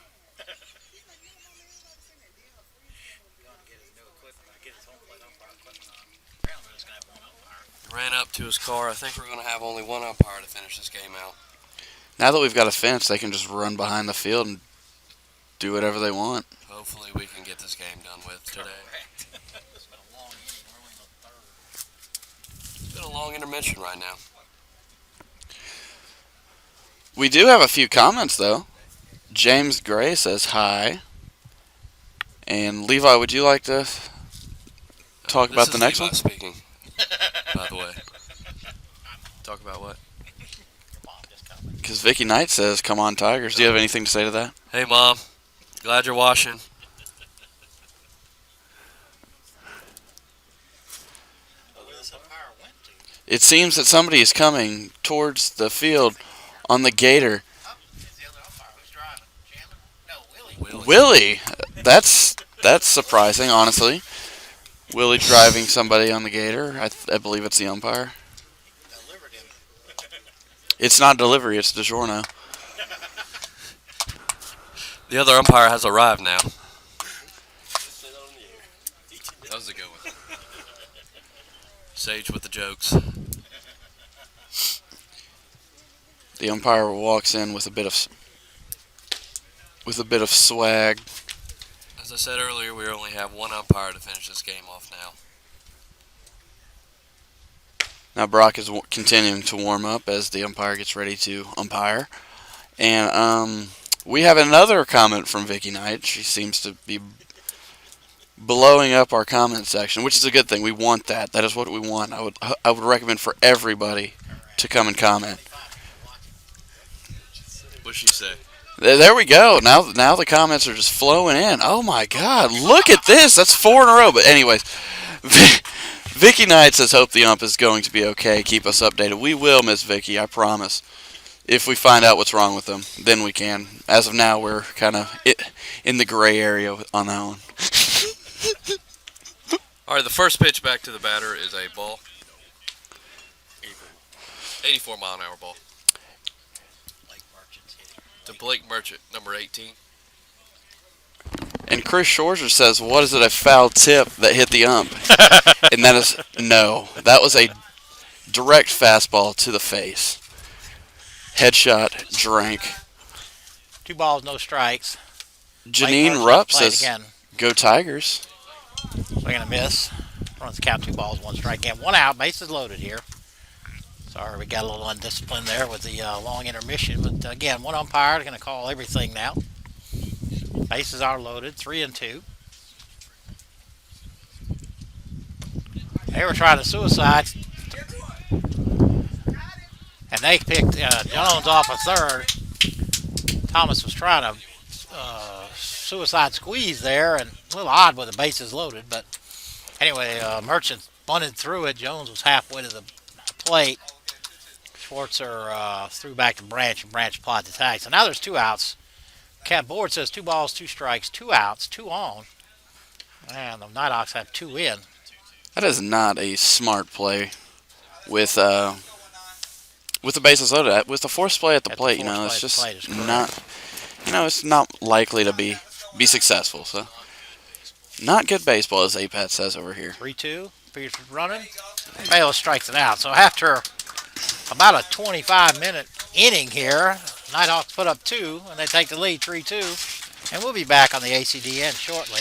Ran up to his car. I think we're going to have only one umpire to finish this game out. Now that we've got a fence, they can just run behind the field and do whatever they want. Hopefully we can get this game done with today. It's been a long intermission right now. We do have a few comments, though. James Gray says hi. And Levi, would you like to talk about the next Levi one? Speaking, by the way. Talk about what? Because Vicky Knight says, come on, Tigers. Do you have anything to say to that? Hey, Mom. Glad you're washing. It seems that somebody is coming towards the field on the gator. Willie. That's surprising, honestly. Willie driving somebody on the gator. I believe it's the umpire. It's not delivery, it's DiGiorno. The other umpire has arrived now. That was a good one. Sage with the jokes. The umpire walks in with a bit of swag. As I said earlier, we only have one umpire to finish this game off now. Now Brock is continuing to warm up as the umpire gets ready to umpire. And we have another comment from Vicky Knight. She seems to be blowing up our comment section, which is a good thing. We want that. That is what we want. I would recommend for everybody to come and comment. What'd she say? There we go. Now the comments are just flowing in. Oh my God! Look at this. That's 4 in a row. But anyways, Vicky Knight says, "Hope the ump is going to be okay. Keep us updated." We will, Miss Vicky. I promise. If we find out what's wrong with them, then we can. As of now, we're kind of in the gray area on that one. All right, the first pitch back to the batter is a ball. 84 mile an hour ball. To Blake Merchant, number 18. And Chris Schorzer says, "What is it, a foul tip that hit the ump?" And that is no. That was a direct fastball to the face. Headshot, drank. 2 balls, no strikes. Janine Rupp says, again. "Go Tigers." Swing and a miss. Runs the count, 2 balls, 1 strike. Again, 1 out. Bases loaded here. Sorry, we got a little undisciplined there with the long intermission. But again, 1 umpire is going to call everything now. Bases are loaded, 3 and 2. They were trying to suicide, and they picked Jones off a third. Thomas was trying to suicide squeeze there, and a little odd with the bases loaded. But anyway, Merchant bunted through it. Jones was halfway to the plate. Schwartzer threw back to Branch, and Branch applied the tag. So now there's 2 outs. Cat board says 2 balls, 2 strikes, 2 outs, 2 on. And the Nighthawks have 2 in. That is not a smart play with the bases loaded. With the force play at the plate, it's just not, it's not likely to be successful. So, not good baseball, as APAT says over here. 3-2. Peters running. Bayless strikes it out. So after about a 25-minute inning here, Nighthawks put up 2, and they take the lead 3-2. And we'll be back on the ACDN shortly.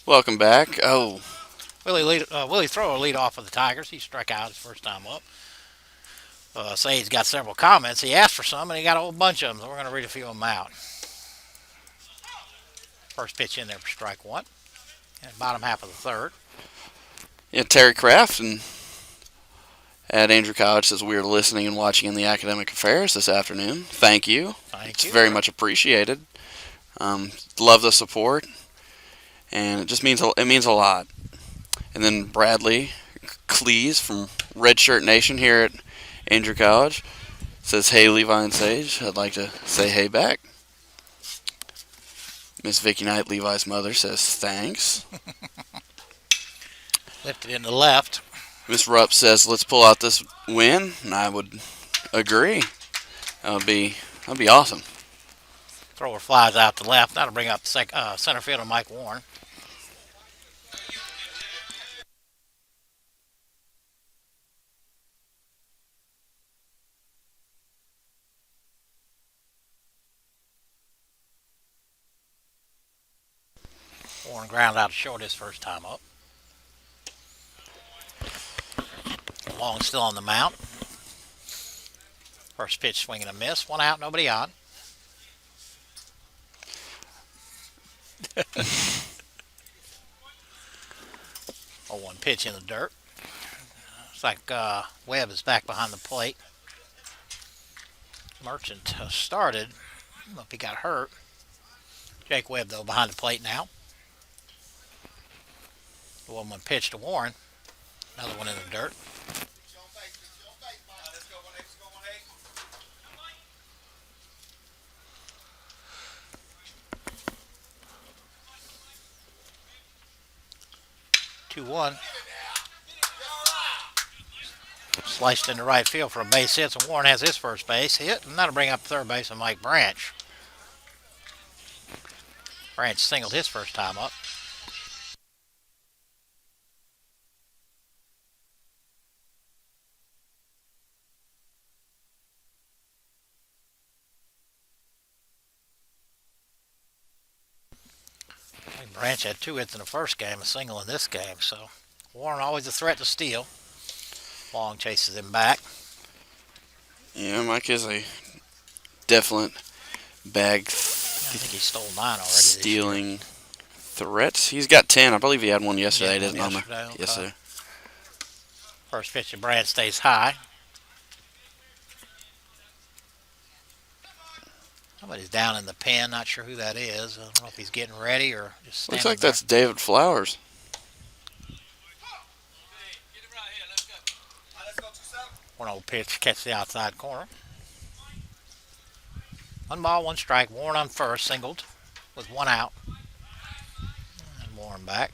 Welcome back. Oh, Willie Thrower lead off for the Tigers. He struck out his first time up. Sade's got several comments. He asked for some, and he got a whole bunch of them. So we're going to read a few of them out. First pitch in there for strike one. And bottom half of the third. yeah, Terry Kraft and at Andrew College says we are listening and watching in the academic affairs this afternoon. Thank you. Thank It's you. very much appreciated. Love the support, and it just means a lot. And then Bradley Cleese from Red Shirt Nation here at Andrew College says, "Hey Levi and Sage, I'd like to say hey back." Miss Vicky Knight, Levi's mother, says thanks. Lifted in the left. Miss Rupp says, "Let's pull out this win," and I would agree. That'd be awesome. Thrower flies out to left. That'll bring up center fielder Mike Warren. Warren ground out to short his first time up. Long still on the mound. First pitch swinging a miss. One out, nobody on. Oh, one pitch in the dirt. It's like Webb is back behind the plate. Merchant started. I don't know if he got hurt. Jake Webb, though, behind the plate now. The 1-1 pitch to Warren. Another one in the dirt. Two one. Sliced into right field for a base hit, so Warren has his first base hit, and that'll bring up third base of Mike Branch. Branch singled his first time up. Branch had 2 hits in the first game, a single in this game, so Warren always a threat to steal. Long chases him back. Yeah, Mike is a definite bag I think he stole 9 already. stealing threats. He's got 10. I believe he had one yesterday, Yeah, didn't he? yesterday, okay. Yes, sir. First pitch to Branch stays high. Somebody's down in the pen. Not sure who that is. I don't know if he's getting ready or just standing Looks like there. that's David Flowers. One old pitch, catch the outside corner. 1 ball, 1 strike. Warren on first, singled with 1 out. And Warren back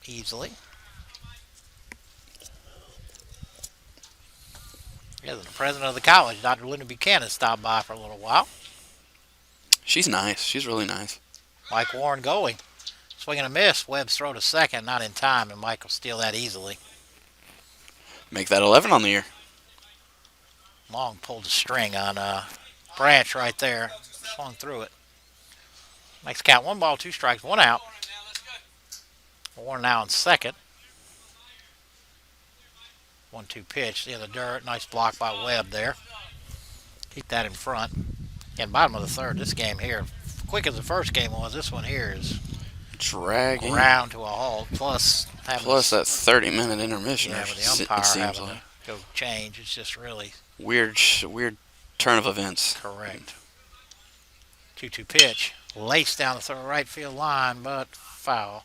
easily. Yeah, the president of the college, Dr. Linda Buchanan, stopped by for a little while. She's nice. She's really nice. Mike Warren going. Swing and a miss. Webb's throw to second, not in time, and Mike will steal that easily. Make that 11 on the year. Long pulled the string on Branch right there. Swung through it. Makes count 1 ball, 2 strikes, 1 out. Warren now in second. 1-2 pitch. In the dirt. Nice block by Webb there. Keep that in front. And bottom of the third. This game here, quick as the first game was, this one here is Dragging. ground to a halt. Plus that 30-minute intermission. Yeah, with the it umpire seems having like. to go change. It's just really Weird turn of events. correct. 2-2 pitch. Laced down the third right field line, but foul.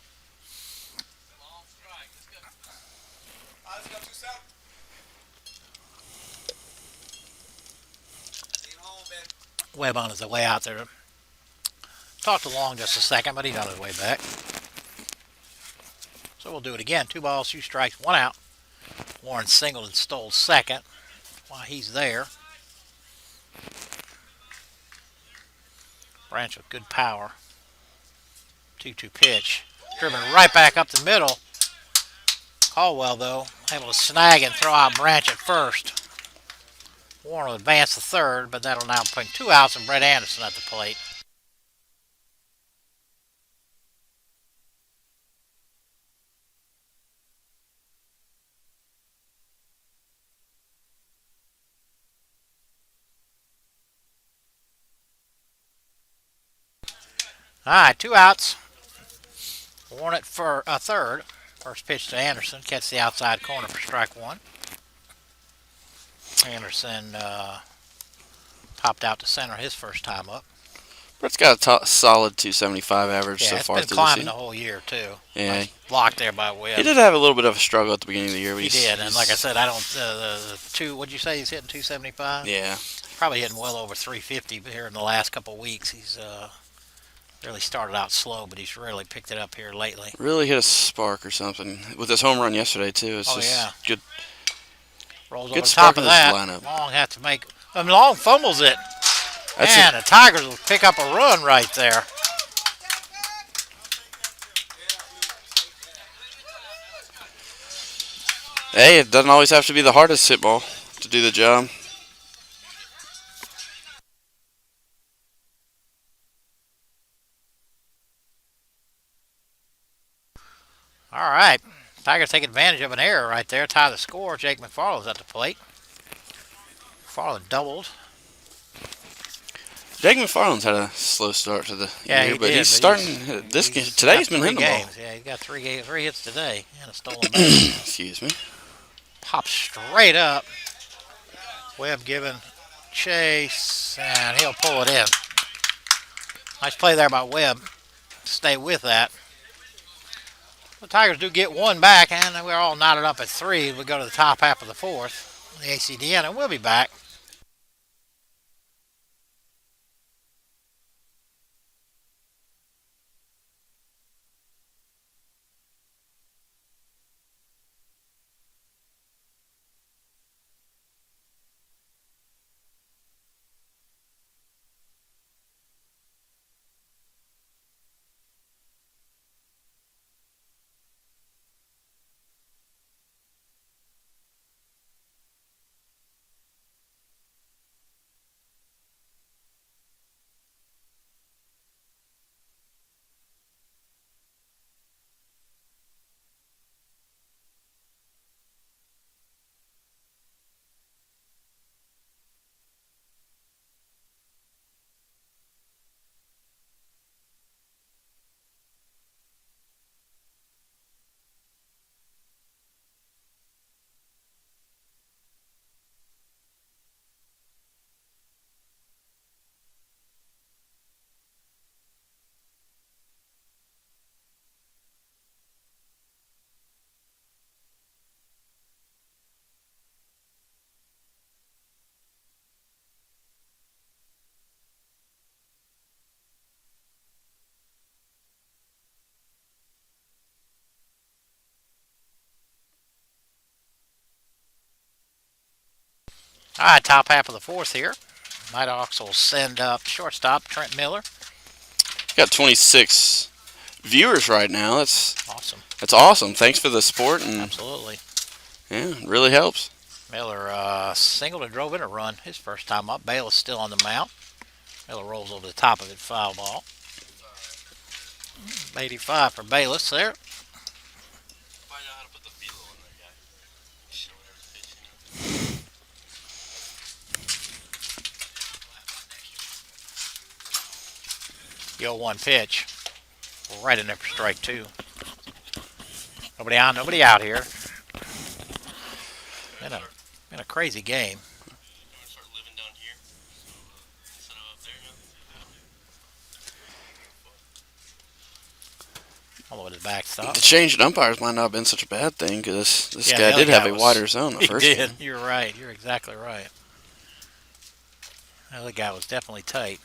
Webb on his way out there. Talked to Long just a second, but he's on his way back. So we'll do it again. 2 balls, 2 strikes, 1 out. Warren singled and stole second while he's there. Branch with good power. 2-2 pitch. Driven right back up the middle. Caldwell, though, able to snag and throw out Branch at first. Warren will advance to third, but that'll now bring 2 outs and Brett Anderson at the plate. All right, 2 outs. Warren for a third. First pitch to Anderson. Catch the outside corner for strike one. Anderson popped out to center his first time up. Brett's got a solid 275 average Yeah, so it's far been through the climbing season. the whole year too. Yeah, Nice block there by Webb. he did have a little bit of a struggle at the beginning of the year. But He did, and like I said, I don't. The two. What'd you say? He's hitting 275. Yeah. Probably hitting well over 350. But here in the last couple of weeks, he's really started out slow, but he's really picked it up here lately. Really hit a spark or something with his home run yesterday too. It's Oh, just yeah. good. Rolls Good over the spark top of in this that. lineup. Long has to make. Long fumbles it. That's Man, the Tigers will pick up a run right there. Hey, it doesn't always have to be the hardest hit ball to do the job. All right. Tigers take advantage of an error right there. Tie the score. Jake McFarland's at the plate. McFarland doubled. Jake McFarland's had a slow start to the Yeah, year, he but did, he's but starting this game. Today he's been hitting the ball. games. Yeah, he's got three hits today and a stolen base. Excuse me. Pops straight up. Webb giving chase, and he'll pull it in. Nice play there by Webb. Stay with that. The Tigers do get one back, and we're all knotted up at 3. We go to the top half of the fourth, the ACDN, and we'll be back. All right, top half of the fourth here. Nighthawks will send up shortstop Trent Miller. Got 26 viewers right now. Awesome. That's awesome. Thanks for the support, and Absolutely. yeah, it really helps. Miller singled and drove in a run his first time up. Bayless still on the mound. Miller rolls over the top of it, foul ball. 85 for Bayless there. Find out how to put the feel on that guy. Showing every pitch, The 0-1 pitch. Right in there for strike 2. Nobody on, nobody out here. Been a crazy game. You want to start living down here instead of up there, All the way to the backstop. The change in umpires might not have been such a bad thing because this Yeah, guy the did other have guy a was- wider zone the He first did. game. You're right. You're exactly right. The other guy was definitely tight.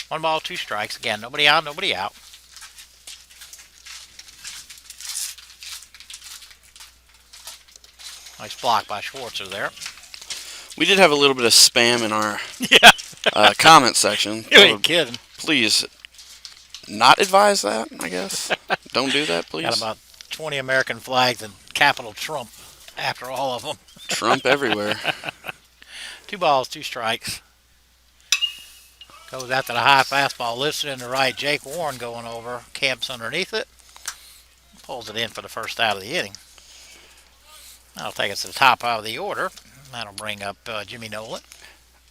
1 ball, 2 strikes. Again, nobody on, nobody out. Nice block by Schwartzer there. We did have a little bit of spam in our Yeah. comment section. You ain't kidding. Please not advise that, I guess. Don't do that, please. Got about 20 American flags and capital Trump after all of them. Trump everywhere. 2 balls, 2 strikes. Goes after the high fastball, lifts it in the right. Jake Warren going over, camps underneath it. Pulls it in for the first out of the inning. That'll take us to the top out of the order. That'll bring up Jimmy Nolan.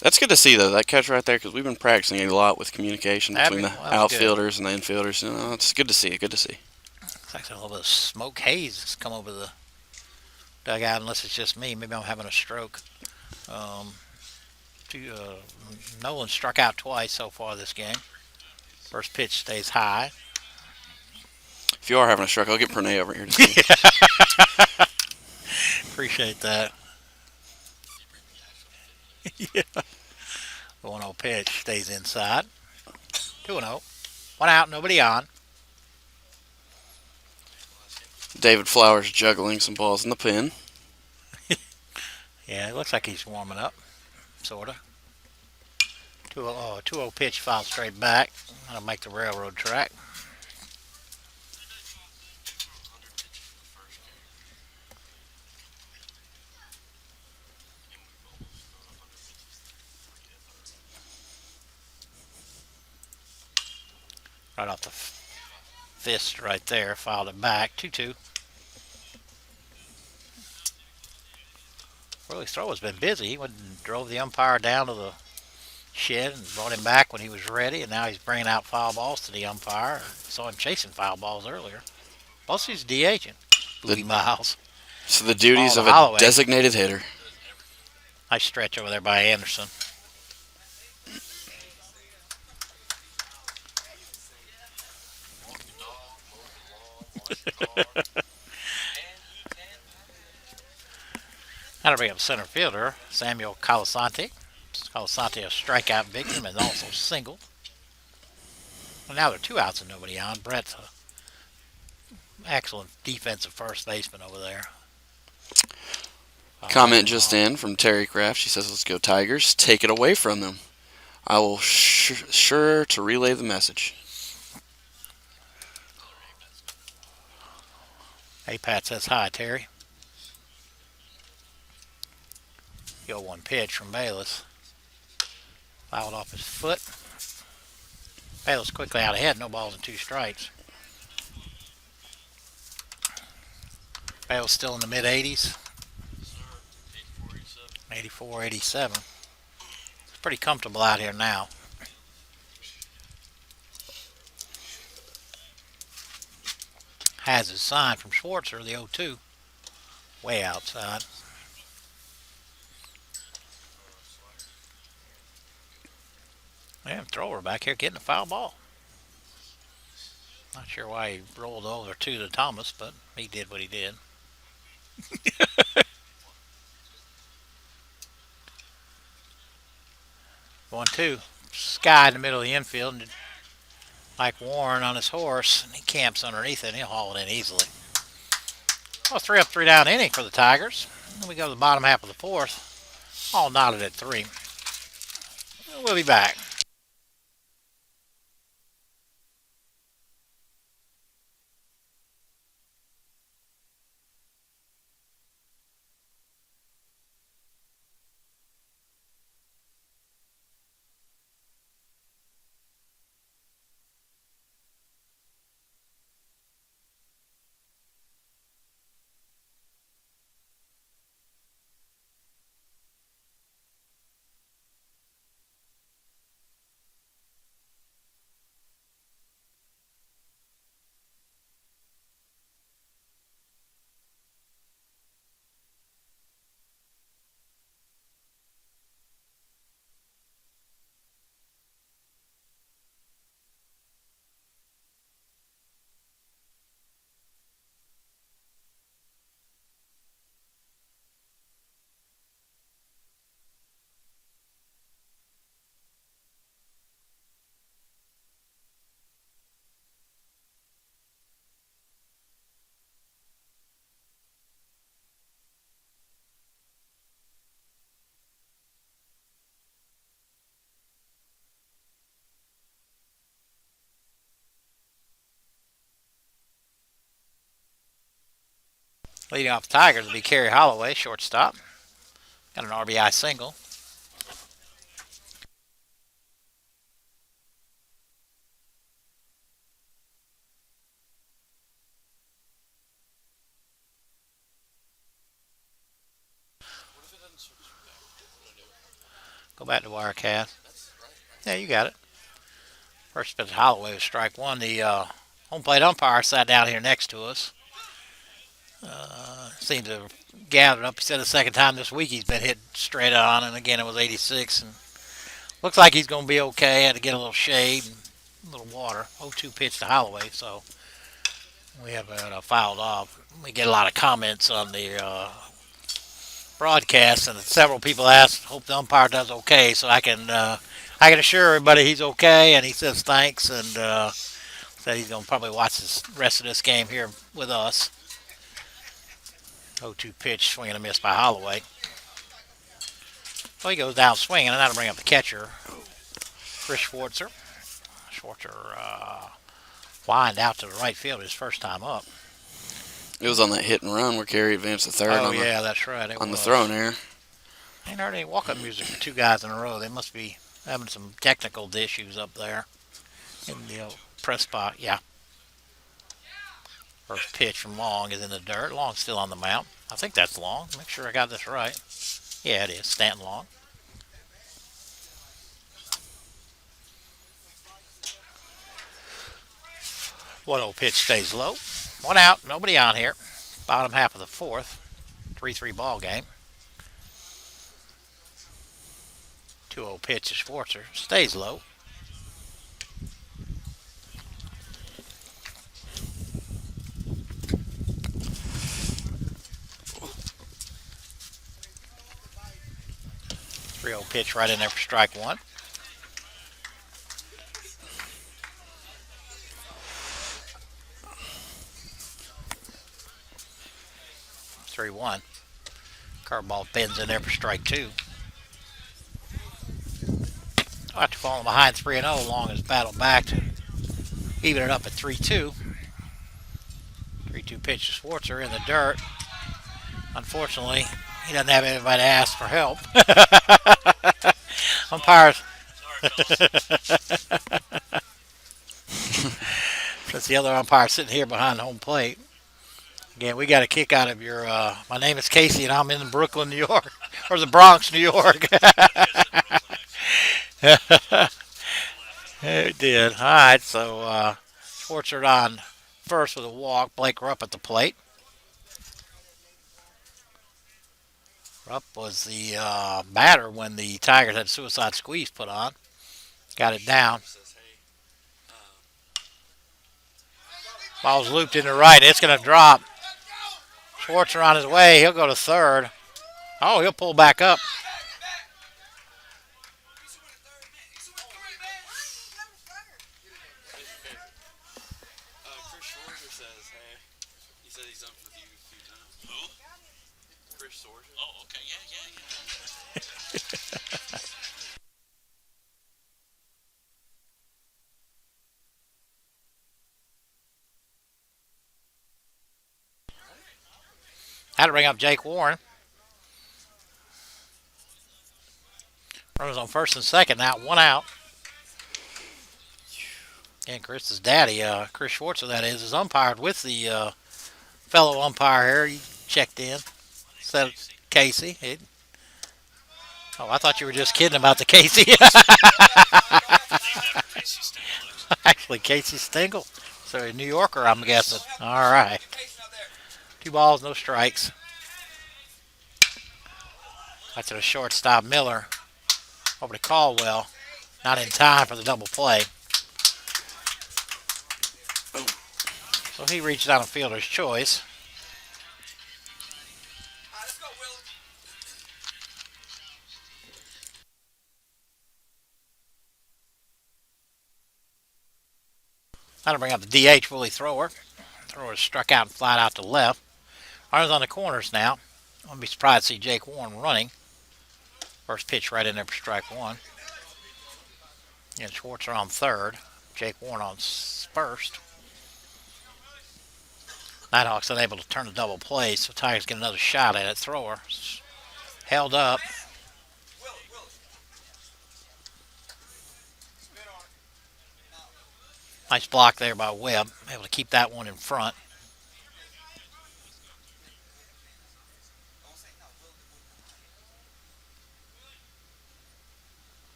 That's good to see, though, that catch right there, because we've been practicing a lot with communication between the That was good. outfielders and the infielders. It's good to see. Good to see. It's like a little bit of smoke haze has come over the dugout, unless it's just me. Maybe I'm having a stroke. Um, Nolan struck out twice so far this game. First pitch stays high. If you are having a stroke, I'll get Pranay over here to see. Appreciate that. Yeah. The 1-0 pitch stays inside. 2-0. One out, nobody on. David Flowers juggling some balls in the pin. Yeah, it looks like he's warming up, sort of. 2-0 pitch foul straight back. That'll make the railroad track. Right off the fist right there. Fouled it back. 2-2. Willie's throw has been busy. He went and drove the umpire down to the shed and brought him back when he was ready, and now he's bringing out foul balls to the umpire. Saw him chasing foul balls earlier. Also, he's DHing. Louis Miles. So the duties Ball of to a Holloway. designated hitter. Nice stretch over there by Anderson. That'll bring up center fielder Samuel Colasanti. Colasanti a strikeout victim and also singled. Well, now there are 2 outs and nobody on. Brett's an excellent defensive first baseman over there. Comment just in from Terry Kraft. She says, "Let's go Tigers. Take it away from them. I will sure to relay the message." Hey, Pat says hi, Terry. The 0-1 pitch from Bayless. Fouled off his foot. Bayless quickly out ahead. No balls and 2 strikes. Bayless still in the mid-80s. 84, 87. It's pretty comfortable out here now. Has his sign from Schwartzer, the 0-2. Way outside. Yeah, thrower back here getting a foul ball. Not sure why he rolled over to Thomas, but he did what he did. 1-2. Sky in the middle of the infield. And Mike Warren on his horse, and he camps underneath it, and he'll haul it in easily. Well, 3 up, 3 down inning for the Tigers. And we go to the bottom half of the 4th. All knotted at 3. We'll be back. Leading off the Tigers will be Kerry Holloway, shortstop. Got an RBI single. Go back to Wirecast. Yeah, you got it. First pitch to Holloway was strike one. The home plate umpire sat down here next to us. Seemed to have gathered up. He said the second time this week he's been hit straight on, and again it was 86. And looks like he's going to be okay. Had to get a little shade and a little water. 0-2 pitch to Holloway, so we have fouled off. We get a lot of comments on the broadcast, and several people asked, "Hope the umpire does okay," so I can assure everybody he's okay, and he says thanks, and said he's going to probably watch the rest of this game here with us. 0-2 pitch, swing and a miss by Holloway. So he goes down swinging, and that'll bring up the catcher, Chris Schwartzer. Schwartzer whined out to the right field his first time up. It was on that hit and run where Carey advanced to third. Oh, yeah, that's right. On the thrown error. I ain't heard any walk-up music for two guys in a row. They must be having some technical issues up there in the press spot. Yeah. First pitch from Long is in the dirt. Long's still on the mound. I think that's Long. Make sure I got this right. Yeah, it is. Stanton Long. 1-0 pitch stays low. One out. Nobody on here. Bottom half of the fourth. 3-3 ball game. 2-0 pitch to Schwartzer. Stays low. Pitch right in there for strike one. Three one. Curveball bends in there for strike two. After falling behind 3-0, Long has battled back to even it up at 3-2. 3-2 pitch to Schwartzer in the dirt. Unfortunately, he doesn't have anybody to ask for help. Umpires. Since the other umpire sitting here behind home plate. Again, we got a kick out of your. My name is Casey, and I'm in Brooklyn, New York, or the Bronx, New York. It did. All right, so Schwartzer on first with a walk. Blake Rupp at the plate. Rupp was the batter when the Tigers had suicide squeeze put on. Got it down. Ball's looped into right. It's going to drop. Schwartzer on his way. He'll go to third. Oh, he'll pull back up. Chris Schwartzer says, hey, he said he's done with you a few times. Who? Chris Schwartzer. Oh, okay, yeah. Had to bring up Jake Warren. Runners on first and second now, one out. And Chris's daddy, Chris Schwartzer, that is umpired with the fellow umpire here. He checked in. Said Casey. Oh, I thought you were just kidding about the Casey. Named after Casey Stengel. Actually, Casey Stengel. So a New Yorker, I'm guessing. All right. 2 balls, no strikes. That's to the shortstop, Miller. Over to Caldwell. Not in time for the double play. So he reached down a fielder's choice. That'll bring up the DH, Willie Thrower. Thrower struck out and flat out to left. Runners on the corners now. I wouldn't be surprised to see Jake Warren running. First pitch right in there for strike one. And Schwartzer on third. Jake Warren on first. Nighthawks unable to turn a double play, so Tigers get another shot at it. Thrower held up. Nice block there by Webb. Able to keep that one in front.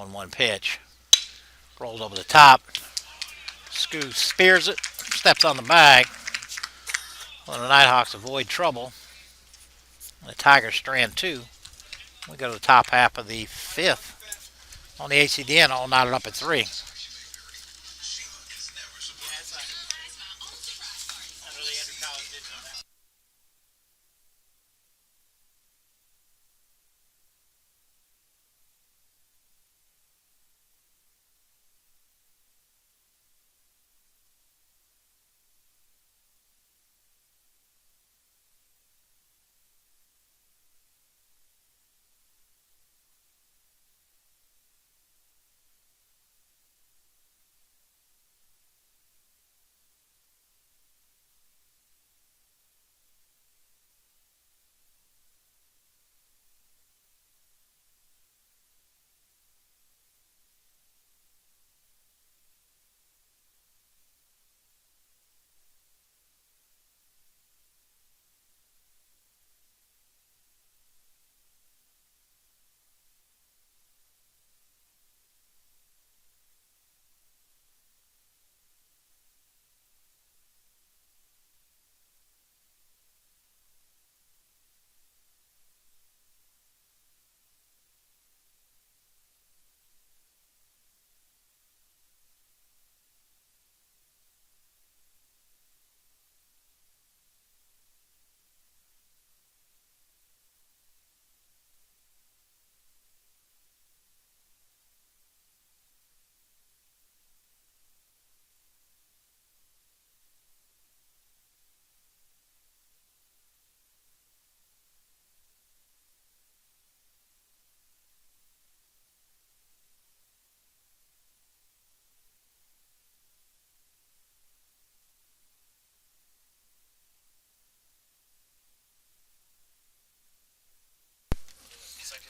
1-1 pitch. Rolls over the top. Scoo spears it. Steps on the bag. Well, the Nighthawks avoid trouble. The Tigers strand 2. We go to the top half of the 5th. On the ACDN, all knotted up at 3.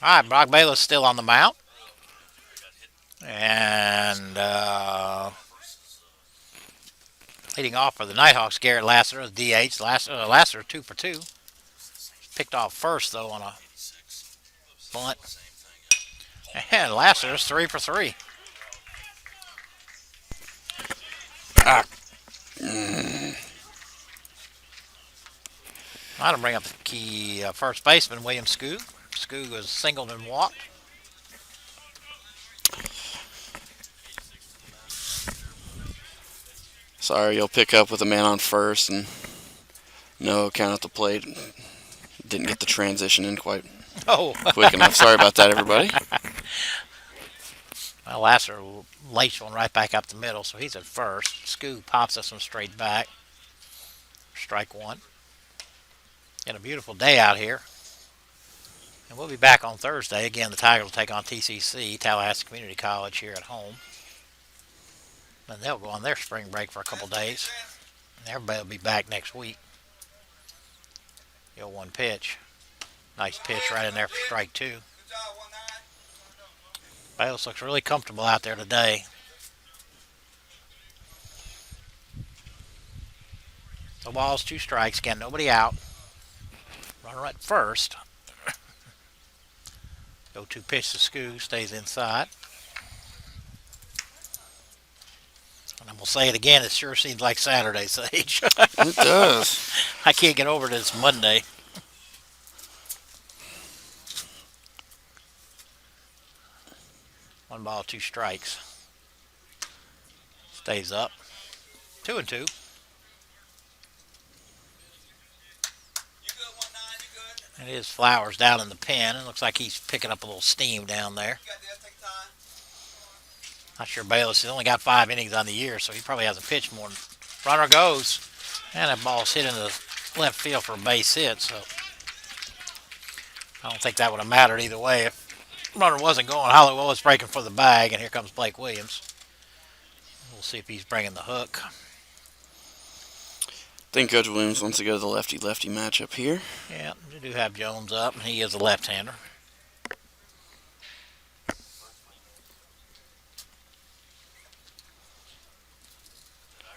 All right, Brock Bayless still on the mound. And leading off for the Nighthawks, Garrett Lassiter, DH. Lassiter 2 for 2. Picked off first, though, on a bunt. And Lassiter's 3 for 3. I'll bring up the key first baseman, William Skoog. Skoog was singled and walked. Sorry, you'll pick up with a man on first and no count at the plate. Didn't get the transition in quite quick enough. Sorry about that, everybody. Well, Lassiter laced one right back up the middle, so he's at first. Skoog pops us one straight back. Strike 1. Got a beautiful day out here. And we'll be back on Thursday. Again, the Tigers will take on TCC, Tallahassee Community College, here at home. And they'll go on their spring break for a couple days. And everybody will be back next week. 0-1 pitch. Nice pitch right in there for strike 2. Bayless looks really comfortable out there today. The ball's 2 strikes. Again, nobody out. Runner at first. 0-2 pitch to Skoog. Stays inside. And I'm going to say it again. It sure seems like Saturday, Sage. It does. I can't get over it. It's Monday. One ball, 2 strikes. Stays up. 2-2. And it is Flowers down in the pen. It looks like he's picking up a little steam down there. Not sure Bayless has only got 5 innings on the year, so he probably hasn't pitched more. Runner goes. And that ball's hit into left field for a base hit, so I don't think that would have mattered either way. If runner wasn't going, Hollowell was breaking for the bag, and here comes Blake Williams. We'll see if he's bringing the hook. I think Coach Williams wants to go to the lefty-lefty matchup here. Yeah, we do have Jones up, and he is a left-hander.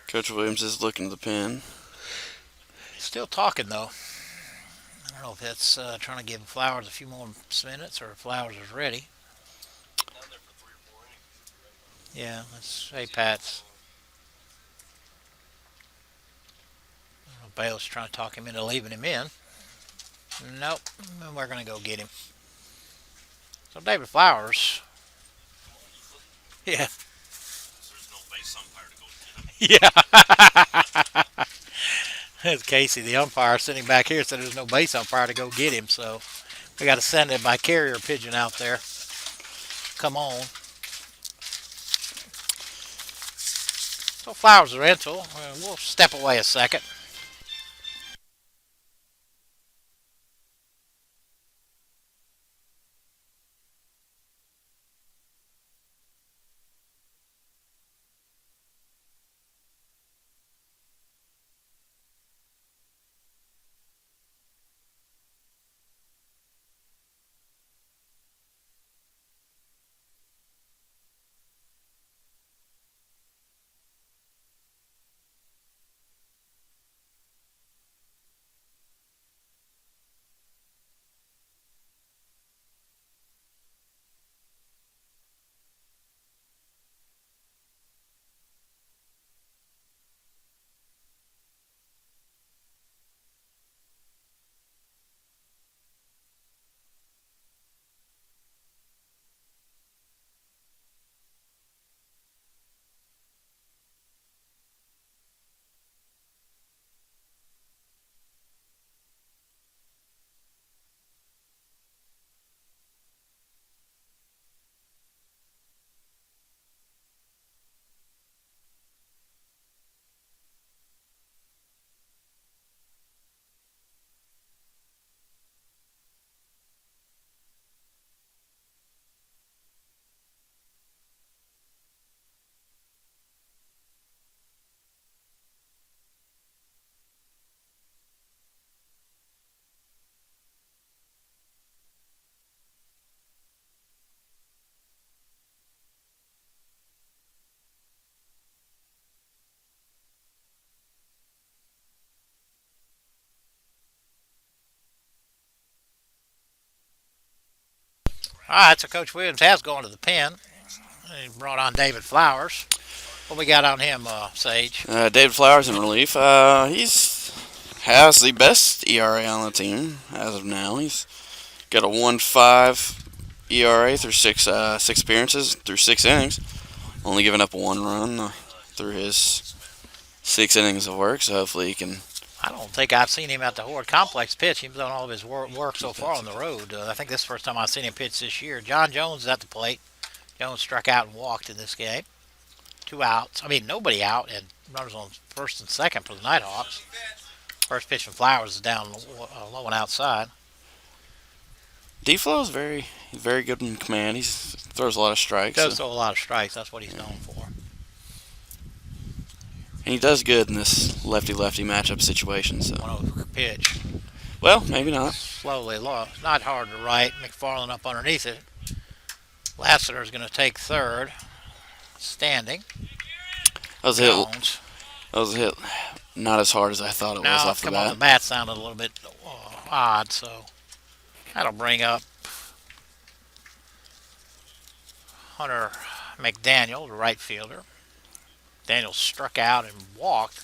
Coach Williams is looking at the pen. Still talking, though. I don't know if that's trying to give Flowers a few more minutes or if Flowers is ready. Yeah, that's hey Pat's. Bale's trying to talk him into leaving him in. Nope, we're gonna go get him. So David Flowers. Yeah. There's no base umpire to go get him. Yeah. It's Casey, the umpire, sitting back here, said there's no base umpire to go get him, so we got to send it by carrier pigeon out there. Come on. So Flowers are rental. We'll step away a second. All right, so Coach Williams has gone to the pen. He brought on David Flowers. What we got on him, Sage? David Flowers in relief. He's has the best ERA on the team as of now. He's got a 1.5 ERA through six appearances through 6 innings. Only giving up one run through his 6 innings of work. So hopefully he can. I don't think I've seen him at the Hord Complex pitch. He's done all of his work so far on the road. I think this is the first time I've seen him pitch this year. John Jones is at the plate. Jones struck out and walked in this game. 2 outs. I mean, nobody out, and runners on first and second for the Nighthawks. First pitch from Flowers is down low and outside. D-Flow is very good in command. He throws a lot of strikes. Does throw a lot of strikes. That's what he's known for. And he does good in this lefty-lefty matchup situation. So. 1-0 pitch. Well, maybe not. Slowly low. Not hard to right. McFarland up underneath it. Lassiter is going to take third. Standing. That was a hit. Jones. That was a hit. Not as hard as I thought it was Now, off the come on, bat. the bat sounded a little bit odd, so that'll bring up Hunter McDaniel, the right fielder. Daniel struck out and walked.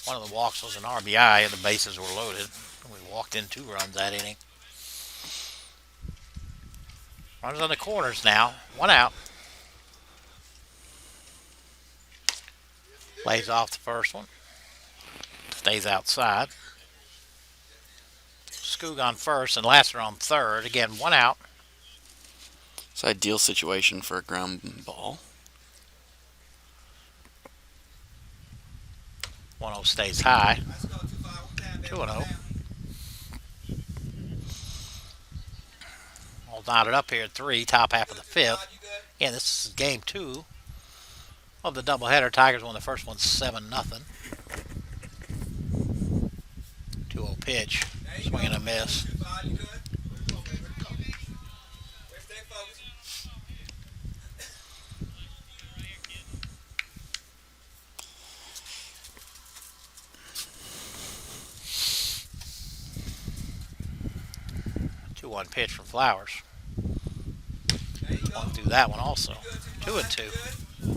One of the walks was an RBI, and the bases were loaded. We walked in 2 runs that inning. Runners on the corners now. 1 out. Lays off the first one. Stays outside. Skoog on first and Lassiter on third. Again, 1 out. It's an ideal situation for a ground ball. 1-0 stays high. 2-0. All knotted up here at 3, top half of the 5th. Again, this is game 2 of the doubleheader. Tigers won the first one 7-0. 2-0 pitch. Swing and a miss. One pitch from Flowers. Walked through that one also. 2-2. Two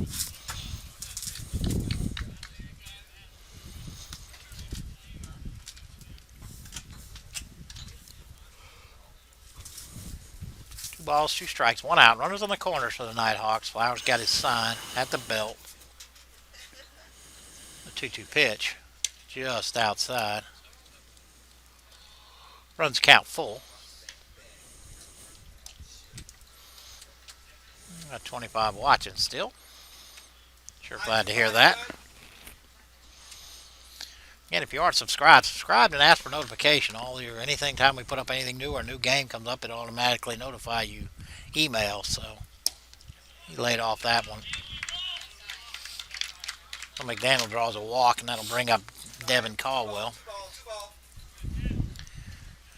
balls, two strikes, one out. Runners on the corners for the Nighthawks. Flowers got his sign at the belt. The 2-2 pitch, just outside. Runs count full. Got 25 watching still. Sure glad to hear that. Again, if you aren't subscribed and ask for notification. Anything time we put up anything new or a new game comes up, it automatically notify you email. So he laid off that one. So McDaniel draws a walk, and that'll bring up Devin Caldwell.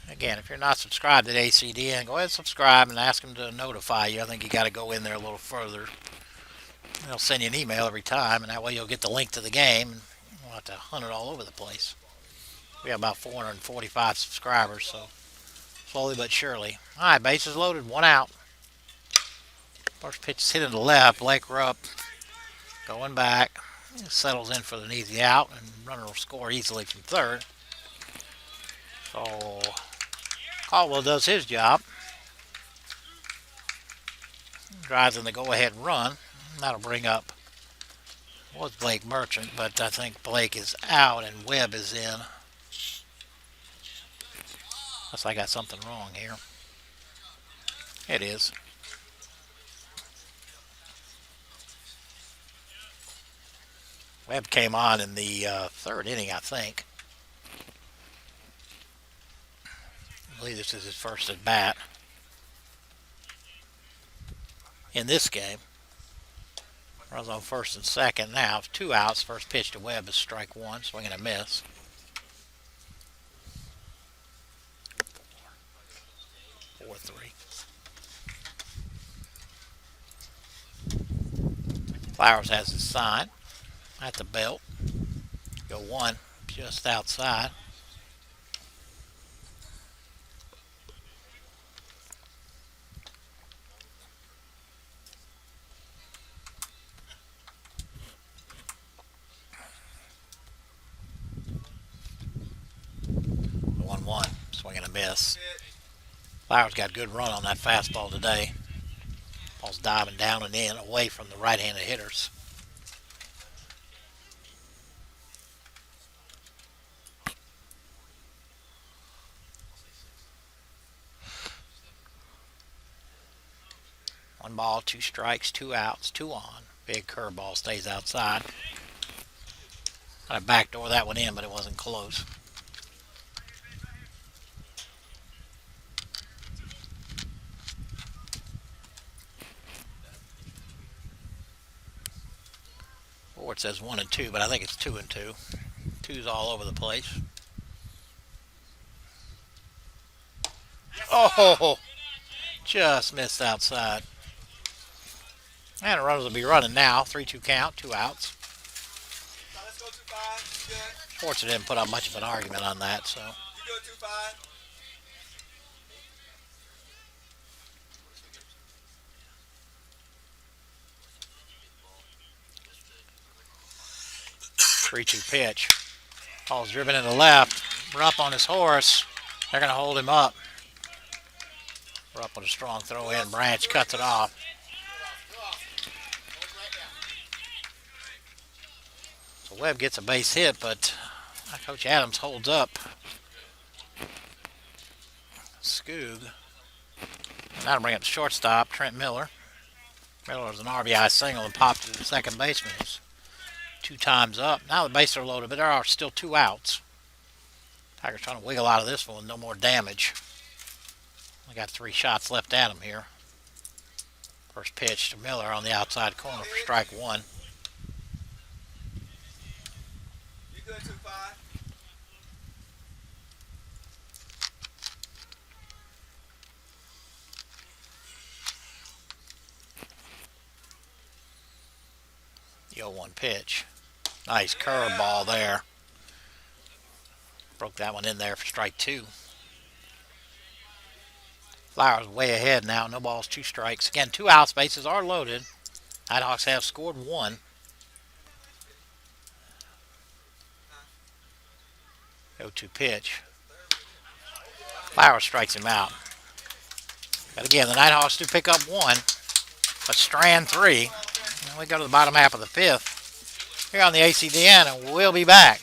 Again, if you're not subscribed at ACDN, go ahead and subscribe and ask them to notify you. I think you got to go in there a little further. They'll send you an email every time, and that way you'll get the link to the game, and you won't have to hunt it all over the place. We have about 445 subscribers, so slowly but surely. All right, bases loaded, one out. First pitch is hit to the left. Blake Rupp going back. Settles in for an easy out, and runner will score easily from third. So Caldwell does his job. Drives in the go-ahead run. That'll bring up, was Blake Merchant, but I think Blake is out and Webb is in. Unless I got something wrong here. It is. Webb came on in the third inning, I think. I believe this is his first at bat in this game. Runs on first and second now. Two outs. First pitch to Webb is strike one. Swing and a miss. 4-3. Flowers has his sign at the belt. Go one just outside. Swing and a miss. Flowers got a good run on that fastball today. Ball's diving down and in, away from the right-handed hitters. One ball, two strikes, two outs, two on. Big curveball stays outside. Kind of backdoor that one in, but it wasn't close. It says 1 and 2, but I think it's 2 and 2. Two's all over the place. Oh, just missed outside. And the runners will be running now. 3-2 count, two outs. Schwartz didn't put up much of an argument on that, so. 3-2 pitch. Ball's driven in the left. Rupp on his horse. They're going to hold him up. Rupp with a strong throw in. Branch cuts it off. So Webb gets a base hit, but Coach Adams holds up Skoog. That'll bring up the shortstop, Trent Miller. Miller's an RBI single and popped to the second baseman. He's 2 times up. Now the bases are loaded, but there are still 2 outs. Tigers trying to wiggle out of this one with no more damage. We got 3 shots left at him here. First pitch to Miller on the outside corner for strike one. You good, 2-5? The 0-1 pitch. Nice curveball there. Broke that one in there for strike 2. Flowers way ahead now. No balls, 2 strikes. Again, 2 outs. Bases are loaded. Nighthawks have scored one. 0-2 pitch. Flowers strikes him out. But again, the Nighthawks do pick up one, but strand three. And we go to the bottom half of the fifth here on the ACDN, and we'll be back.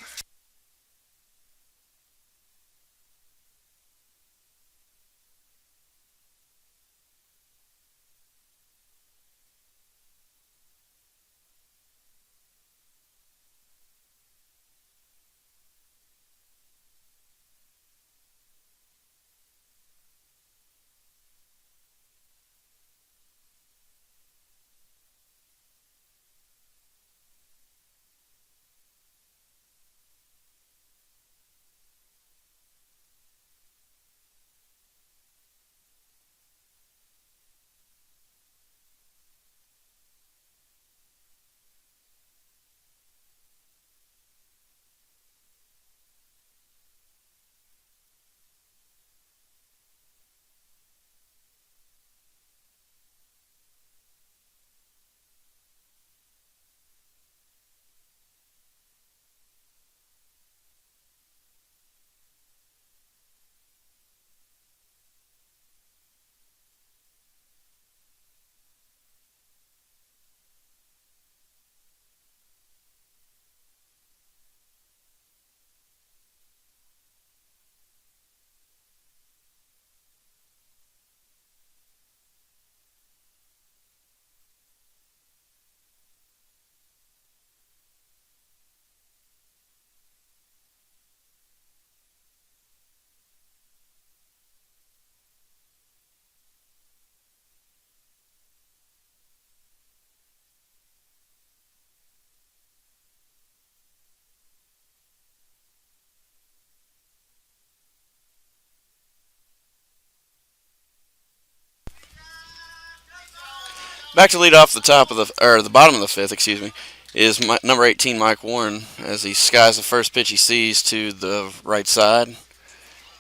Back to lead off the top of the bottom of the fifth, excuse me, is number 18 Mike Warren as he skies the first pitch he sees to the right side,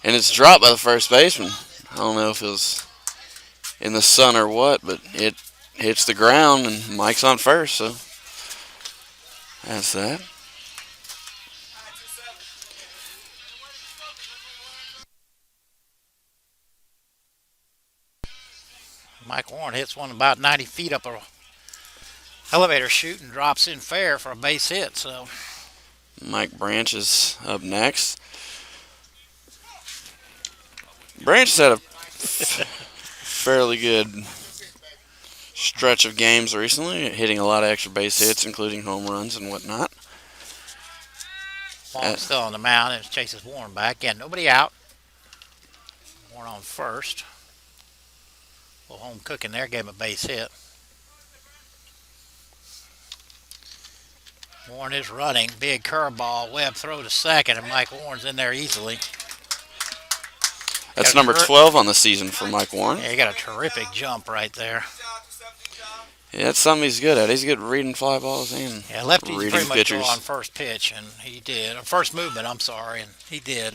and it's dropped by the first baseman. I don't know if it was in the sun or what, but it hits the ground and Mike's on first, so that's that. Mike Warren hits one about 90 feet up a elevator chute and drops in fair for a base hit. So Mike Branch is up next. Branch has had a fairly good stretch of games recently, hitting a lot of extra base hits, including home runs and whatnot. Warren's still on the mound and chases Warren back. Again, nobody out. Warren on first. Little home cooking there, gave him a base hit. Warren is running. Big curveball. Webb throw to second, and Mike Warren's in there easily. That's number 12 on the season for Mike Warren. Yeah, he got a terrific jump right there. Yeah, that's something he's good at. He's good at reading fly balls and Yeah, lefties reading pretty much pitchers. go on first pitch, and he did. First movement, I'm sorry, and he did.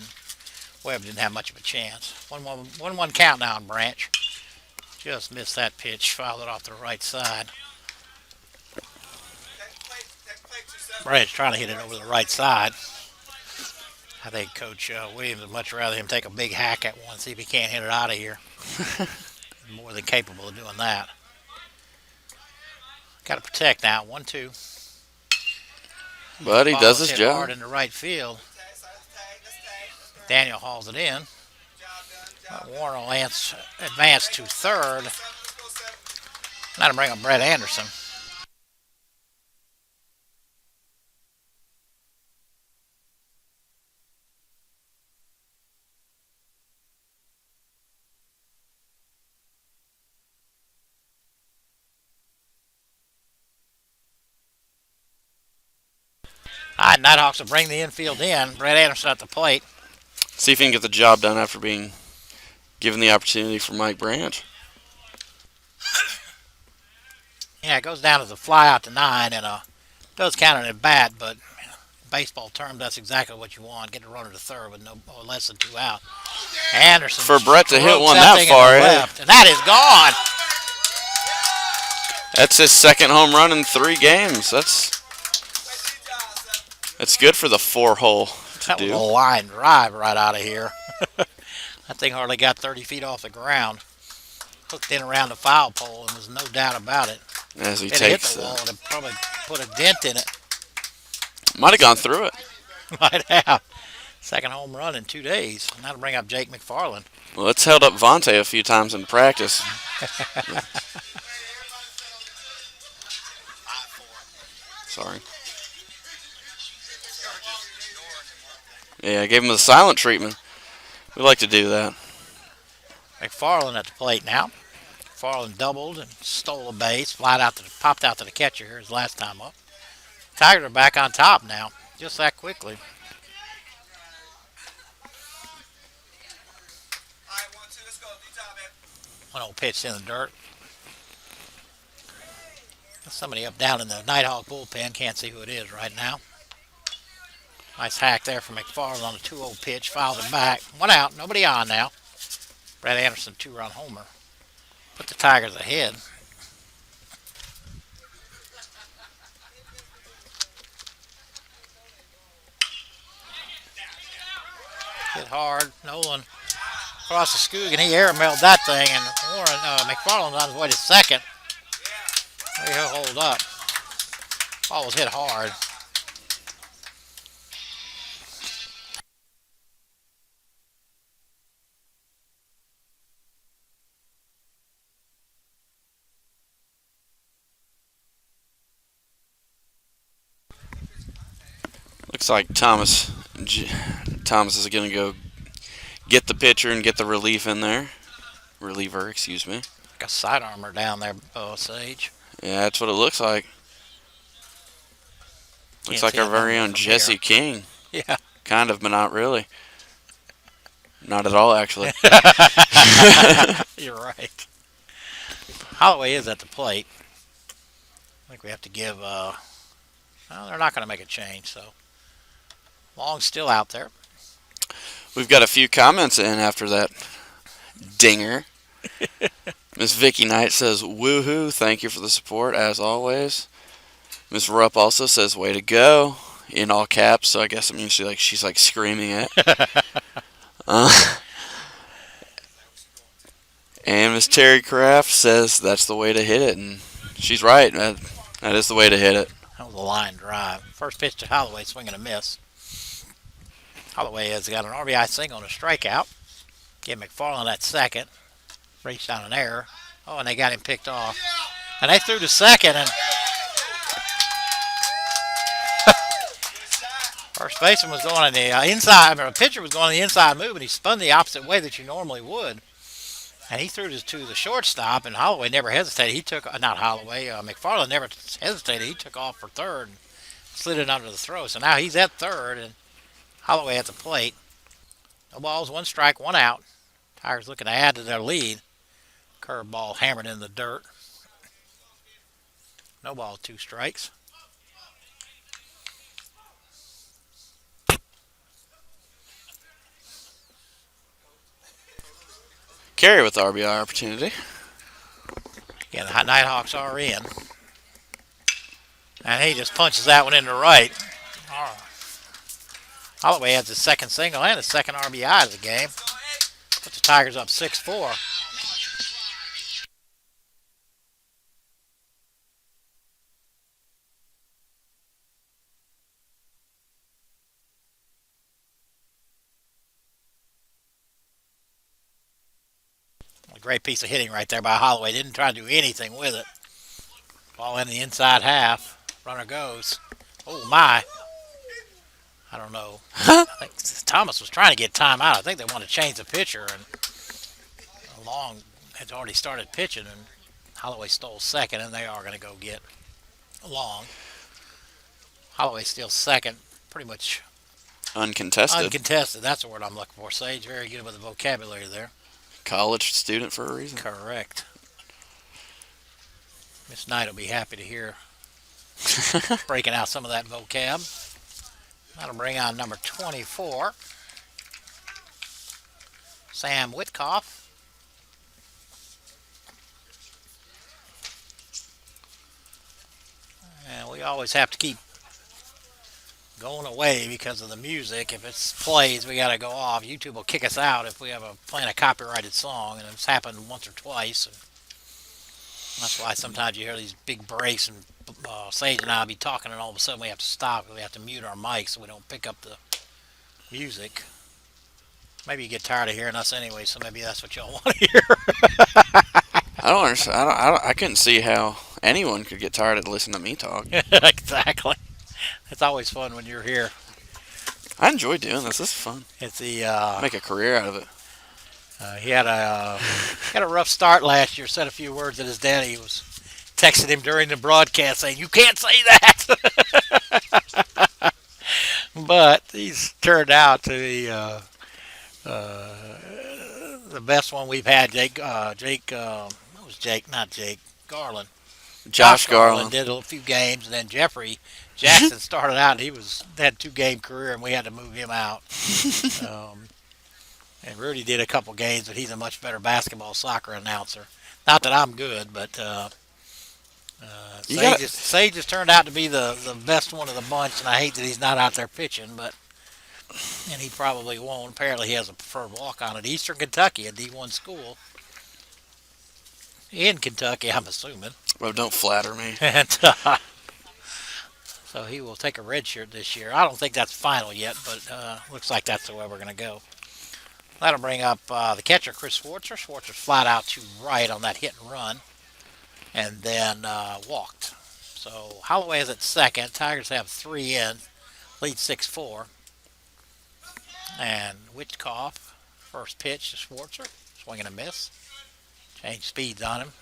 Webb didn't have much of a chance. 1-1 count now on Branch. Just missed that pitch, fouled it off the right side. Branch trying to hit it over the right side. I think Coach Williams would much rather him take a big hack at one, see if he can't hit it out of here. More than capable of doing that. Got to protect now. 1-2. But he Ball does is his hit job. hard into right field. Daniel hauls it in. Warren will advance to third. Now to bring up Brett Anderson. All right, Nighthawks will bring the infield in. Brett Anderson at the plate. See if he can get the job done after being given the opportunity for Mike Branch. Yeah, it goes down to the fly out to 9, and does count an at bat, but baseball term, that's exactly what you want. Get a runner to third with no less than 2 out. Anderson For Brett to hit strokes one that that thing far, into eh? left, and that is gone. That's his second home run in 3 games. That's good for the 4-hole to That was a do. line drive right out of here. That thing hardly got 30 feet off the ground. Hooked in around the foul pole, and there's no doubt about it. As he If it hit takes the wall, it probably put a dent in it. might have gone through it. Might have. Second home run in 2 days. And that'll bring up Jake McFarland. Well, it's held up Vontae a few times in practice. Sorry. Yeah, I gave him the silent treatment. We like to do that. McFarland at the plate now. McFarland doubled and stole a base. Popped out to the catcher here his last time up. Tigers are back on top now. Just that quickly. All right, 1-2, let's go. D-top, man. One old pitch in the dirt. Somebody up down in the Nighthawk bullpen. Can't see who it is right now. Nice hack there from McFarland on a 2-0 pitch. Fouled it back. 1 out. Nobody on now. Brad Anderson 2-run homer. Put the Tigers ahead. Hit hard. Nolan across the Skoog, and he air-mailed that thing. And McFarland's on his way to second. He'll hold up. Ball was hit hard. Looks like Thomas is going to go get the pitcher and get the relief in there. Reliever, excuse me. Like a side armor down there, Sage. Yeah, that's what it looks like. Looks Can't like see our it very from own Jesse here. King. Yeah. Kind of, but not really. Not at all, actually. You're right. Holloway is at the plate. I think we have to give, well, they're not going to make a change, so. Long's still out there. We've got a few comments in after that dinger. Miss Vicky Knight says, woohoo, thank you for the support, as always. Miss Rupp also says, way to go, in all caps, so I guess it means she's like screaming it. And Miss Terry Kraft says, that's the way to hit it, and she's right, that is the way to hit it. That was a line drive. First pitch to Holloway, swing and a miss. Holloway has got an RBI single and a strikeout. Give McFarland at second. Reached down an error. Oh, and they got him picked off. And they threw to second, and first baseman was going on the inside. The pitcher was going on the inside move, and he spun the opposite way that you normally would. And he threw to the shortstop, and Holloway never hesitated. He took, not Holloway, McFarland never hesitated. He took off for third and slid it under the throw. So now he's at third, and Holloway at the plate. No balls, 1 strike, 1 out. Tigers looking to add to their lead. Curveball hammered in the dirt. No ball, 2 strikes. Carey with the RBI opportunity. Yeah, the Nighthawks are in. And he just punches that one into right. Oh. Holloway has his second single and his second RBI of the game. Puts the Tigers up 6-4. A great piece of hitting right there by Holloway. Didn't try to do anything with it. Ball in the inside half. Runner goes. Oh, my. I don't know. I think Thomas was trying to get time out. I think they want to change the pitcher, and Long had already started pitching, and Holloway stole second, and they are going to go get Long. Holloway steals second, pretty much Uncontested. uncontested. That's the word I'm looking for. Sage, very good with the vocabulary there. College student for a reason. Correct. Miss Knight will be happy to hear breaking out some of that vocab. That'll bring on number 24, Sam Whitkoff. We always have to keep going away because of the music. If it plays, we got to go off. YouTube will kick us out if we have playing a copyrighted song, and it's happened once or twice. And that's why sometimes you hear these big breaks, and Sage and I will be talking, and all of a sudden we have to stop. We have to mute our mics so we don't pick up the music. Maybe you get tired of hearing us anyway, so maybe that's what y'all want to hear. I don't understand. I couldn't see how anyone could get tired of listening to me talk. Exactly. It's always fun when you're here. I enjoy doing this. This is fun. It's the Make a career out of it. he had a rough start last year. Said a few words that his daddy was texting him during the broadcast saying, "You can't say that." But he's turned out to be the best one we've had. What was Jake? Not Jake. Garland. Josh Garland. Did a few games, and then Jeffrey Jackson started out. And he had 2-game career, and we had to move him out. And Rudy did a couple games, but he's a much better soccer announcer. Not that I'm good, but Sage has turned out to be the best one of the bunch, and I hate that he's not out there pitching, and he probably won't. Apparently he has a preferred walk-on at Eastern Kentucky, a D1 school. In Kentucky, I'm assuming. Well, don't flatter me. And so he will take a red shirt this year. I don't think that's final yet, but looks like that's the way we're going to go. That'll bring up the catcher, Chris Schwartzer. Schwartzer's flat out to right on that hit and run, and then walked. So Holloway is at second. Tigers have 3 in, lead 6-4. And Witkoff, first pitch to Schwartzer, swing and a miss. Change speeds on him.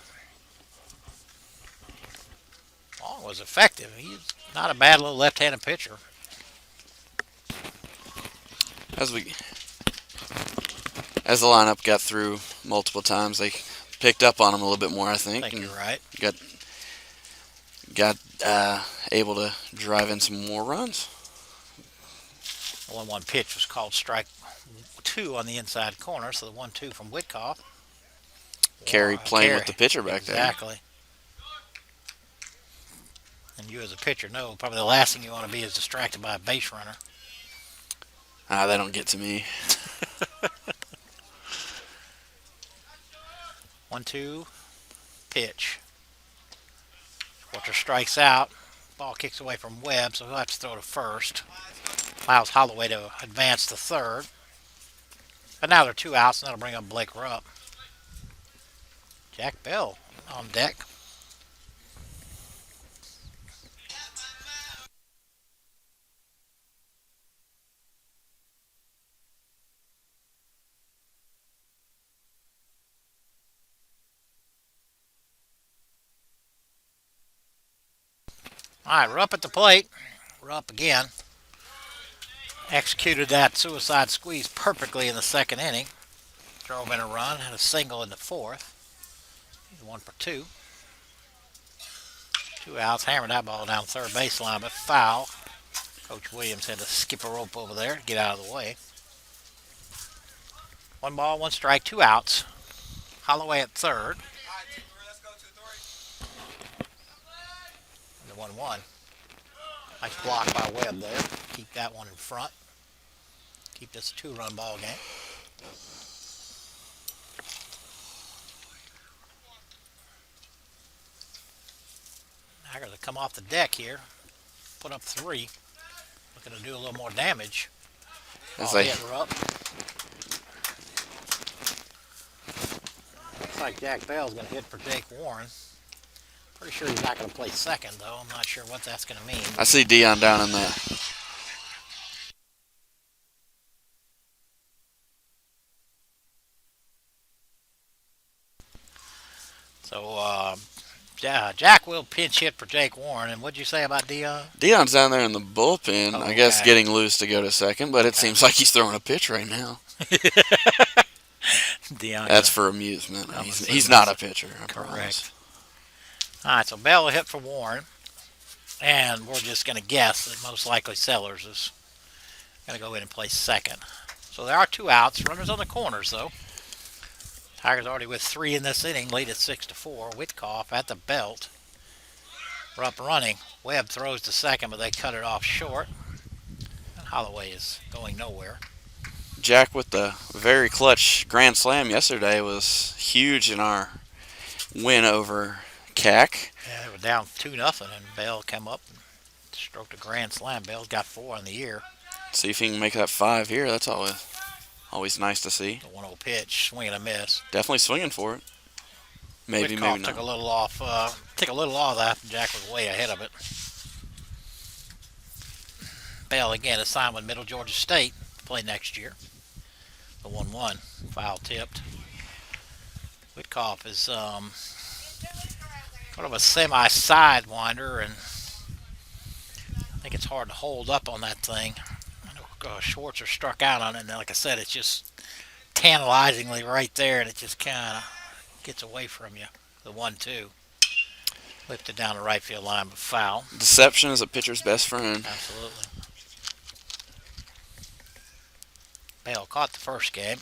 Long was effective. He's not a bad little left-handed pitcher. As the lineup got through multiple times, they picked up on him a little bit more, I think. I think you're right. Got able to drive in some more runs. The 1-1 pitch was called strike 2 on the inside corner, so the 1-2 from Witkoff. Carey playing with the pitcher back there. Exactly. And you as a pitcher know probably the last thing you want to be is distracted by a base runner. They don't get to me. 1-2 pitch. Schwartzer strikes out. Ball kicks away from Webb, so he'll have to throw to first. Allows Holloway to advance to third. But now there are 2 outs, and that'll bring up Blake Rupp. Jack Bell on deck. All right, Rupp at the plate. Rupp again. Executed that suicide squeeze perfectly in the second inning. Drove in a run, had a single in the fourth. He's 1 for 2. 2 outs, hammered that ball down third baseline, but foul. Coach Williams had to skip a rope over there to get out of the way. 1 ball, 1 strike, 2 outs. Holloway at third. And the 1-1. Nice block by Webb there. Keep that one in front. Keep this a 2-run ball game. I got to come off the deck here. Put up 3. Looking to do a little more damage. Looks like Jack Bell's going to hit for Jake Warren. Pretty sure he's not going to play second, though. I'm not sure what that's going to mean. I see Dion down in there. So, Jack will pinch hit for Jake Warren. And what'd you say about Dion? Dion's down there in the bullpen, Oh, I guess okay. getting loose to go to second, but it seems like he's throwing a pitch right now. Dion. That's for amusement. He's not a pitcher, I promise. Correct. All right, so Bell will hit for Warren. And we're just going to guess that most likely Sellers is going to go in and play second. So there are 2 outs. Runners on the corners, though. Tigers already with 3 in this inning, lead at 6-4. Witkoff at the belt. Rupp running. Webb throws to second, but they cut it off short. And Holloway is going nowhere. Jack with the very clutch grand slam yesterday was huge in our win over CAC. Yeah, they were down 2-0, and Bell came up and stroked a grand slam. Bell's got 4 in the year. See if he can make that 5 here. That's always nice to see. The 1-0 pitch, swing and a miss. Definitely swinging for it. Maybe, Whitcoff maybe took not. a little off. Took a little off that. Jack was way ahead of it. Bell again assigned with Middle Georgia State to play next year. The 1-1 foul tipped. Whitcoff is kind of a semi-sidewinder, and I think it's hard to hold up on that thing. I know Schwartzer struck out on it, and like I said, it's just tantalizingly right there, and it just kind of gets away from you. The 1-2. Lifted down the right field line, but foul. Deception is a pitcher's best friend. Absolutely. Bell caught the first game.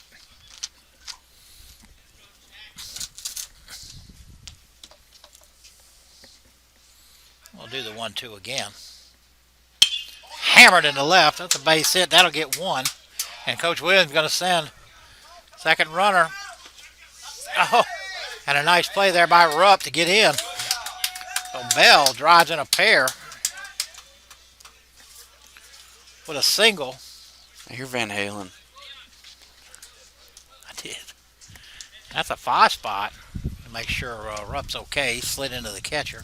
We'll do the 1-2 again. Hammered in the left. That's a base hit. That'll get 1. And Coach Williams is going to send second runner. Oh, and a nice play there by Rupp to get in. So Bell drives in a pair with a single. I hear Van Halen. I did. That's a 5 spot to make sure Rupp's okay. He slid into the catcher.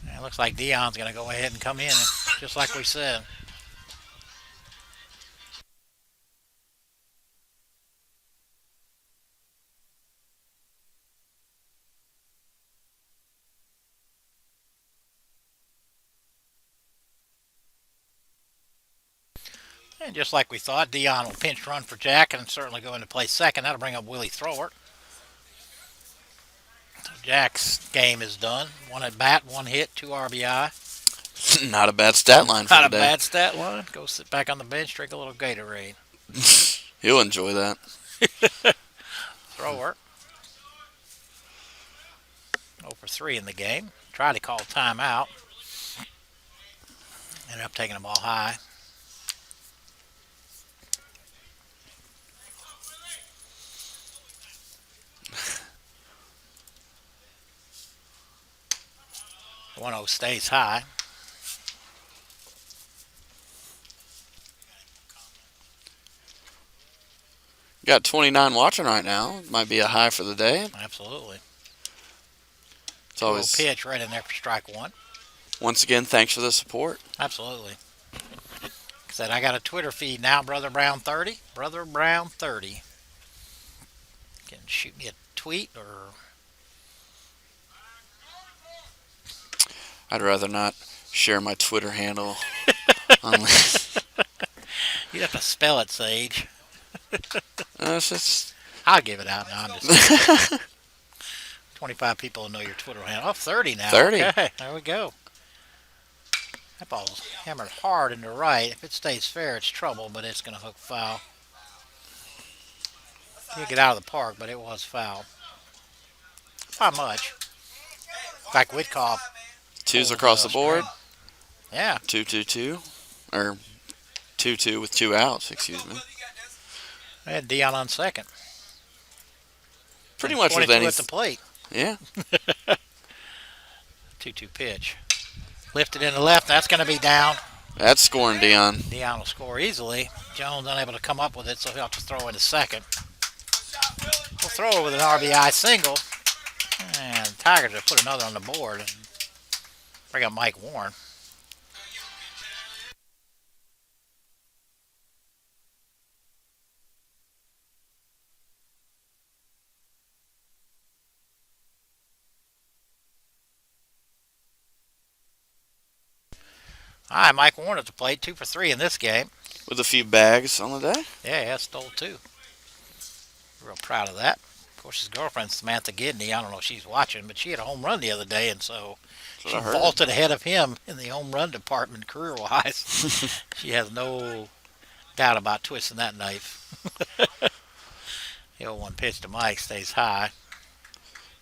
And it looks like Dion's going to go ahead and come in, just like we said. And just like we thought, Dion will pinch run for Jack and certainly go into play second. That'll bring up Willie Thrower. So Jack's game is done. 1 at bat, 1 hit, 2 RBI. Not a bad stat line for Not the a day. bad stat line. Go sit back on the bench, drink a little Gatorade. He'll enjoy that. Thrower. 0 for 3 in the game. Tried to call timeout. Ended up taking the ball high. The 1-0 stays high. Got 29 watching right now. Might be a high for the day. Absolutely. It's always. Pitch right in there for strike 1. Once again, thanks for the support. Absolutely. Said I got a Twitter feed now, Brother Brown 30. Brother Brown 30. Can shoot me a tweet or I'd rather not share my Twitter handle. Unless, you'd have to spell it, Sage. it's just, I'll give it out now. I'm just 25 people will know your Twitter handle. Oh, 30 now. 30. Okay, there we go. That ball's hammered hard into right. If it stays fair, it's trouble, but it's going to hook foul. Can't get out of the park, but it was foul. Not much. In fact, Whitcoff. twos across the board. Yeah. 2-2-2. Or 2-2 with 2 outs, excuse me. I had Dion on second. Pretty much with 22 any. at the plate. Yeah. 2-2 pitch. Lifted in the left. That's going to be down. That's scoring Dion. Dion will score easily. Jones unable to come up with it, so he'll have to throw into second. He'll throw it with an RBI single. And the Tigers have put another on the board and bring up Mike Warren. All right, Mike Warren at the plate, 2 for 3 in this game. With a few bags on the day. Yeah, stole 2. Real proud of that. Of course, his girlfriend, Samantha Gidney, I don't know if she's watching, but she had a home run the other day, and so That's she what I heard. vaulted ahead of him in the home run department career-wise. She has no doubt about twisting that knife. The 0-1 pitch to Mike stays high.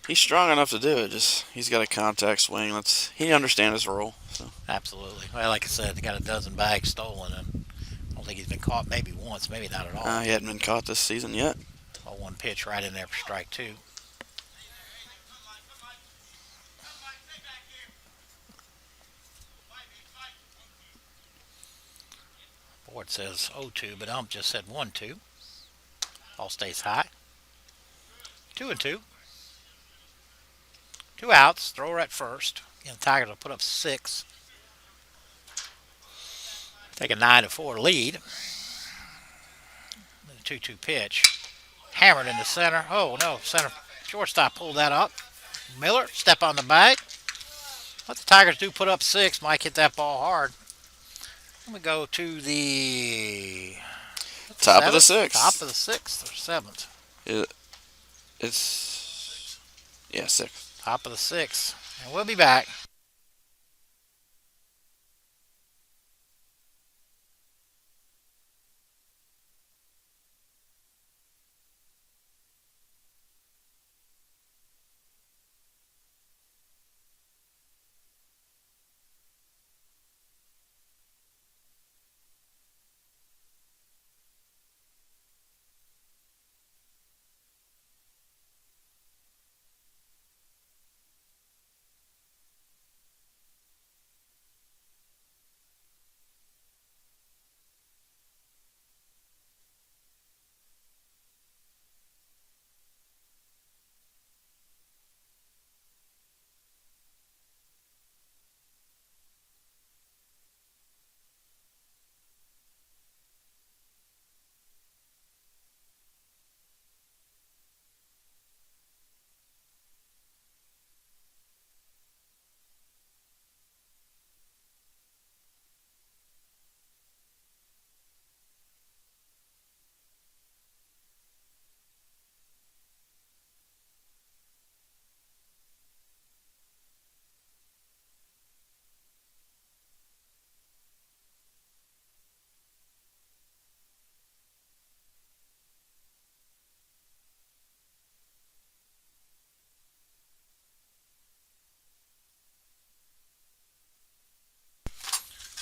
He's strong enough to do it. Just he's got a contact swing. He understands his role. So Absolutely. Well, like I said, he got a dozen bags stolen, and I don't think he's been caught maybe once, maybe not at all. he hadn't been caught this season yet. Well, one pitch right in there for strike two. Board says 0-2, but ump just said 1-2. Ball stays high. 2-2. Two outs. Thrower at first. And the Tigers will put up 6. Take a 9-4 lead. The 2-2 pitch. Hammered into center. Oh, no. Center shortstop pulled that up. Miller, step on the bag. But the Tigers do put up 6. Mike hit that ball hard. Let me go to the Top of the seventh? 6th. Top of the 6th or 7th. It's 6th. Top of the 6th. And we'll be back.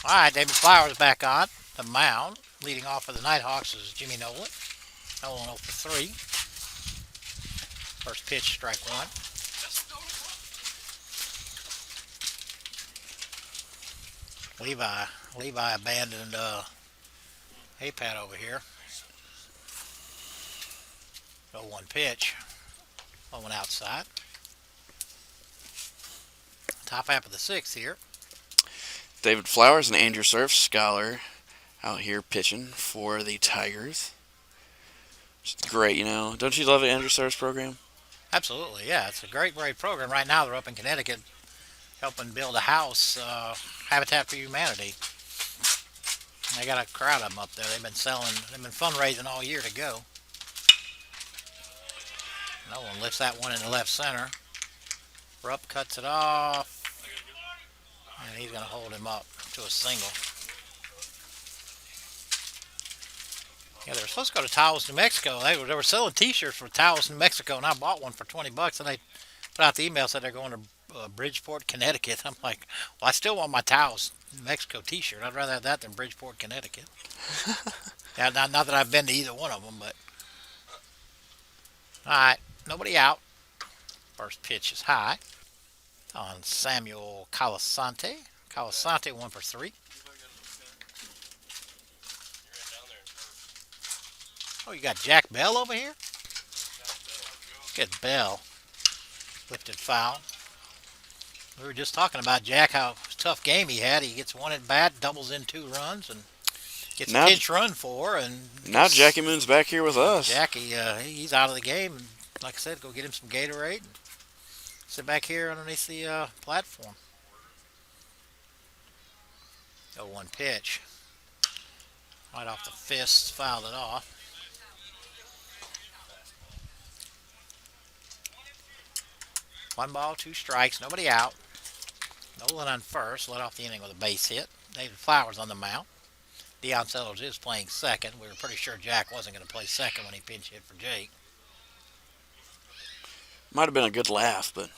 All right, David Flowers back on the mound. Leading off for the Nighthawks is Jimmy Nolan. Nolan 0 for 3. First pitch, strike one. Levi abandoned A-pad over here. 0-1 pitch. 0-1 outside. Top half of the 6th here. David Flowers, an Andrew Surf scholar, out here pitching for the Tigers. It's great, Don't you love the Andrew Surf's program? Absolutely, yeah. It's a great program. Right now they're up in Connecticut helping build a house, Habitat for Humanity. They got a crowd of them up there. They've been fundraising all year to go. Nolan lifts that one in the left center. Rupp cuts it off. And he's going to hold him up to a single. Yeah, they were supposed to go to Taos, New Mexico. They were selling T-shirts for Taos, New Mexico, and I bought one for $20. And they put out the email said they're going to Bridgeport, Connecticut. I'm like, well, I still want my Taos, New Mexico T-shirt. I'd rather have that than Bridgeport, Connecticut. Yeah, not that I've been to either one of them, but all right, nobody out. First pitch is high on Samuel Calasante. Calasante 1 for 3. Oh, you got Jack Bell over here? Look at Bell. Lifted foul. We were just talking about Jack, how tough game he had. He gets one at bat, doubles in 2 runs, and gets a pinch run for. And now Jackie Moon's back here with us. Jackie, he's out of the game. And like I said, go get him some Gatorade. And sit back here underneath the platform. 0-1 pitch. Right off the fist, fouled it off. One ball, 2 strikes, nobody out. Nolan on first, led off the inning with a base hit. David Flowers on the mound. Deion Sellers is playing second. We were pretty sure Jack wasn't going to play second when he pinch hit for Jake. Might have been a good laugh, but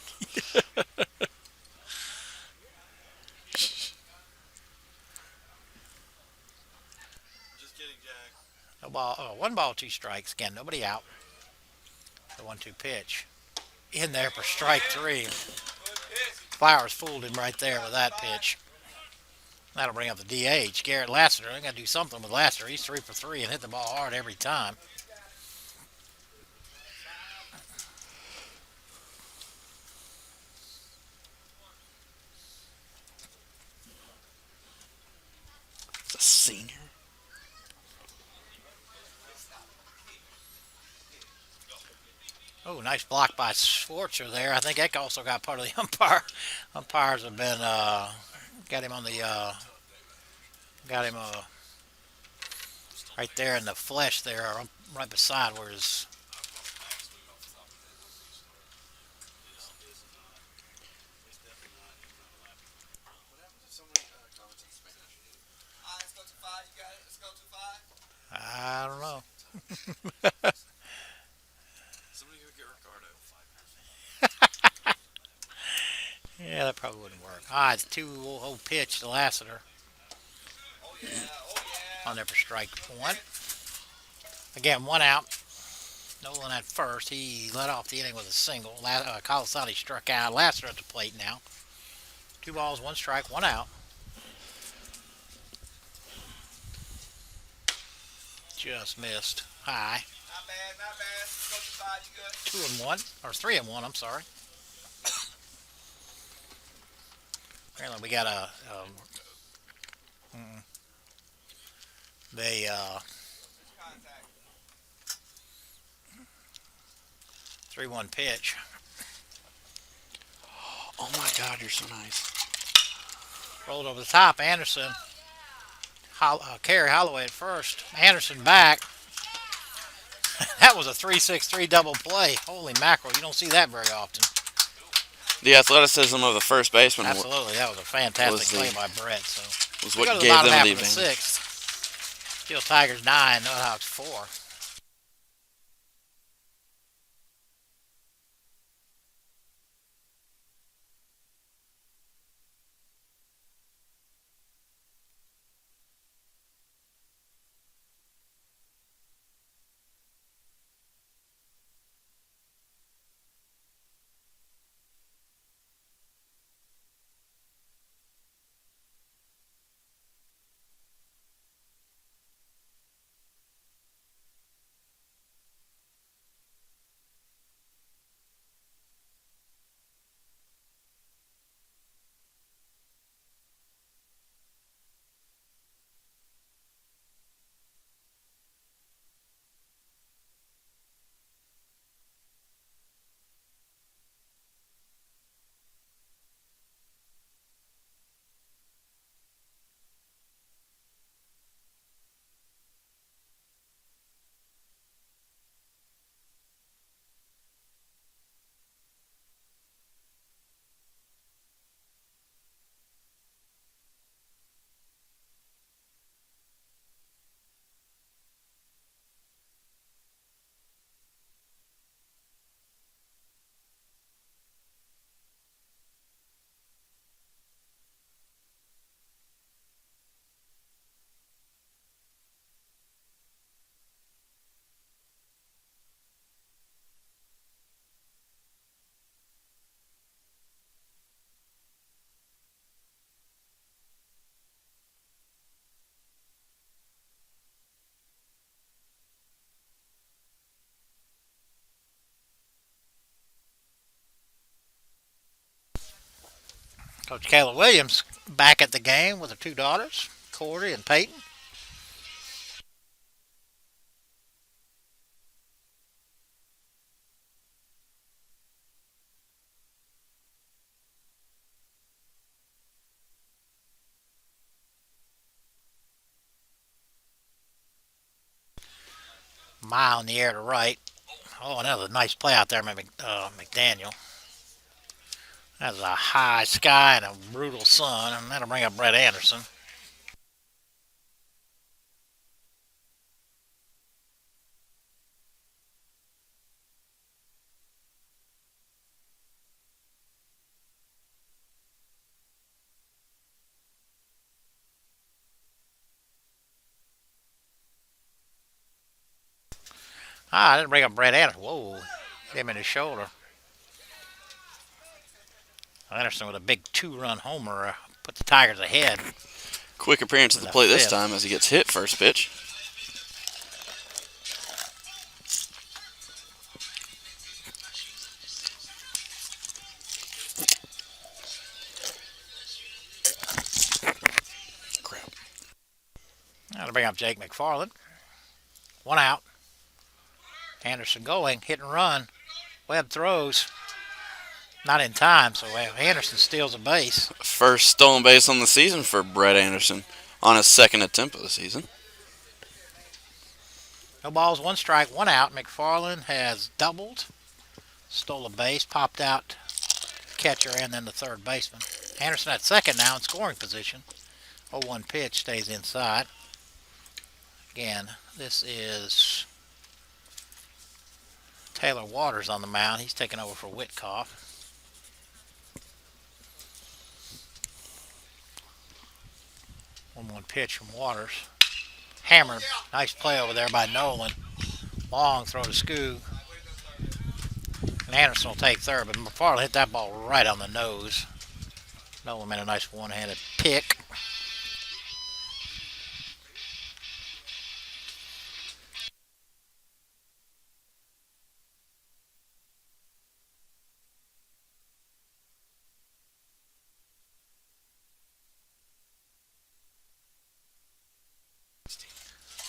Just kidding, Jack. No ball. Oh, one ball, two strikes. Again, nobody out. The 1-2 pitch in there for strike three. Flowers fooled him right there with that pitch. That'll bring up the DH. Garrett Lassiter. I got to do something with Lassiter. He's 3 for 3 and hit the ball hard every time. it's a senior. Oh, nice block by Schwartzer there. I think that also got part of the umpire. Umpires have been got him on the got him right there in the flesh there, right beside where his. Alright, let's go to 5. You got it? Let's go to 5. I don't know. Somebody go get Ricardo. Yeah, that probably wouldn't work. Ah, it's 2-0 pitch to Lassiter Oh yeah, oh yeah. on there for strike one. Again, one out. Nolan at first. He led off the inning with a single. Colasani struck out. Lassiter at the plate now. 2 balls, 1 strike, 1 out. Just missed. High. Not bad, not bad. Let's go to 5. You good? 2 and 1, or 3 and 1. I'm sorry. Apparently, we got a. They Contact. 3-1 pitch. Oh my God, you're so nice. Rolled over the top. Anderson. Carey Holloway at first. Anderson back. That was a 3-6-3 double play. Holy mackerel. You don't see that very often. The athleticism of the first baseman Absolutely. That was a fantastic Was play the- by Brett. So was we go what to the gave bottom them half the of the advantage. 6th. Still Tigers 9. Hawks 4. Coach Kayla Williams back at the game with her 2 daughters, Cordy and Peyton. Mile in the air to right. Oh, another nice play out there by McDaniel. That's a high sky and a brutal sun, and that'll bring up Brett Anderson. I didn't bring up Brett Anderson. Whoa, hit him in his shoulder. Anderson with a big two-run homer put the Tigers ahead. Quick appearance at the plate this time as he gets hit first pitch. Crap. Now to bring up Jake McFarland. One out. Anderson going, hit and run. Webb throws. Not in time, so Anderson steals a base. First stolen base on the season for Brett Anderson on his second attempt of the season. No balls, one strike, one out. McFarland has doubled, stole a base, popped out catcher and then the third baseman. Anderson at second now in scoring position. 0-1 pitch, stays inside. Again, this is Taylor Waters on the mound. He's taking over for Whitcoff. 1-1 pitch from Waters. Hammered. Nice play over there by Nolan. Long throw to Scoog. And Anderson will take third, but McFarland hit that ball right on the nose. Nolan made a nice one-handed pick.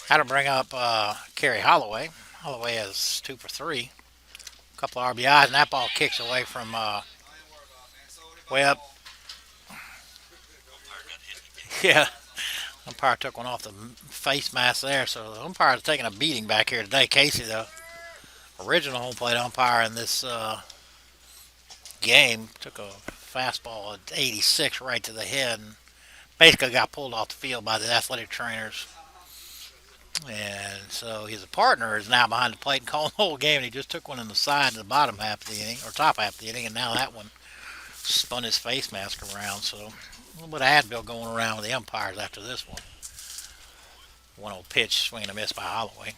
Had to bring up Kerry Holloway. Holloway has 2 for 3. A couple of RBIs, and that ball kicks away from Webb. Yeah, umpire took one off the face mask there, so the umpire is taking a beating back here today. Casey, the original home plate umpire in this game, took a fastball at 86 right to the head and basically got pulled off the field by the athletic trainers. And so his partner is now behind the plate and calling the whole game, and he just took one in the side in the bottom half of the inning, or top half of the inning, and now that one spun his face mask around. So a little bit of Advil going around with the umpires after this one. 1-0 pitch, swing and a miss by Holloway.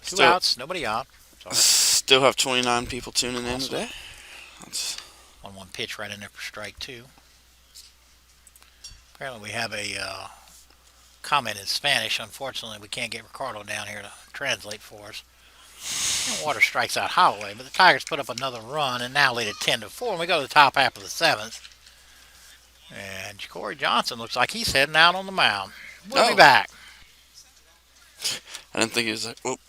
Two outs, nobody out. Sorry. Still have 29 people tuning in today. 1-1 pitch right in there for strike 2. Apparently we have a comment in Spanish. Unfortunately, we can't get Ricardo down here to translate for us. And Water strikes out Holloway, but the Tigers put up another run and now lead at 10-4. And we go to the top half of the 7th. And Corey Johnson looks like he's heading out on the mound. We'll be back. I didn't think he was like, whoop.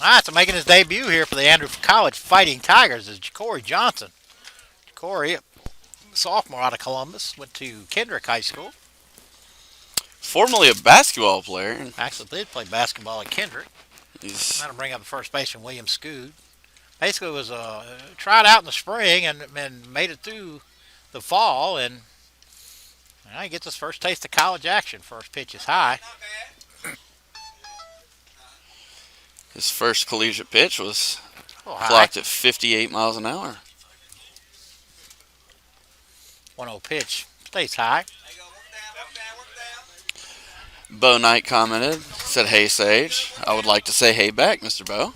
All right, so making his debut here for the Andrew College Fighting Tigers is Corey Johnson. Corey sophomore out of Columbus. Went to Kendrick High School. Formerly a basketball player. Actually did play basketball at Kendrick. He's That'll bring up the first baseman, William Scood. Basically was tried out in the spring and made it through the fall, and he gets his first taste of college action. First pitch is high. his first collegiate pitch was Oh, high. clocked at 58 miles an hour. 1-0 pitch stays high. There you go. Work down. Bo Knight commented, said, "Hey Sage, I would like to say hey back, Mr. Bo."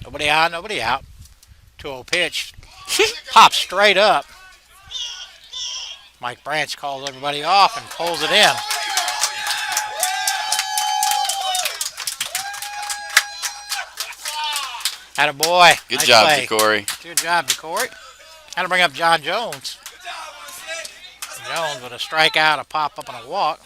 Nobody on, nobody out. 2-0 pitch pops straight up. Mike Branch calls everybody off and pulls it in. Attaboy. Good Nice job, play. Jacory. Good job, Jacory. Had to bring up John Jones. Good job, 1-6. Jones with a strikeout, a pop up, and a walk.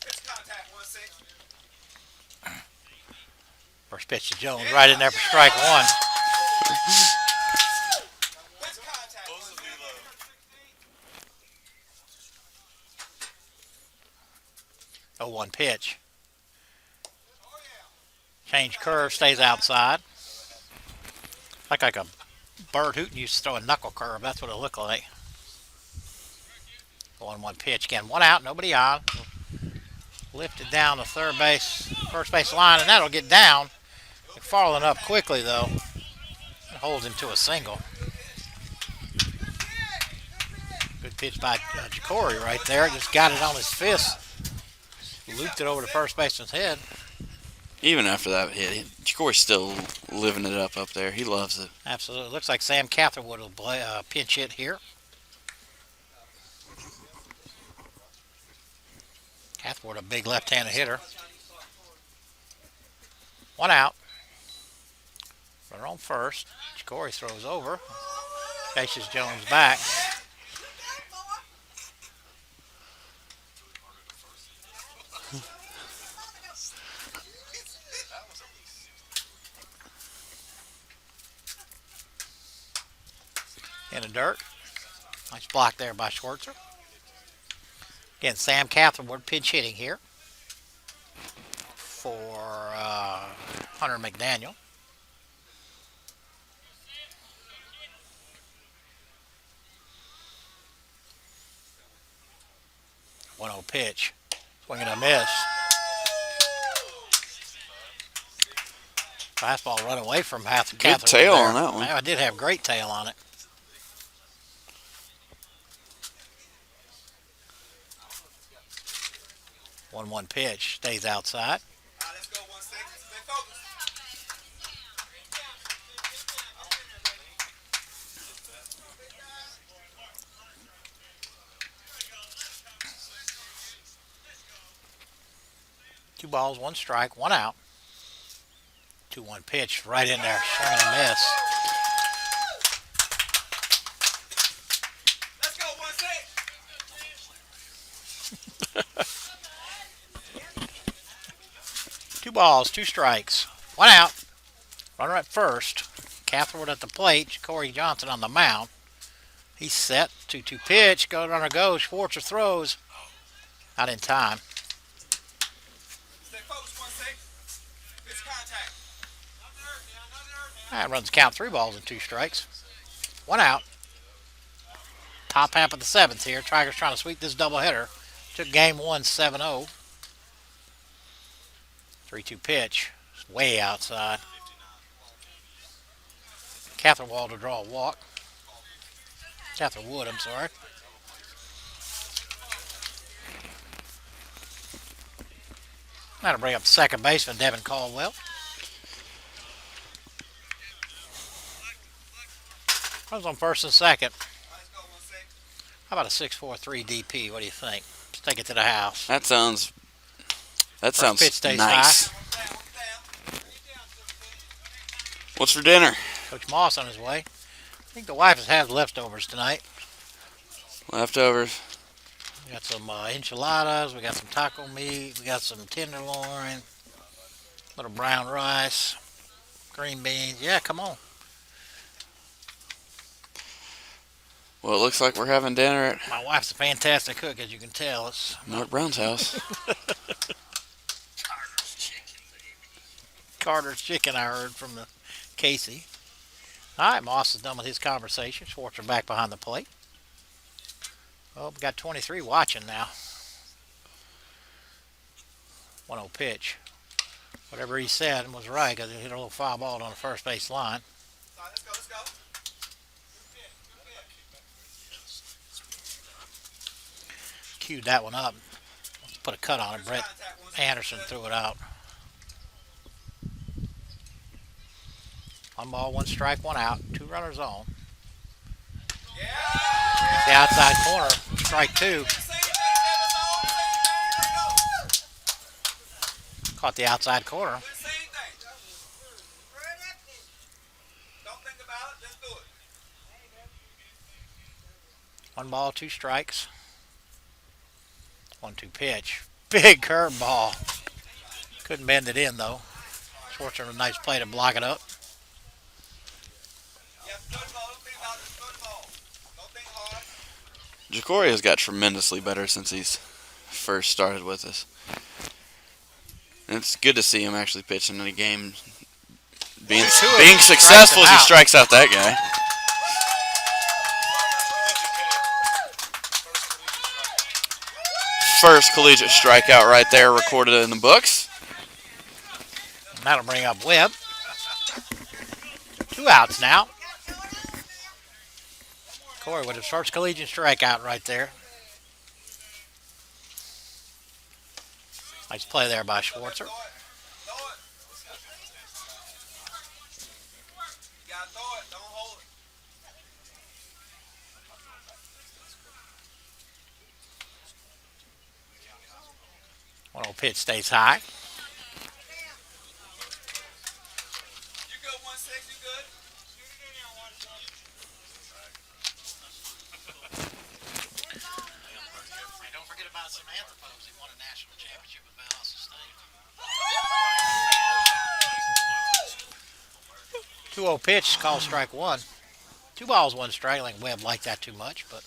Pitch contact, 1-6. First pitch to Jones, right in there for strike one. Pitch contact, 1-6. 0-1 pitch. Change curve, stays outside. Like a bird hooting used to throw a knuckle curve. That's what it looked like. 0-1 pitch again. One out, nobody on. Lifted down the first base line, and that'll get down. Falling up quickly though. It holds him to a single. Good pitch by Jacory right there. Just got it on his fist. Looped it over to first baseman's head. Even after that hit, Jacory's still living it up there. He loves it. Absolutely. Looks like Sam Catherwood will play pinch hit here. Catherwood, a big left-handed hitter. One out. Runner on first. Jacory throws over. Chases Jones back. In the dirt. Nice block there by Schwartzer. Again, Sam Catherwood pinch hitting here for Hunter McDaniel. One 0 pitch. Swing and a miss. Fastball run away from Catherwood. Good tail there. on that one. I did have great tail on it. One pitch, stays outside. All right, let's go, 1-6. Stay focused. Two balls, one strike, one out. 2-1 pitch, right in there, swing and a miss. Let's go, 1-6. Two balls, two strikes, one out. Runner at first. Catherwood at the plate. Jacory Johnson on the mound. He's set. 2-2 pitch. Runner goes. Schwartzer throws. Not in time. Stay focused, 1-6. Pitch contact. That runs count 3 balls and 2 strikes. One out. Top half of the 7th here. Tigers trying to sweep this doubleheader. Took game 1 7-0. 3-2 pitch. It's way outside. Catherine Wall to draw a walk. Catherine Wood, I'm sorry. That'll bring up second baseman Devin Caldwell. Runs on first and second. Let's go, 1-6. How about a 6-4-3 DP? What do you think? Let's take it to the house. That sounds pitch stays nice. What's for dinner? Coach Moss on his way. I think the wife has had leftovers tonight. Leftovers. We got some enchiladas. We got some taco meat. We got some tenderloin. Little brown rice, green beans. Yeah, come on. Well, it looks like we're having dinner at My wife's a fantastic cook, as you can tell. It's Mark Brown's house. Carter's chicken, I heard from the Casey. All right, Moss is done with his conversation. Schwartzer back behind the plate. Oh, we got 23 watching now. 1-0 pitch. Whatever he said was right because he hit a little foul ball on the first base line. Let's go, let's go. Queued that one up. Let's put a cut on it. Brett Anderson threw it out. 1 ball, 1 strike, 1 out. 2 runners on. The outside corner. Strike 2. Caught the outside corner. Don't think about it, just do it. 1 ball, 2 strikes. 1-2 pitch. Big curveball. Couldn't bend it in though. Schwartzer with a nice play to block it up. Yep, good ball. Don't think about it, good ball. Don't think hard. Jacory has got tremendously better since he's first started with us. And it's good to see him actually pitching in a game, being successful as he strikes out that guy. First collegiate strikeout right there, recorded in the books. And that'll bring up Webb. 2 outs now. Corey with his first collegiate strikeout right there. Nice play there by Schwartzer. Throw it. You gotta throw it, don't hold it. 1-0 pitch stays high. You good, 1-6, you good? Hey, don't forget about Samantha, folks. He won a national championship with Valdosta State. 2-0 pitch, call strike 1. 2 balls, 1 strike. I think Webb liked that too much, but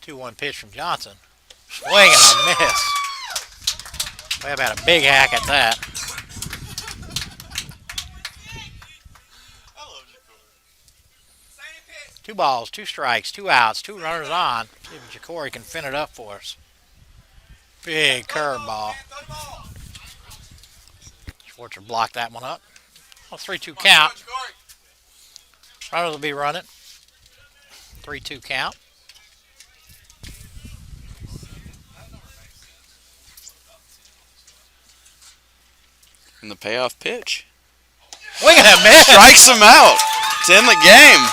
2-1 pitch from Johnson. Swing and a miss. Webb had a big hack at that. Same pitch. 2 balls, 2 strikes, 2 outs, 2 runners on. See if Jacory can fin it up for us. Big curveball. Throw the ball. Schwartzer blocked that one up. 3-2 count. Runners will be running. 3-2 count. And the payoff pitch. Swing and a miss. Strikes him out. It's in the game.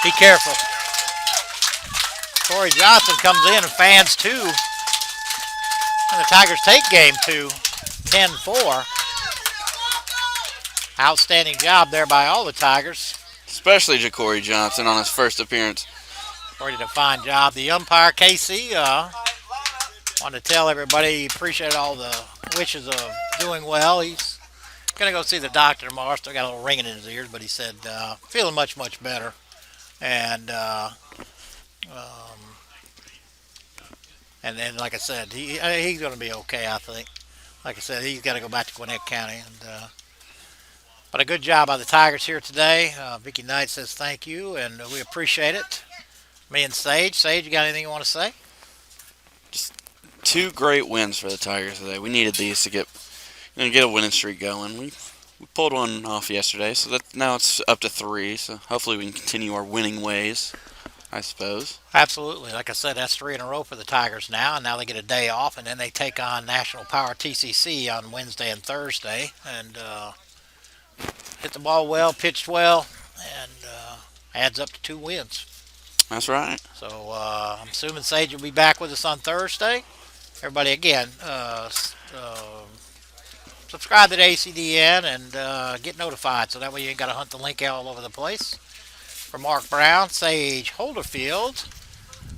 Be careful. Corey Johnson comes in and fans 2. And the Tigers take game 2. 10-4. Outstanding job there by all the Tigers. Especially Jacory Johnson on his first appearance. Corey did a fine job. The umpire, Casey, wanted to tell everybody he appreciated all the wishes of doing well. He's going to go see the doctor tomorrow. Still got a little ringing in his ears, but he said feeling much, much better. And then, like I said, he's going to be okay, I think. Like I said, he's got to go back to Gwinnett County. But a good job by the Tigers here today. Vicky Knight says thank you, and we appreciate it. Me and Sage. Sage, you got anything you want to say? Just 2 great wins for the Tigers today. We needed these to get a winning streak going. We pulled one off yesterday, so now it's up to 3. So hopefully we can continue our winning ways, I suppose. Absolutely. Like I said, that's 3 in a row for the Tigers now, and now they get a day off, and then they take on National Power TCC on Wednesday and Thursday, and hit the ball well, pitched well, and adds up to 2 wins. That's right. So I'm assuming Sage will be back with us on Thursday. Everybody, again, subscribe to the ACDN and get notified, so that way you ain't got to hunt the link all over the place. For Mark Brown, Sage Holderfield,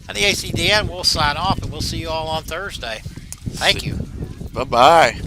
And the ACDN will sign off, and we'll see you all on Thursday. Thank you. Bye bye.